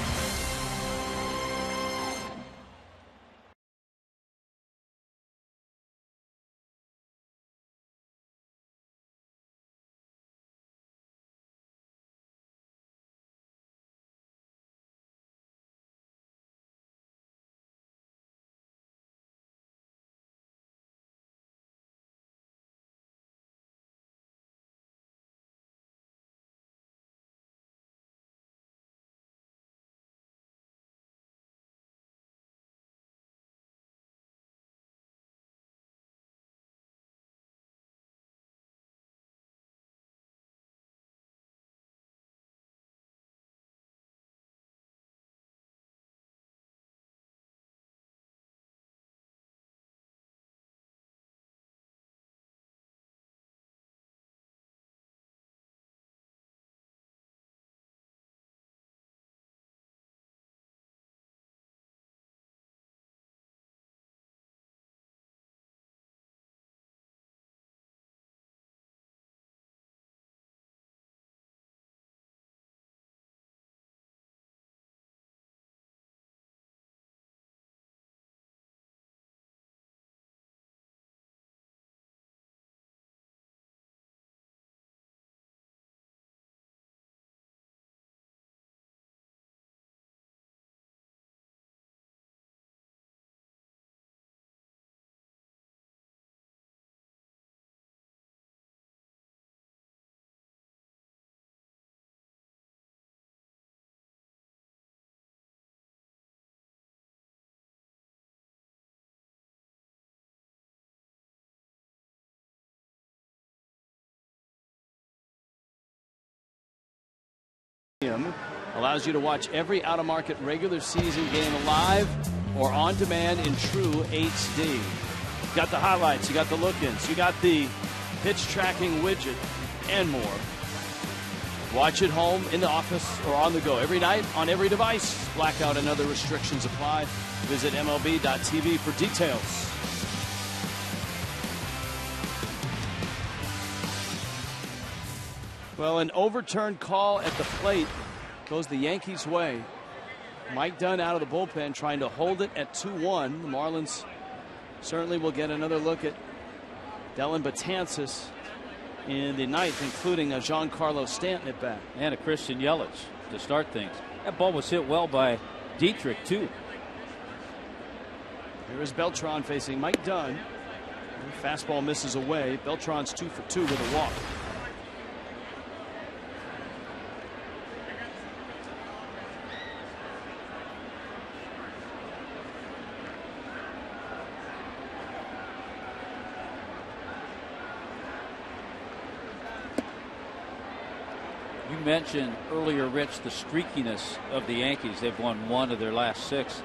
allows you to watch every out-of-market regular season game live or on demand in true HD. You got the highlights, you got the look-ins, you got the pitch tracking widget, and more. Watch at home, in the office, or on the go every night on every device. Blackout and other restrictions apply. Visit MLB.tv for details. Well, an overturned call at the plate goes the Yankees' way. Mike Dunn out of the bullpen trying to hold it at 2-1. The Marlins certainly will get another look at Dellin Betances in the ninth, including a Giancarlo Stanton at bat. And a Christian Yelich to start things. That ball was hit well by Dietrich, too. Here is Beltran facing Mike Dunn. Fastball misses away. Beltran's 2 for 2 with a walk. You mentioned earlier, Rich, the streakiness of the Yankees. They've won 1 of their last 6.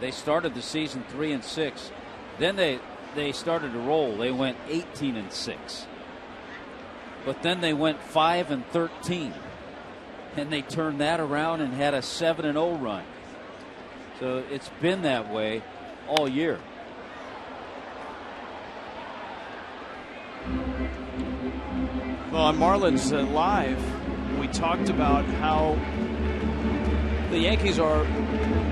They started the season 3-6. Then they started to roll. They went 18-6. But then they went 5-13. And they turned that around and had a 7-0 run. So it's been that way all year. Well, on Marlins Live, we talked about how the Yankees are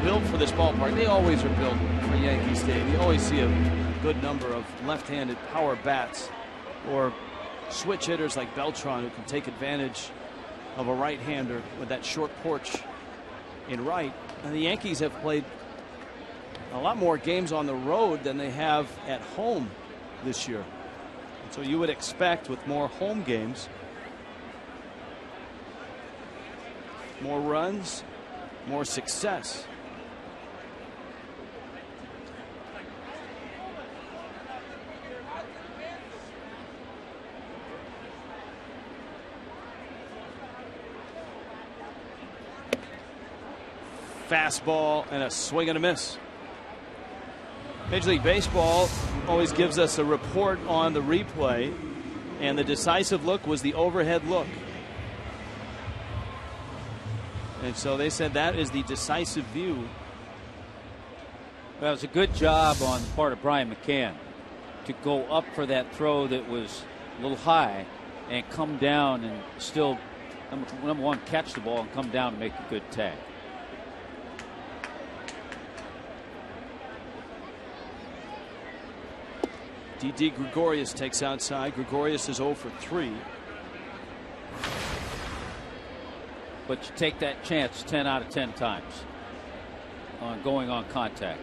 built for this ballpark. They always are built for Yankee Stadium. You always see a good number of left-handed power bats or switch hitters like Beltran who can take advantage of a right-hander with that short porch in right. And the Yankees have played a lot more games on the road than they have at home this year. So you would expect with more home games, more runs, more success. Fastball and a swing and a miss. Major League Baseball always gives us a report on the replay, and the decisive look was the overhead look. And so they said that is the decisive view. Well, it was a good job on the part of Brian McCann to go up for that throw that was a little high and come down and still, number one, catch the ball and come down and make a good tag. Didi Gregorius takes outside. Gregorius is 0 for 3. But you take that chance 10 out of 10 times on going on contact.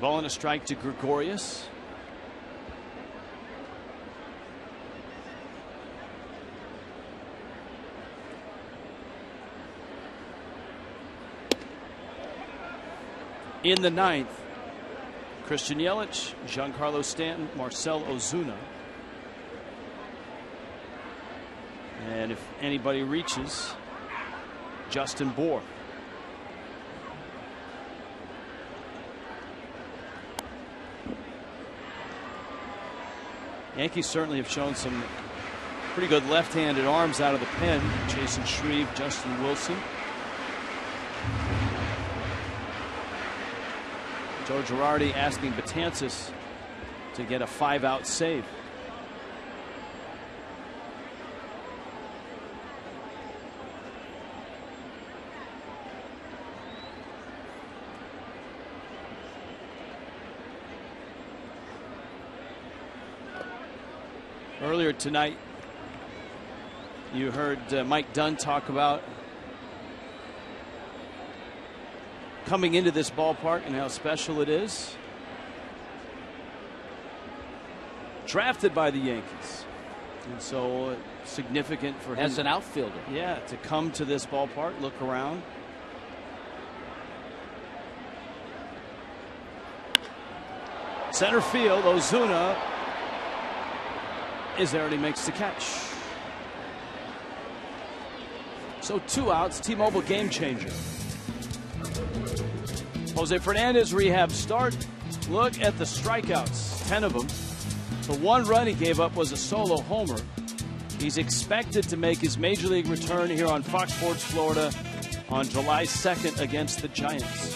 Ball and a strike to Gregorius. In the ninth, Christian Yelich, Giancarlo Stanton, Marcell Ozuna. And if anybody reaches, Justin Bour. Yankees certainly have shown some pretty good left-handed arms out of the pen. Jason Shreve, Justin Wilson. Joe Girardi asking Betances to get a 5-out save. Earlier tonight, you heard Mike Dunn talk about coming into this ballpark and how special it is. Drafted by the Yankees, And so significant for him as an outfielder. Yeah, to come to this ballpark, look around. Center field, Ozuna is there and he makes the catch. So 2 outs, T-Mobile game changer. Jose Fernandez rehab start. Look at the strikeouts, 10 of them. The 1 run he gave up was a solo homer. He's expected to make his major league return here on Fox Sports Florida on July 2nd against the Giants.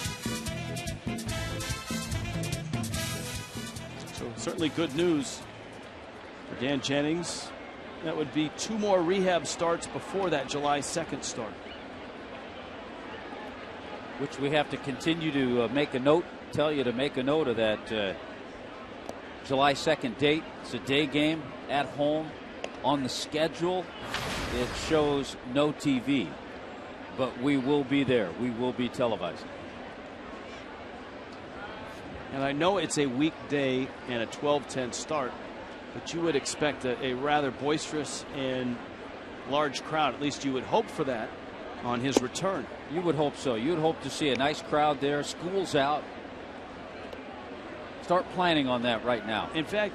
So certainly good news for Dan Jennings. That would be 2 more rehab starts before that July 2nd start. Which we have to continue to make a note, tell you to make a note of that July 2nd date. It's a day game at home. On the schedule, it shows no TV, but we will be there. We will be televising. And I know it's a weekday and a 12:10 start, but you would expect a rather boisterous and large crowd. At least you would hope for that on his return. You would hope so. You would hope to see a nice crowd there. School's out. Start planning on that right now. In fact,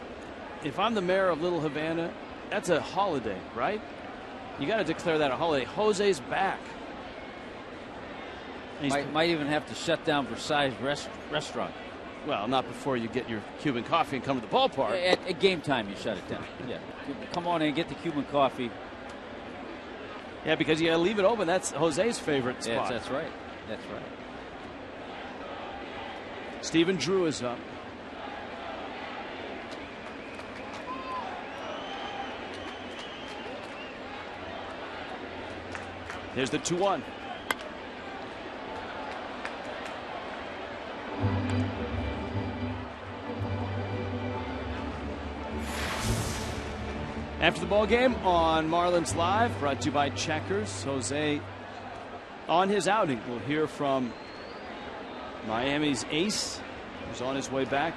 if I'm the mayor of Little Havana, that's a holiday, right? You got to declare that a holiday. Jose's back. Might even have to shut down Versailles restaurant. Well, not before you get your Cuban coffee and come to the ballpark. At game time, you shut it down. Yeah, come on in and get the Cuban coffee. Yeah, because you got to leave it open. That's Jose's favorite spot. Yes, that's right. That's right. Stephen Drew is up. There's the 2-1. After the ball game on Marlins Live, brought to you by Checkers. Jose on his outing. We'll hear from Miami's ace, who's on his way back.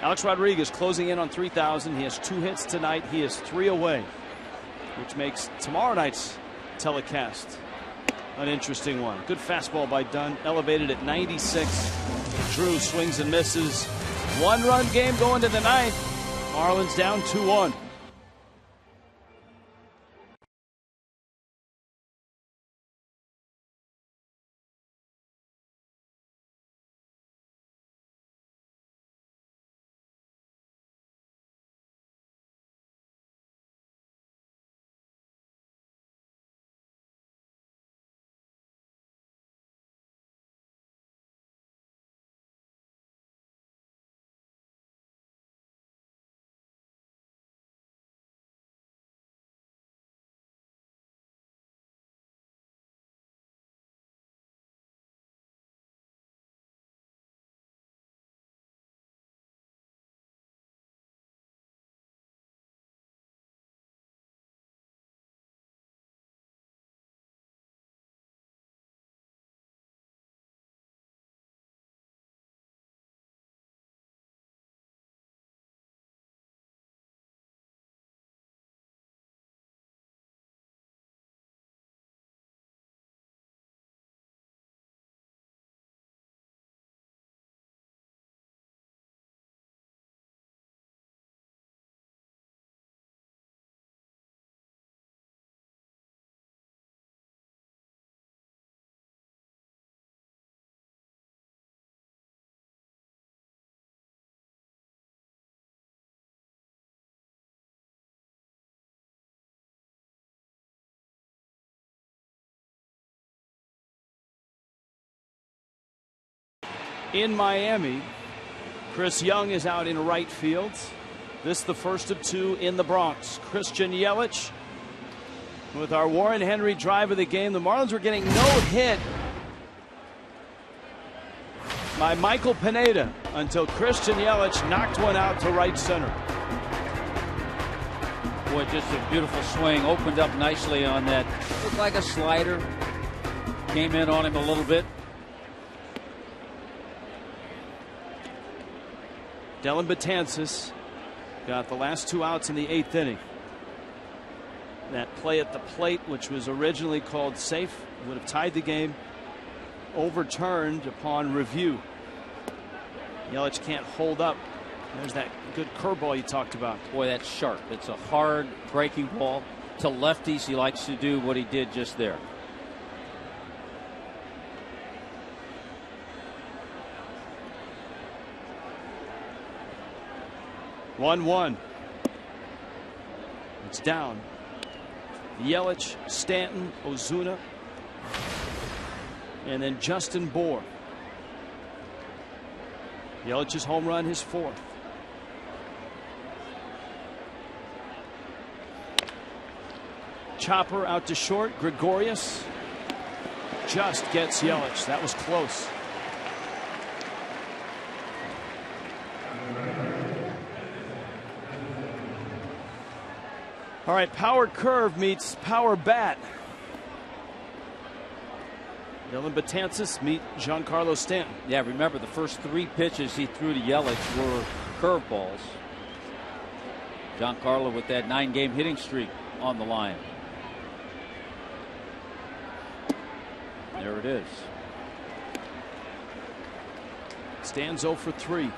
Alex Rodriguez closing in on 3,000. He has 2 hits tonight. He is 3 away, which makes tomorrow night's telecast an interesting one. Good fastball by Dunn, elevated at 96. Drew swings and misses. 1-run game going to the 9th. Marlins down 2-1. In Miami, Chris Young is out in right field. This the first of 2 in the Bronx. Christian Yelich with our Warren Henry drive of the game. The Marlins were getting no hit by Michael Pineda until Christian Yelich knocked one out to right center. Boy, just a beautiful swing. Opened up nicely on that. Looked like a slider. Came in on him a little bit. Dylan Betances got the last 2 outs in the 8th inning. That play at the plate, which was originally called safe, would have tied the game, overturned upon review. Yelich can't hold up. There's that good curveball you talked about. Boy, that's sharp. It's a hard breaking ball. To lefties, he likes to do what he did just there. One. It's down. Yelich, Stanton, Ozuna, and then Justin Bour. Yelich's home run, his 4th. Chopper out to short. Gregorius just gets Yelich. That was close. All right, power curve meets power bat. Dylan Betances meet Giancarlo Stanton. Yeah, remember the first 3 pitches he threw to Yelich were curveballs. Giancarlo with that 9-game hitting streak on the line. There it is. Stan's 0 for 3.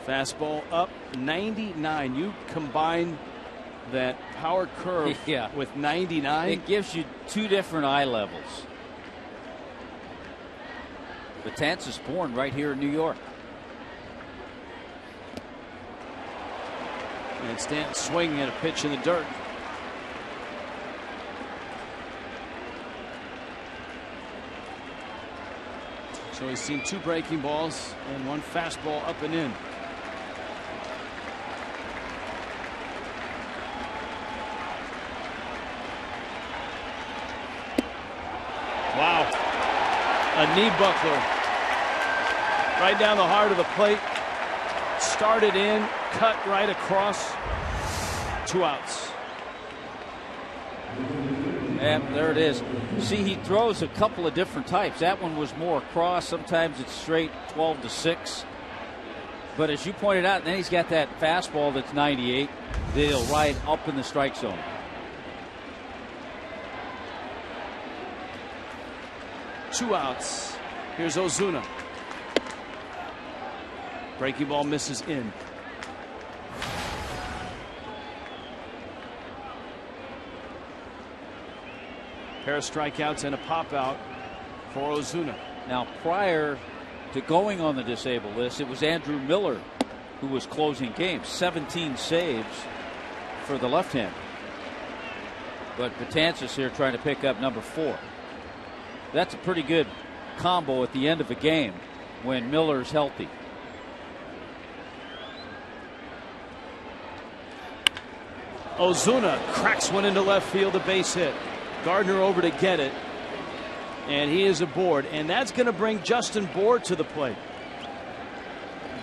Fastball up 99. You combine that power curve with 99. It gives you 2 different eye levels. Betances is born right here in New York. And Stanton swinging at a pitch in the dirt. So he's seen 2 breaking balls and 1 fastball up and in. Wow. A knee buckler right down the heart of the plate. Started in, cut right across. 2 outs. And there it is. See, he throws a couple of different types. That one was more across. Sometimes it's straight 12-6. But as you pointed out, then he's got that fastball that's 98 that he'll ride up in the strike zone. Two outs. Here's Ozuna. Breaking ball misses in. Pair of strikeouts and a pop out for Ozuna. Now, prior to going on the disabled list, it was Andrew Miller who was closing games. 17 saves for the left-hander. But Betances here trying to pick up number 4. That's a pretty good combo at the end of a game when Miller's healthy. Ozuna cracks one into left field, a base hit. Gardner over to get it, and he is aboard, and that's going to bring Justin Bour to the plate.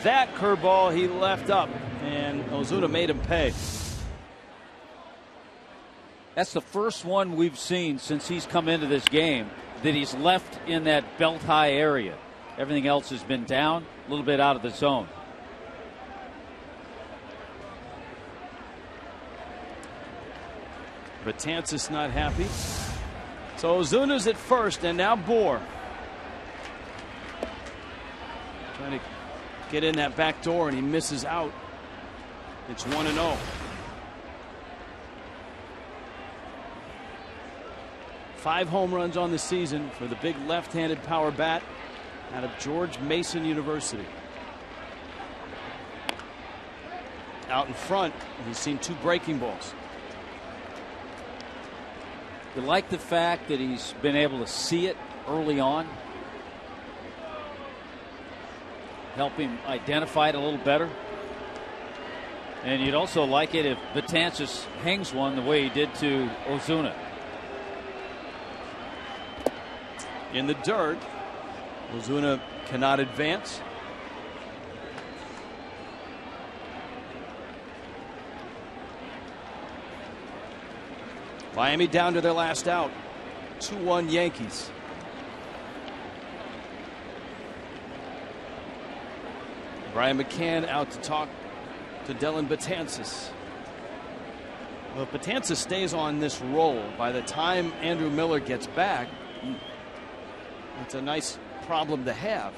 That curveball he left up, and Ozuna made him pay. That's the first one we've seen since he's come into this game that he's left in that belt high area. Everything else has been down, a little bit out of the zone. Betances not happy. So Ozuna's at first, and now Bour trying to get in that back door, and he misses out. It's 1-0. Five home runs on the season for the big left-handed power bat out of George Mason University. Out in front, he's seen 2 breaking balls. You like the fact that he's been able to see it early on. Help him identify it a little better. And you'd also like it if Betances hangs one the way he did to Ozuna. In the dirt, Ozuna cannot advance. Miami down to their last out. 2-1 Yankees. Brian McCann out to talk to Dellin Betances. Well, if Betances stays on this roll, by the time Andrew Miller gets back, it's a nice problem to have.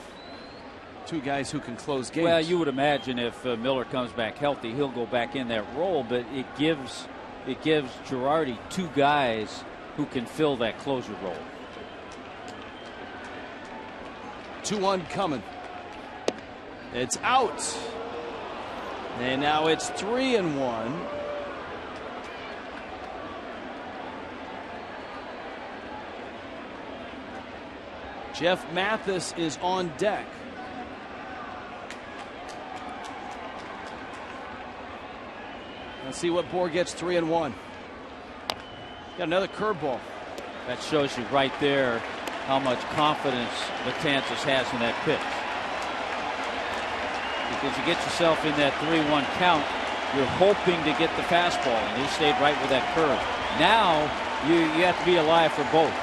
Two guys who can close games. Well, you would imagine if Miller comes back healthy, he'll go back in that role, but it gives Girardi two guys who can fill that closer role. 2-1 coming. It's out. And now it's 3-1. Jeff Mathis is on deck. Let's see what Bohr gets. 3-1. Got another curveball. That shows you right there how much confidence Betances has in that pitch. Because you get yourself in that 3-1 count, you're hoping to get the fastball, and he stayed right with that curve. Now you have to be alive for both.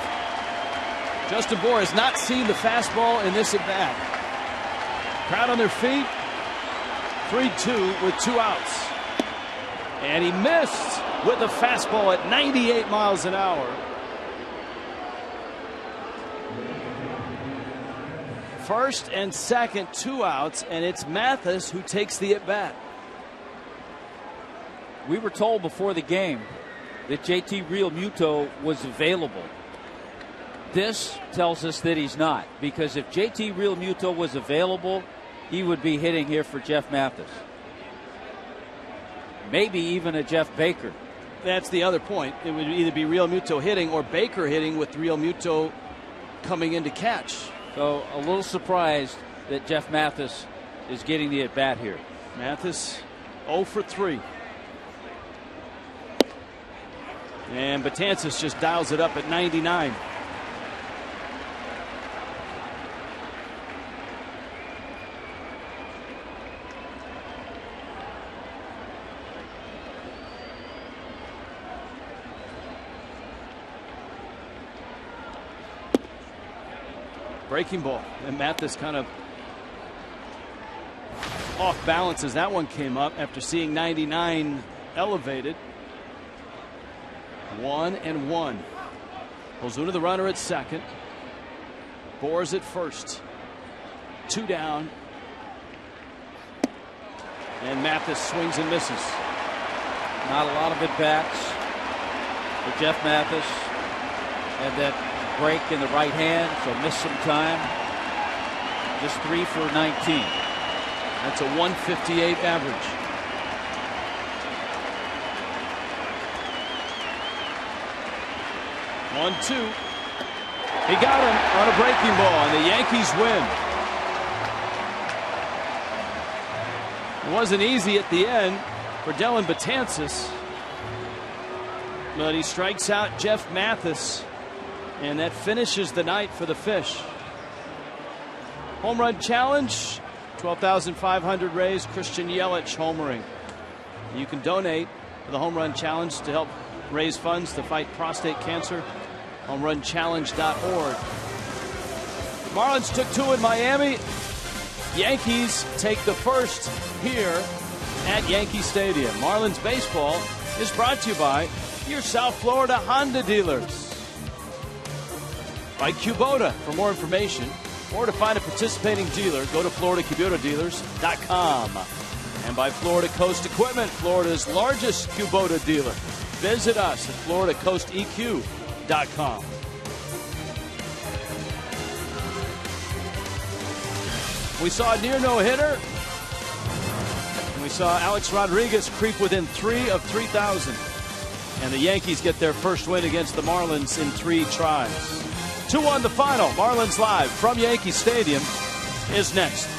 Justin Bohr has not seen the fastball in this at bat. Crowd on their feet. 3-2 with 2 outs. And he missed with the fastball at 98 miles an hour. First and second, 2 outs, and it's Mathis who takes the at bat. We were told before the game that JT Realmuto was available. This tells us that he's not, because if JT Realmuto was available, he would be hitting here for Jeff Mathis. Maybe even a Jeff Baker. That's the other point. It would either be Realmuto hitting or Baker hitting, with Realmuto coming in to catch. So a little surprised that Jeff Mathis is getting the at bat here. Mathis 0 for 3. And Betances just dials it up at 99. Breaking ball, and Mathis kind of off balance as that one came up after seeing 99 elevated. 1-1. Ozuna the runner at second. Bohr's at first. 2 down. And Mathis swings and misses. Not a lot of at bats for Jeff Mathis. Had that break in the right hand, so missed some time. Just 3 for 19. That's a 158 average. One, 2. He got him on a breaking ball, and the Yankees win. It wasn't easy at the end for Dellin Betances, but he strikes out Jeff Mathis. And that finishes the night for the Fish. Home run challenge, 12,500 raised. Christian Yelich homering. You can donate to the home run challenge to help raise funds to fight prostate cancer. HomeRunChallenge.org. Marlins took 2 in Miami. Yankees take the first here at Yankee Stadium. Marlins baseball is brought to you by your South Florida Honda dealers. By Kubota. For more information or to find a participating dealer, go to FloridaKubotaDealers.com. And by Florida Coast Equipment, Florida's largest Kubota dealer. Visit us at FloridaCoastEQ.com. We saw a near no-hitter. And we saw Alex Rodriguez creep within 3 of 3,000. And the Yankees get their first win against the Marlins in 3 tries. 2-1 the final. Marlins Live from Yankee Stadium is next.